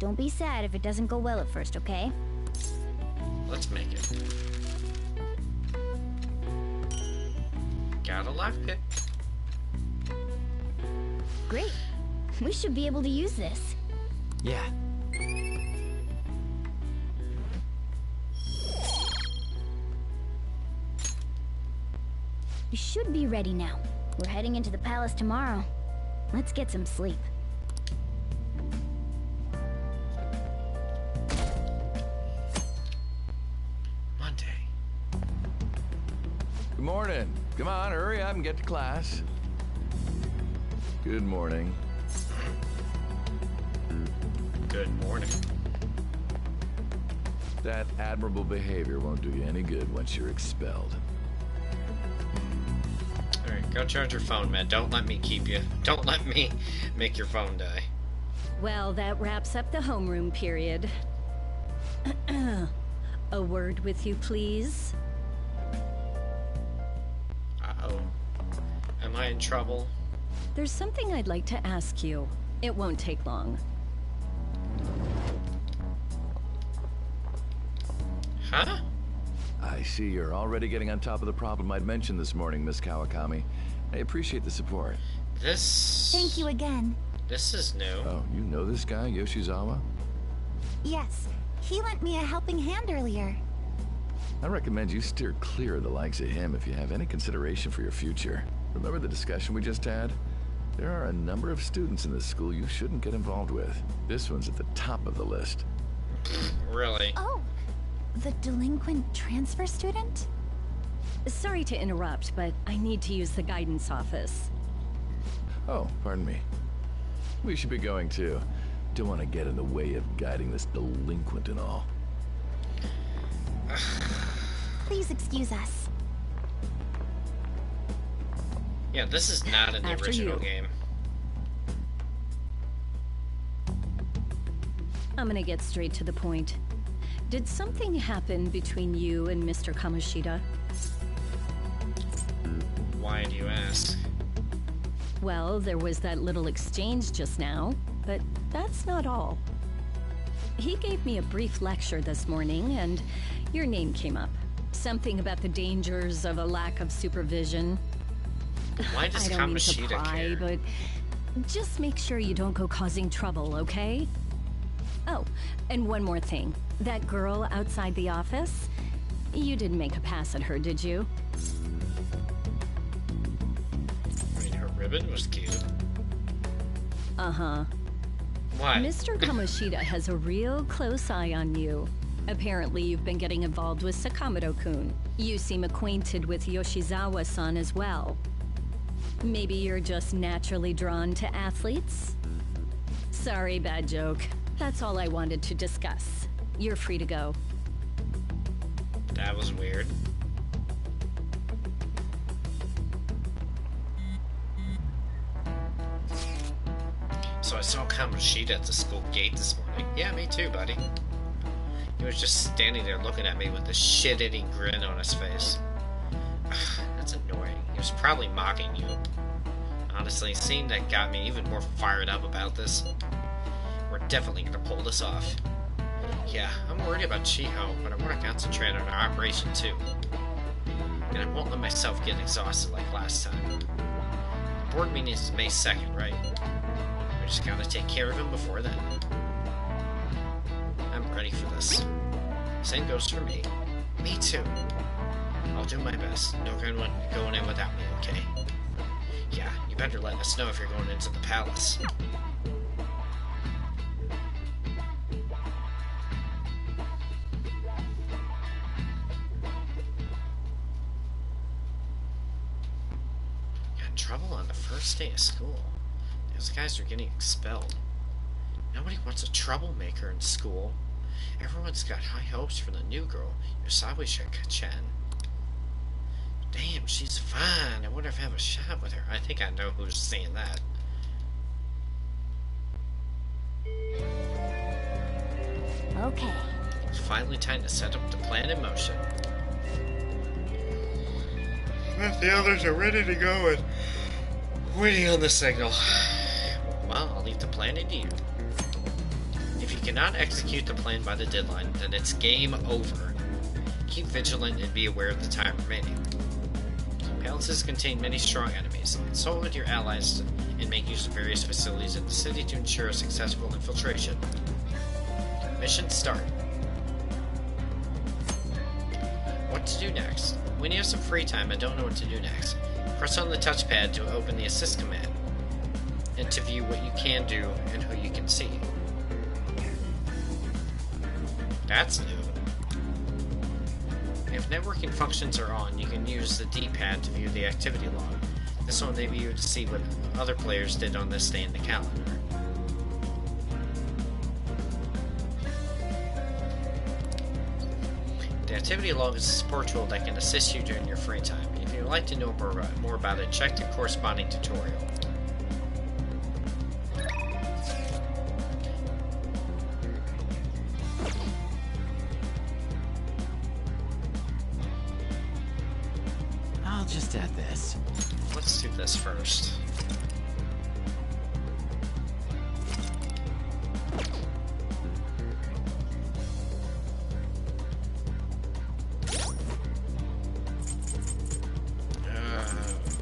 L: Don't be sad if it doesn't go well at first, okay?
A: Let's make it. Got a lockpick.
L: Great. We should be able to use this.
G: Yeah.
L: We should be ready now. We're heading into the palace tomorrow. Let's get some sleep.
A: Monday.
F: Good morning. Come on, hurry up and get to class. Good morning.
A: Good morning.
F: That admirable behavior won't do you any good once you're expelled.
A: Alright, go charge your phone, man. Don't let me keep you. Don't let me make your phone die.
K: Well, that wraps up the homeroom period. A word with you, please?
A: Uh-oh. Am I in trouble?
K: There's something I'd like to ask you. It won't take long.
A: Huh?
F: I see you're already getting on top of the problem I'd mentioned this morning, Miss Kawakami. I appreciate the support.
A: This...
L: Thank you again.
A: This is new.
F: Oh, you know this guy, Yoshizawa?
L: Yes, he lent me a helping hand earlier.
F: I recommend you steer clear of the likes of him if you have any consideration for your future. Remember the discussion we just had? There are a number of students in this school you shouldn't get involved with. This one's at the top of the list.
A: Really?
L: Oh, the delinquent transfer student?
K: Sorry to interrupt, but I need to use the guidance office.
F: Oh, pardon me. We should be going too. Don't want to get in the way of guiding this delinquent and all.
L: Please excuse us.
A: Yeah, this is not in the
K: After
A: original
K: you.
A: game.
K: I'm gonna get straight to the point. Did something happen between you and Mr. Kamoshida?
A: Why do you ask?
K: Well, there was that little exchange just now, but that's not all. He gave me a brief lecture this morning, and your name came up. Something about the dangers of a lack of supervision.
A: Why does
K: I don't mean to
A: Kamoshida
K: pry,
A: care?
K: but just make sure you don't go causing trouble, okay? Oh, and one more thing. That girl outside the office, you didn't make a pass at her, did you?
A: I mean, her ribbon was cute.
K: Uh-huh.
A: Why?
K: Mr. Kamoshida has a real close eye on you. Apparently, you've been getting involved with Sakamoto-kun. You seem acquainted with Yoshizawa-san as well. Maybe you're just naturally drawn to athletes? Sorry, bad joke. That's all I wanted to discuss. You're free to go.
A: That was weird. So I saw Kamoshida at the school gate this morning. Yeah, me too, buddy. He was just standing there looking at me with a shit-eating grin on his face. That's annoying. He was probably mocking you. Honestly, seeing that got me even more fired up about this. We're definitely gonna pull this off. Yeah, I'm worried about Chiho, but I want to concentrate on our operation too. And I won't let myself get exhausted like last time. The board meeting is May 2nd, right? We just gotta take care of him before then. I'm ready for this. Same goes for me. Me too. I'll do my best. No going in without me, okay? Yeah, you better let us know if you're going into the palace. Got in trouble on the first day of school. Those guys are getting expelled. Nobody wants a troublemaker in school. Everyone's got high hopes for the new girl, Yosawi-chan. Damn, she's fine. I wonder if I have a shot with her. I think I know who's saying that.
L: Okay.
A: It's finally time to set up the plan in motion. If the others are ready to go and waiting on the signal, well, I'll leave the plan to you. If you cannot execute the plan by the deadline, then it's game over. Keep vigilant and be aware of the time remaining. Palaces contain many strong enemies. Consult with your allies and make use of various facilities in the city to ensure a successful infiltration. Mission start. What to do next? When you have some free time and don't know what to do next, press on the touchpad to open the assist command and to view what you can do and who you can see. That's new. If networking functions are on, you can use the D-pad to view the activity log. This will enable you to see what other players did on this day in the calendar. The activity log is a support tool that can assist you during your free time. If you would like to know more about it, check the corresponding tutorial.
H: I'll just add this.
A: Let's do this first.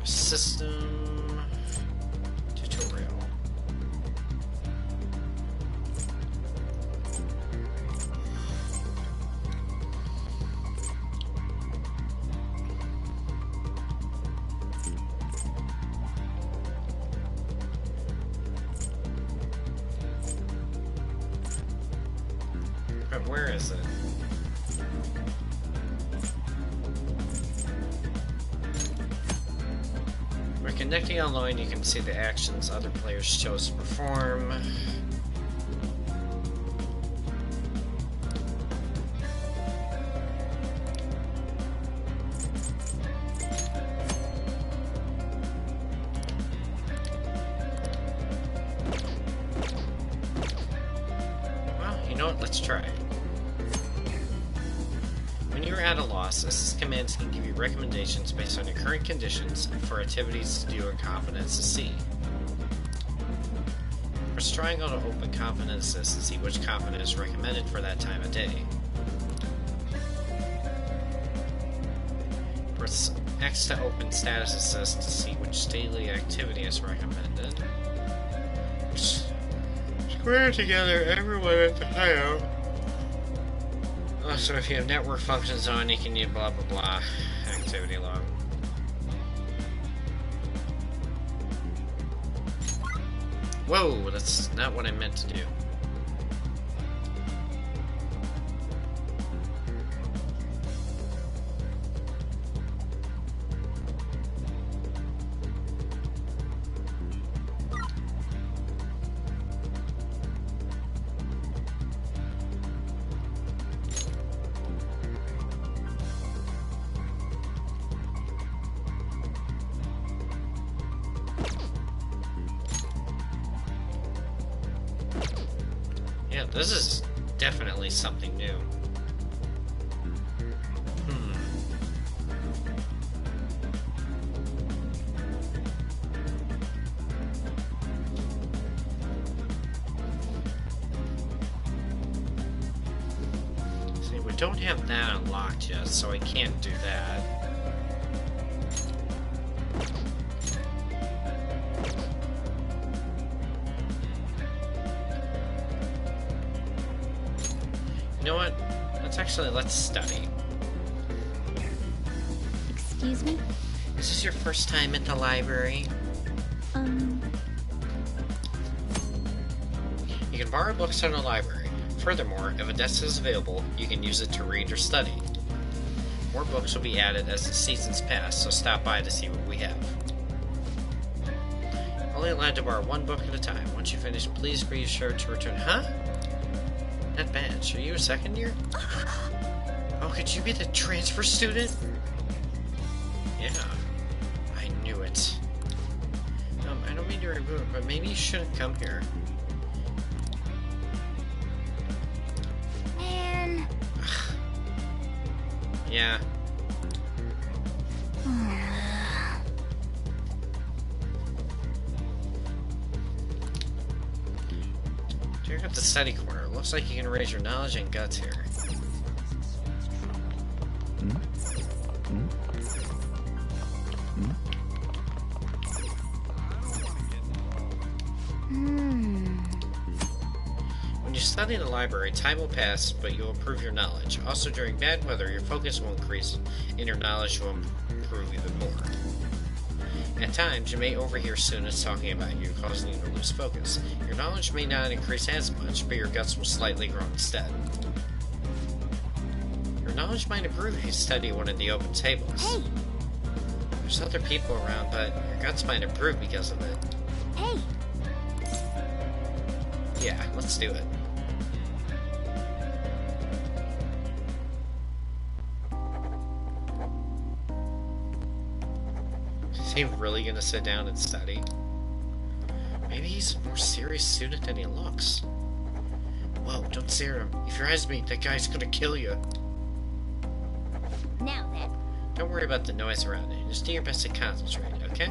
A: System tutorial. But where is it? When connecting online, you can see the actions other players chose to perform. Well, you know what? Let's try it. When you're at a loss, assist commands can give you recommendations based on your current conditions for activities to do in Confidence to see. Press triangle to open Confidence Assist to see which confidence is recommended for that time of day. Press X to open Status Assist to see which daily activity is recommended. Square together everyone at the hideout. So if you have network functions on, you can use blah blah blah activity log. Whoa, that's not what I meant to do. Yeah, this is definitely something new. See, we don't have that unlocked yet, so I can't do that. You know what? Let's study.
I: Excuse me?
A: Is this your first time at the library? You can borrow books from the library. Furthermore, if a desk is available, you can use it to read or study. More books will be added as the seasons pass, so stop by to see what we have. Only allowed to borrow one book at a time. Once you finish, please be sure to return. Huh? Not bad. Are you a second year? Oh, could you be the transfer student? Yeah, I knew it. I don't mean to remove it, but maybe you shouldn't come here.
L: Man.
A: Yeah. Check out the study corner. Looks like you can raise your knowledge and guts here. When you study in the library, time will pass, but you'll improve your knowledge. Also, during bad weather, your focus will increase, and your knowledge will improve even more. At times, you may overhear students talking about you, causing you to lose focus. Your knowledge may not increase as much, but your guts will slightly grow instead. Your knowledge might improve if you study one of the open tables.
L: Hey!
A: There's other people around, but your guts might improve because of it.
L: Hey!
A: Yeah, let's do it. Is he really gonna sit down and study? Maybe he's a more serious student than he looks. Whoa, don't stare at him. If your eyes meet, that guy's gonna kill you.
L: Now then.
A: Don't worry about the noise around it. Just do your best to concentrate, okay?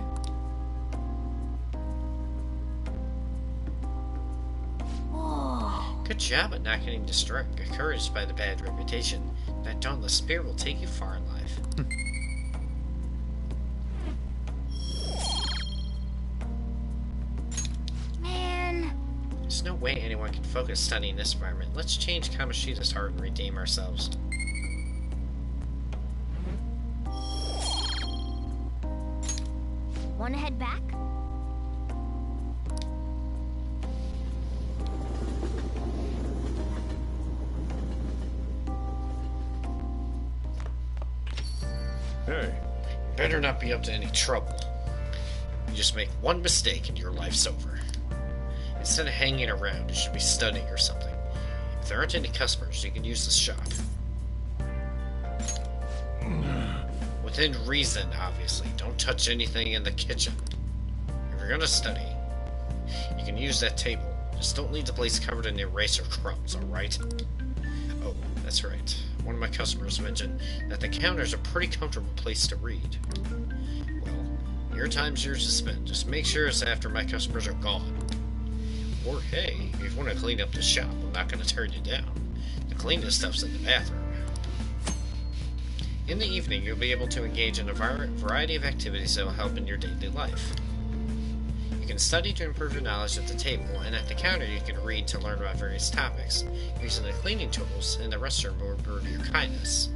L: Oh.
A: Good job at not getting discouraged by the bad reputation. That dauntless spirit will take you far in life.
L: Man.
A: There's no way anyone can focus studying this environment. Let's change Kamoshida's heart and redeem ourselves.
L: Wanna head back?
T: Hey.
A: You better not be up to any trouble. You just make one mistake and your life's over. Instead of hanging around, you should be studying or something. If there aren't any customers, you can use the shop. Within reason, obviously. Don't touch anything in the kitchen. If you're gonna study, you can use that table. Just don't leave the place covered in eraser crumbs, alright? Oh, that's right. One of my customers mentioned that the counter's a pretty comfortable place to read. Well, your time's yours to spend. Just make sure it's after my customers are gone. Or, hey, if you want to clean up the shop, I'm not going to turn you down. The cleanest stuff's in the bathroom. In the evening, you'll be able to engage in a variety of activities that will help in your daily life. You can study to improve your knowledge at the table, and at the counter you can read to learn about various topics. Using the cleaning tools in the restroom will improve your kindness.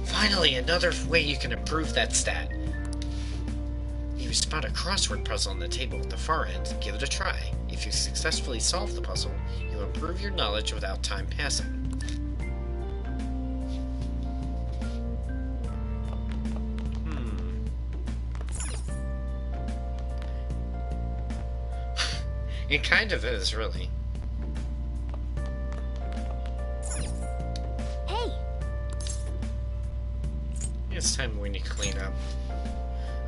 A: Finally, another way you can improve that stat. If you spot a crossword puzzle on the table at the far end, give it a try. If you successfully solve the puzzle, you'll improve your knowledge without time passing. It kind of is, really.
L: Hey!
A: It's time we need to clean up.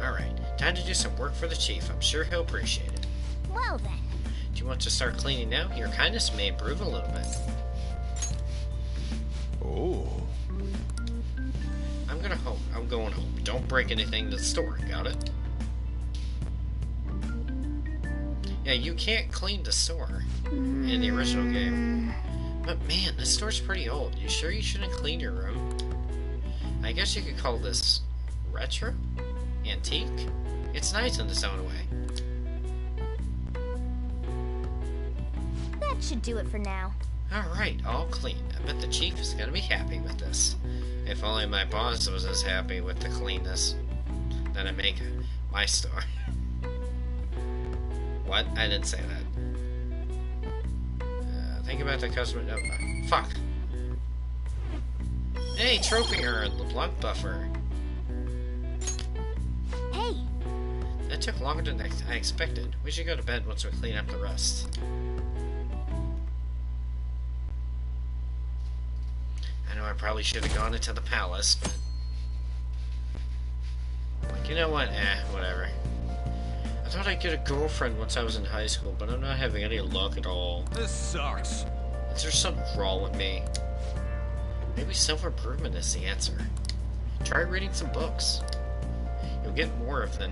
A: Alright, time to do some work for the chief. I'm sure he'll appreciate it.
L: Well then.
A: Do you want to start cleaning now? Your kindness may improve a little bit.
T: Oh.
A: I'm going home. Don't break anything to the store, got it? Yeah, you can't clean the store in the original game. But man, this store's pretty old. You sure you shouldn't clean your room? I guess you could call this retro? Antique? It's nice in its own way.
L: That should do it for now.
A: Alright, all clean. I bet the chief is gonna be happy with this. If only my boss was as happy with the cleanness that I make my store. What? I didn't say that. Think about the customer. No, fuck. Hey, trophy earned. LeBlanc buffer.
L: Hey!
A: That took longer than I expected. We should go to bed once we clean up the rest. I know I probably should have gone into the palace, but... like, you know what? Whatever. I thought I'd get a girlfriend once I was in high school, but I'm not having any luck at all.
J: This sucks.
A: Is there something wrong with me? Maybe self-improvement is the answer. Try reading some books. You'll get more of them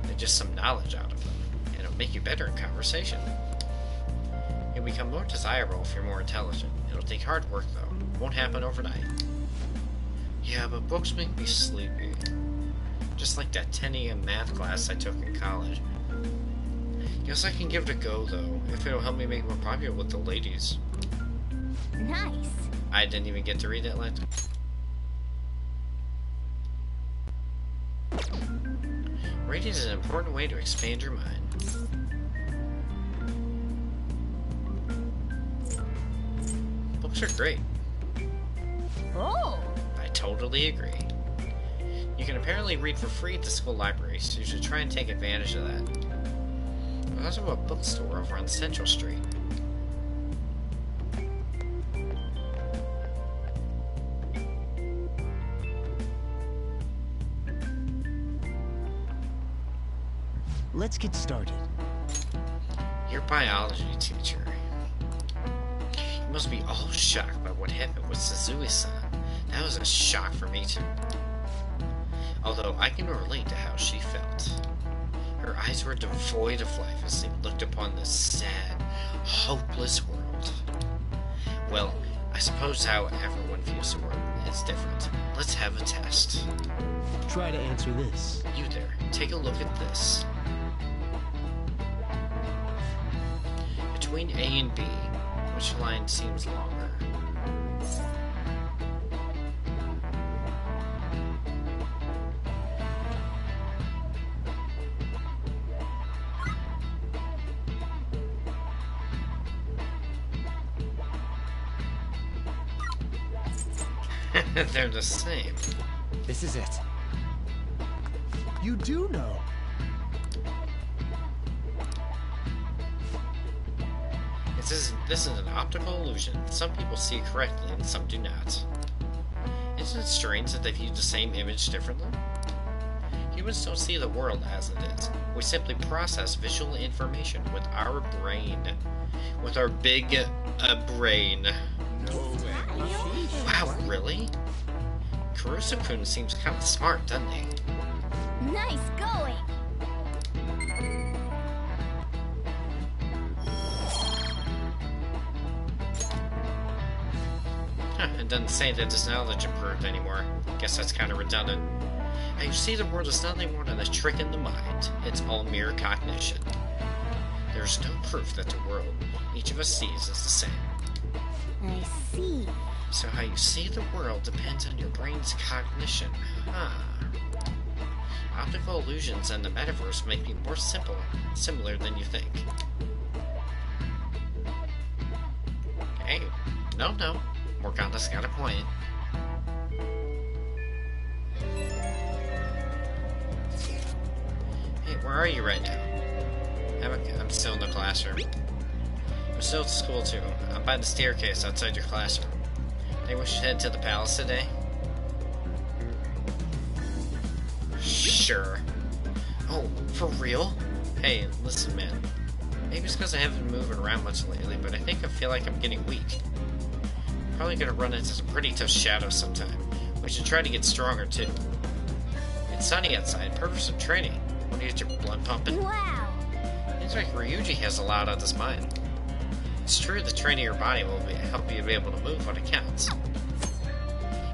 A: than just some knowledge out of them, and it'll make you better in conversation. You'll become more desirable if you're more intelligent. It'll take hard work, though. It won't happen overnight. Yeah, but books make me sleepy. Just like that 10 a.m. math class I took in college. Guess I can give it a go, though, if it'll help me make more popular with the ladies.
L: Nice.
A: I didn't even get to read that line. Reading is an important way to expand your mind. Books are great.
L: Oh!
A: I totally agree. You can apparently read for free at the school library, so you should try and take advantage of that. There's also a bookstore over on Central Street.
G: Let's get started.
A: Your biology teacher. You must be all shocked by what happened with Suzui-san. That was a shock for me too. Although I can relate to how she felt. Her eyes were devoid of life as they looked upon this sad, hopeless world. Well, I suppose how everyone views the world is different. Let's have a test.
G: Try to answer this.
A: You there, take a look at this. Between A and B, which line seems longer? They're the same.
G: This is it. You do know.
A: This is an optical illusion. Some people see it correctly and some do not. Isn't it strange that they view the same image differently? Humans don't see the world as it is. We simply process visual information with our brain. With our big brain.
J: No way.
A: Wow, really? Kurusu-kun seems kind of smart, doesn't he?
L: Nice going!
A: It doesn't say that his knowledge improved anymore. Guess that's kind of redundant. Now you see, the world is nothing more than a trick in the mind. It's all mere cognition. There's no proof that the world each of us sees is the same.
L: I see.
A: So how you see the world depends on your brain's cognition. Huh. Optical illusions and the metaverse may be more similar than you think. Hey, no. Morgana's got a point. Hey, where are you right now? I'm still in the classroom. I'm still at school too. I'm by the staircase outside your classroom. Think we should head to the palace today? Sure. Oh, for real? Hey, listen, man. Maybe it's because I haven't been moving around much lately, but I think I feel like I'm getting weak. Probably gonna run into some pretty tough shadows sometime. We should try to get stronger too. It's sunny outside. Perfect for some training. Want to get your blood pumping?
L: Wow!
A: Seems like Ryuji has a lot on his mind. It's true that training your body will help you be able to move when it counts.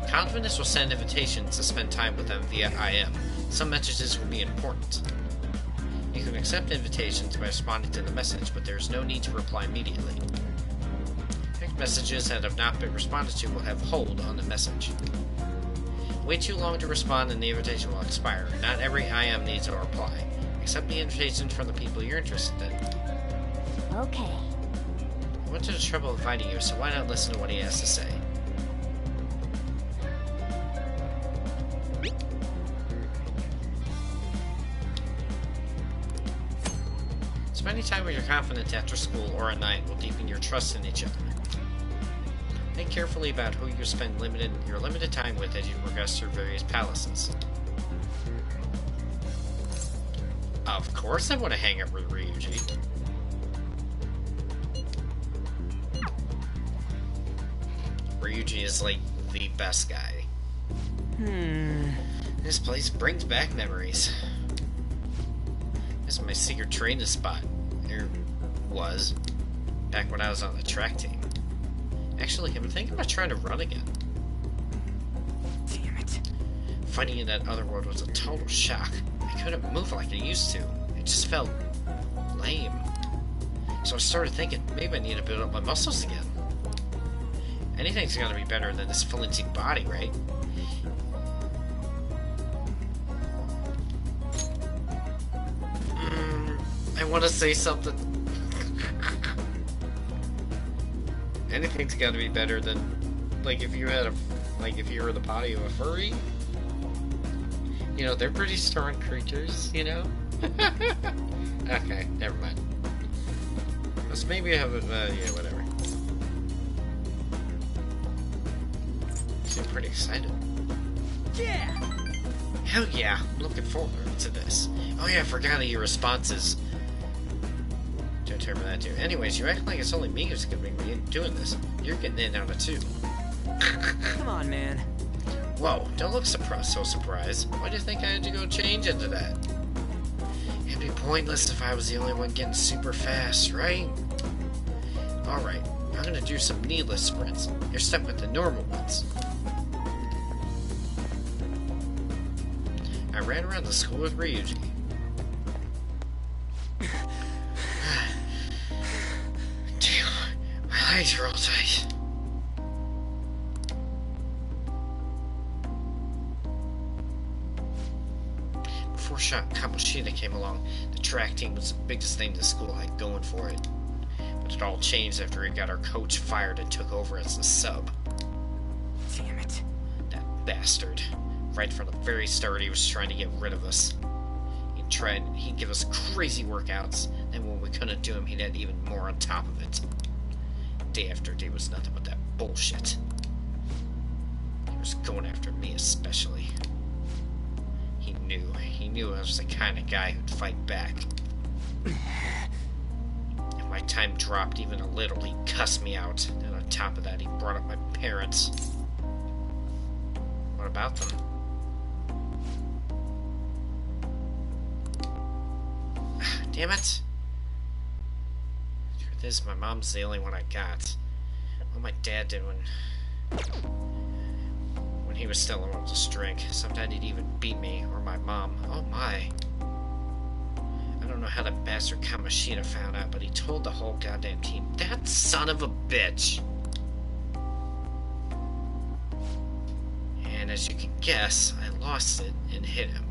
A: Confidence will send invitations to spend time with them via IM. Some messages will be important. You can accept invitations by responding to the message, but there is no need to reply immediately. Messages that have not been responded to will have hold on the message. Wait too long to respond and the invitation will expire. Not every IM needs a reply. Accept the invitations from the people you're interested in.
L: Okay.
A: I went to the trouble of inviting you, so why not listen to what he has to say? Spending time with your confidant after school or at night will deepen your trust in each other. Think carefully about who you spend your limited time with as you progress through various palaces. Of course I want to hang out with Ryuji. Ryuji is like the best guy. This place brings back memories. This is my secret training spot. There was. Back when I was on the track team. Actually, I've been thinking about trying to run again.
G: Damn it.
A: Fighting in that other world was a total shock. I couldn't move like I used to. It just felt lame. So I started thinking, maybe I need to build up my muscles again. Anything's gonna be better than this flimsy body, right? I want to say something. Anything's got to be better than, like, if you had a, like, if you were the body of a furry. You know, they're pretty strong creatures, you know? Okay, never mind. Let's maybe have a, yeah, whatever. Seem pretty excited.
G: Yeah!
A: Hell yeah, I'm looking forward to this. Oh yeah, I forgot your responses. Don't remember that too. Anyways, you act like it's only me who's gonna be doing this. You're getting in on it too.
G: Come on, man.
A: Whoa, don't look so surprised. Why do you think I had to go change into that? It'd be pointless if I was the only one getting super fast, right? Alright, I'm gonna do some needless sprints. You're stuck with the normal ones. I ran around the school with Ryuji. Damn, my legs are all tight. Before Kamoshida came along, the track team was the biggest thing the school had going for it. But it all changed after he got our coach fired and took over as the sub.
G: Damn it.
A: That bastard. Right from the very start, he was trying to get rid of us. He'd give us crazy workouts, and when we couldn't do them, he'd add even more on top of it. Day after day was nothing but that bullshit. He was going after me especially. He knew I was the kind of guy who'd fight back. If my time dropped even a little, he cussed me out, and on top of that, he brought up my parents. What about them? Damn it! Truth is, my mom's the only one I got. What my dad did when he was still able to drink. Sometimes he'd even beat me or my mom. Oh my! I don't know how that bastard Kamoshida found out, but he told the whole goddamn team. That son of a bitch! And as you can guess, I lost it and hit him.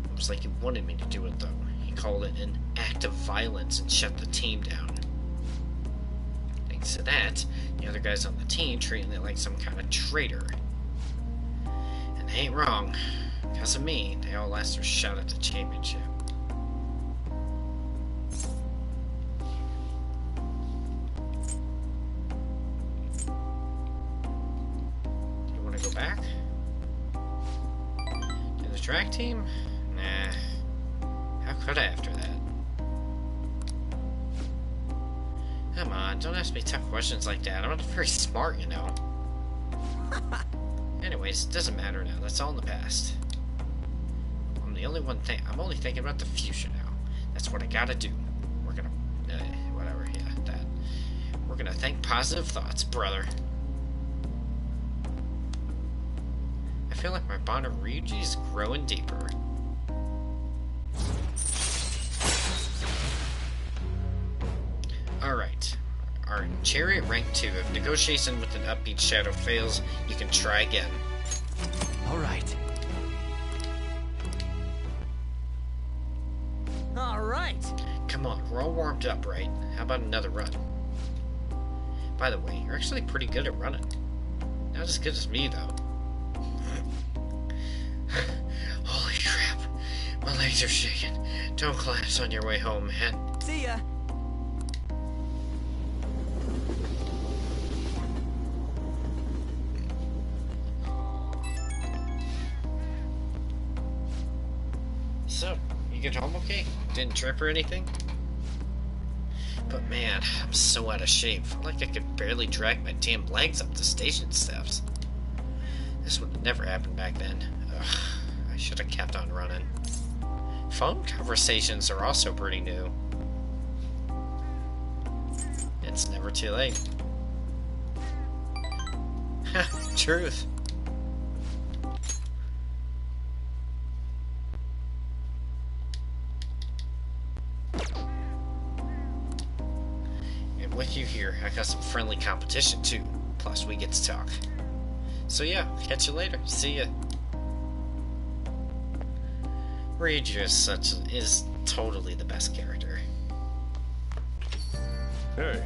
A: It was like he wanted me to do it, though. He called it an act of violence and shut the team down. Thanks to that, the other guys on the team treated it like some kind of traitor. And they ain't wrong. Because of me, they all lost their shot at the championship. You want to go back? To the track team? Nah. How could I after that? Come on, don't ask me tough questions like that. I'm not very smart, you know. Anyways, it doesn't matter now. That's all in the past. I'm only thinking about the future now. That's what I gotta do. We're gonna... whatever, yeah, that. We're gonna think positive thoughts, brother. I feel like my bond with Ryuji is growing deeper. Alright. Our chariot rank 2. If negotiation with an upbeat shadow fails, you can try again.
G: Alright. Alright!
A: Come on, we're all warmed up, right? How about another run? By the way, you're actually pretty good at running. Not as good as me, though. Holy crap. My legs are shaking. Don't collapse on your way home, man.
G: See ya!
A: So, you get home okay? Didn't trip or anything? But man, I'm so out of shape. Felt like I could barely drag my damn legs up the station steps. This would have never happened back then. Ugh, I should have kept on running. Phone conversations are also pretty new. It's never too late. Truth. And with you here, I got some friendly competition too. Plus, we get to talk. So yeah, catch you later. See ya. Ryuji is totally the best character.
T: Hey.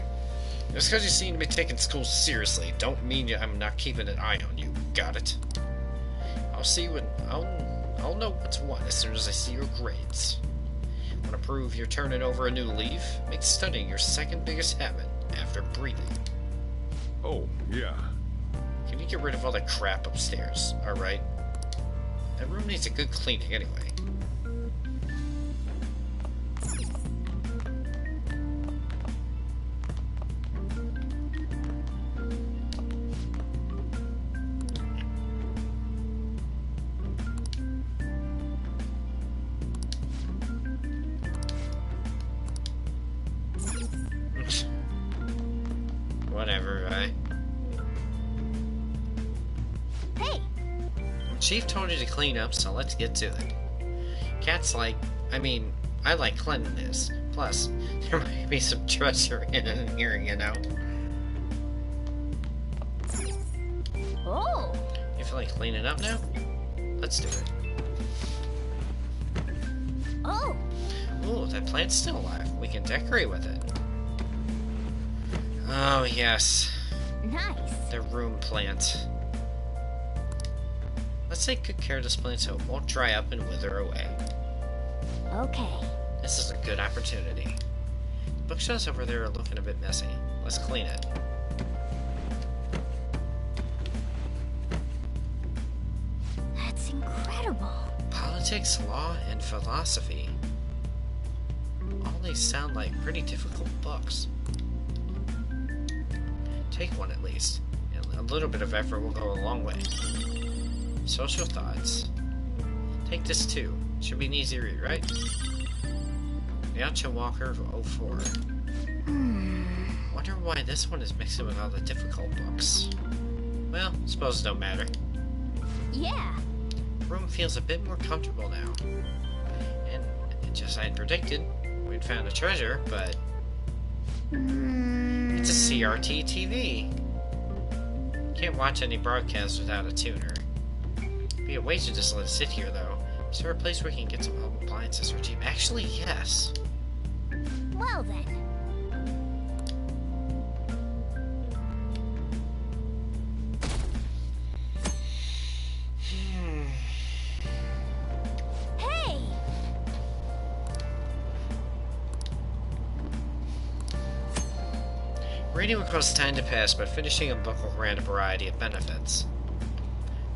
A: Just because you seem to be taking school seriously, don't mean I'm not keeping an eye on you. Got it? I'll see you I'll know what's what as soon as I see your grades. Want to prove you're turning over a new leaf? Make studying your second biggest habit after breathing.
T: Oh, yeah.
A: Can you get rid of all the crap upstairs, alright? That room needs a good cleaning anyway. Whatever, right?
L: Hey!
A: Chief told you to clean up, so let's get to it. Cats like... I like cleanliness. Plus, there might be some treasure in here, you know?
L: Oh!
A: You feel like cleaning up now? Let's do it.
L: Oh!
A: Ooh, that plant's still alive. We can decorate with it. Oh, yes.
L: Nice.
A: The room plant. Let's take good care of this plant so it won't dry up and wither away.
L: Okay.
A: This is a good opportunity. Bookshelves over there are looking a bit messy. Let's clean it.
L: That's incredible.
A: Politics, law, and philosophy. All these sound like pretty difficult books. Take one at least. And a little bit of effort will go a long way. Social thoughts. Take this too. Should be an easy read, right? Yacha Walker 04. Wonder why this one is mixing with all the difficult books. Well, suppose it don't matter.
L: Yeah.
A: Room feels a bit more comfortable now. And just as I predicted, we'd found a treasure, but it's a CRT TV. Can't watch any broadcasts without a tuner. Be a waste to just let it sit here, though. Is there a place where we can get some home appliances or cheap? Actually, yes.
L: Well then. Hey!
A: Reading will cause time to pass, but finishing a book will grant a variety of benefits.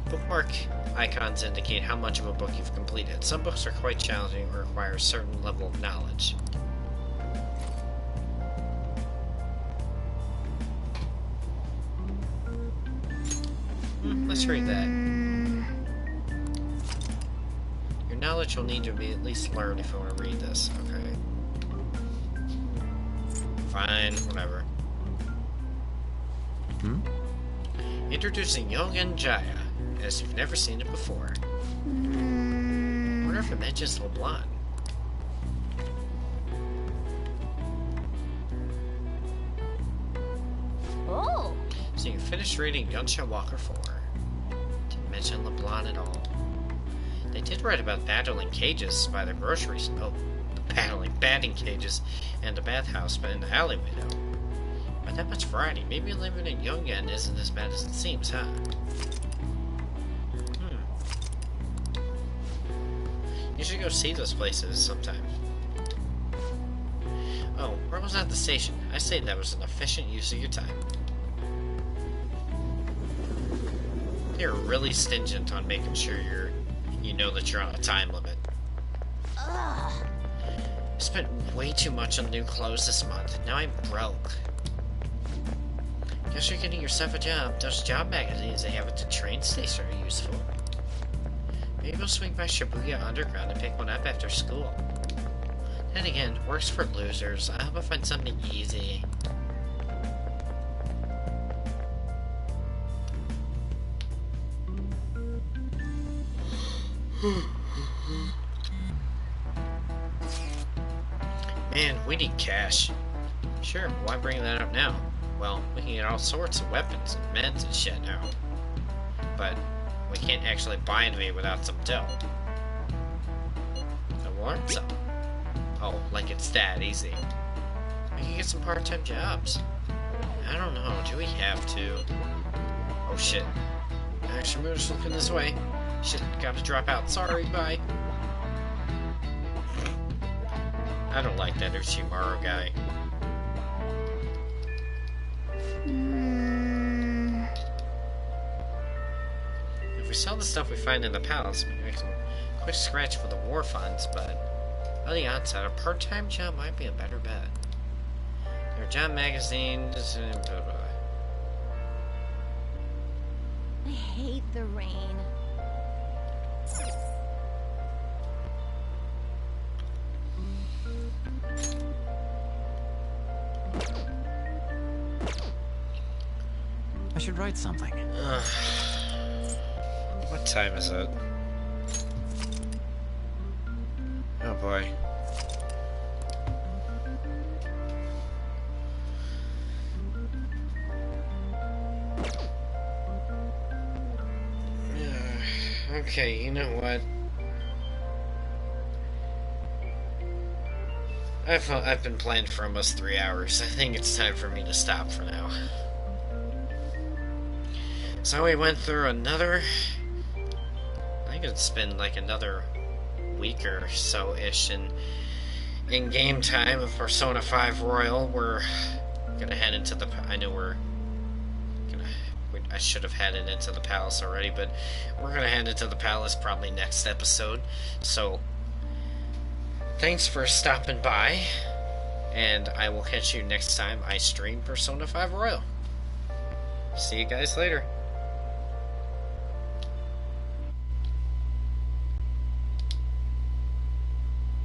A: Bookmark icons indicate how much of a book you've completed. Some books are quite challenging or require a certain level of knowledge. Let's read that. Your knowledge will need to be at least learned if you want to read this. Okay. Fine, whatever. Introducing Yogen Jaya, as you've never seen it before. Wonder if it mentions LeBlanc.
L: Oh!
A: So you finished reading Yunsha Walker 4. Didn't mention LeBlanc at all. They did write about battling cages by the groceries. Oh, batting cages and a bathhouse in the alleyway, though. But that much variety. Maybe living in Yongen isn't as bad as it seems, huh? You should go see those places sometime. Oh, where was at the station? I say that was an efficient use of your time. They're really stingent on making sure you know that you're on a time limit.
L: Ugh.
A: I spent way too much on new clothes this month. Now I'm broke. Guess you're getting yourself a job. Those job magazines they have at the train station are useful. Maybe we'll swing by Shibuya Underground and pick one up after school. Then again, work's for losers. I hope I find something easy. Man, we need cash. Sure, why bring that up now? Well, we can get all sorts of weapons and meds and shit now. But we can't actually buy anything without some dough. So we'll earn some. Oh, like it's that easy. We can get some part-time jobs. I don't know, do we have to? Oh shit. Ashimoto's looking this way. Shit, gotta drop out. Sorry, bye. I don't like that Uchimaru guy. If we sell the stuff we find in the palace, we can make some quick scratch for the war funds, but on the outside, a part-time job might be a better bet. There are job magazines and blah, blah.
D: I hate the rain.
H: I should write something.
A: What time is it? Oh boy. Okay, you know what? I've been playing for almost 3 hours. I think it's time for me to stop for now. So we went through another... I think it's been like another week or so-ish in game time of Persona 5 Royal. We're gonna head into the... I know I should have headed into the palace already, but we're gonna head into the palace probably next episode. So, thanks for stopping by, and I will catch you next time I stream Persona 5 Royal. See you guys later.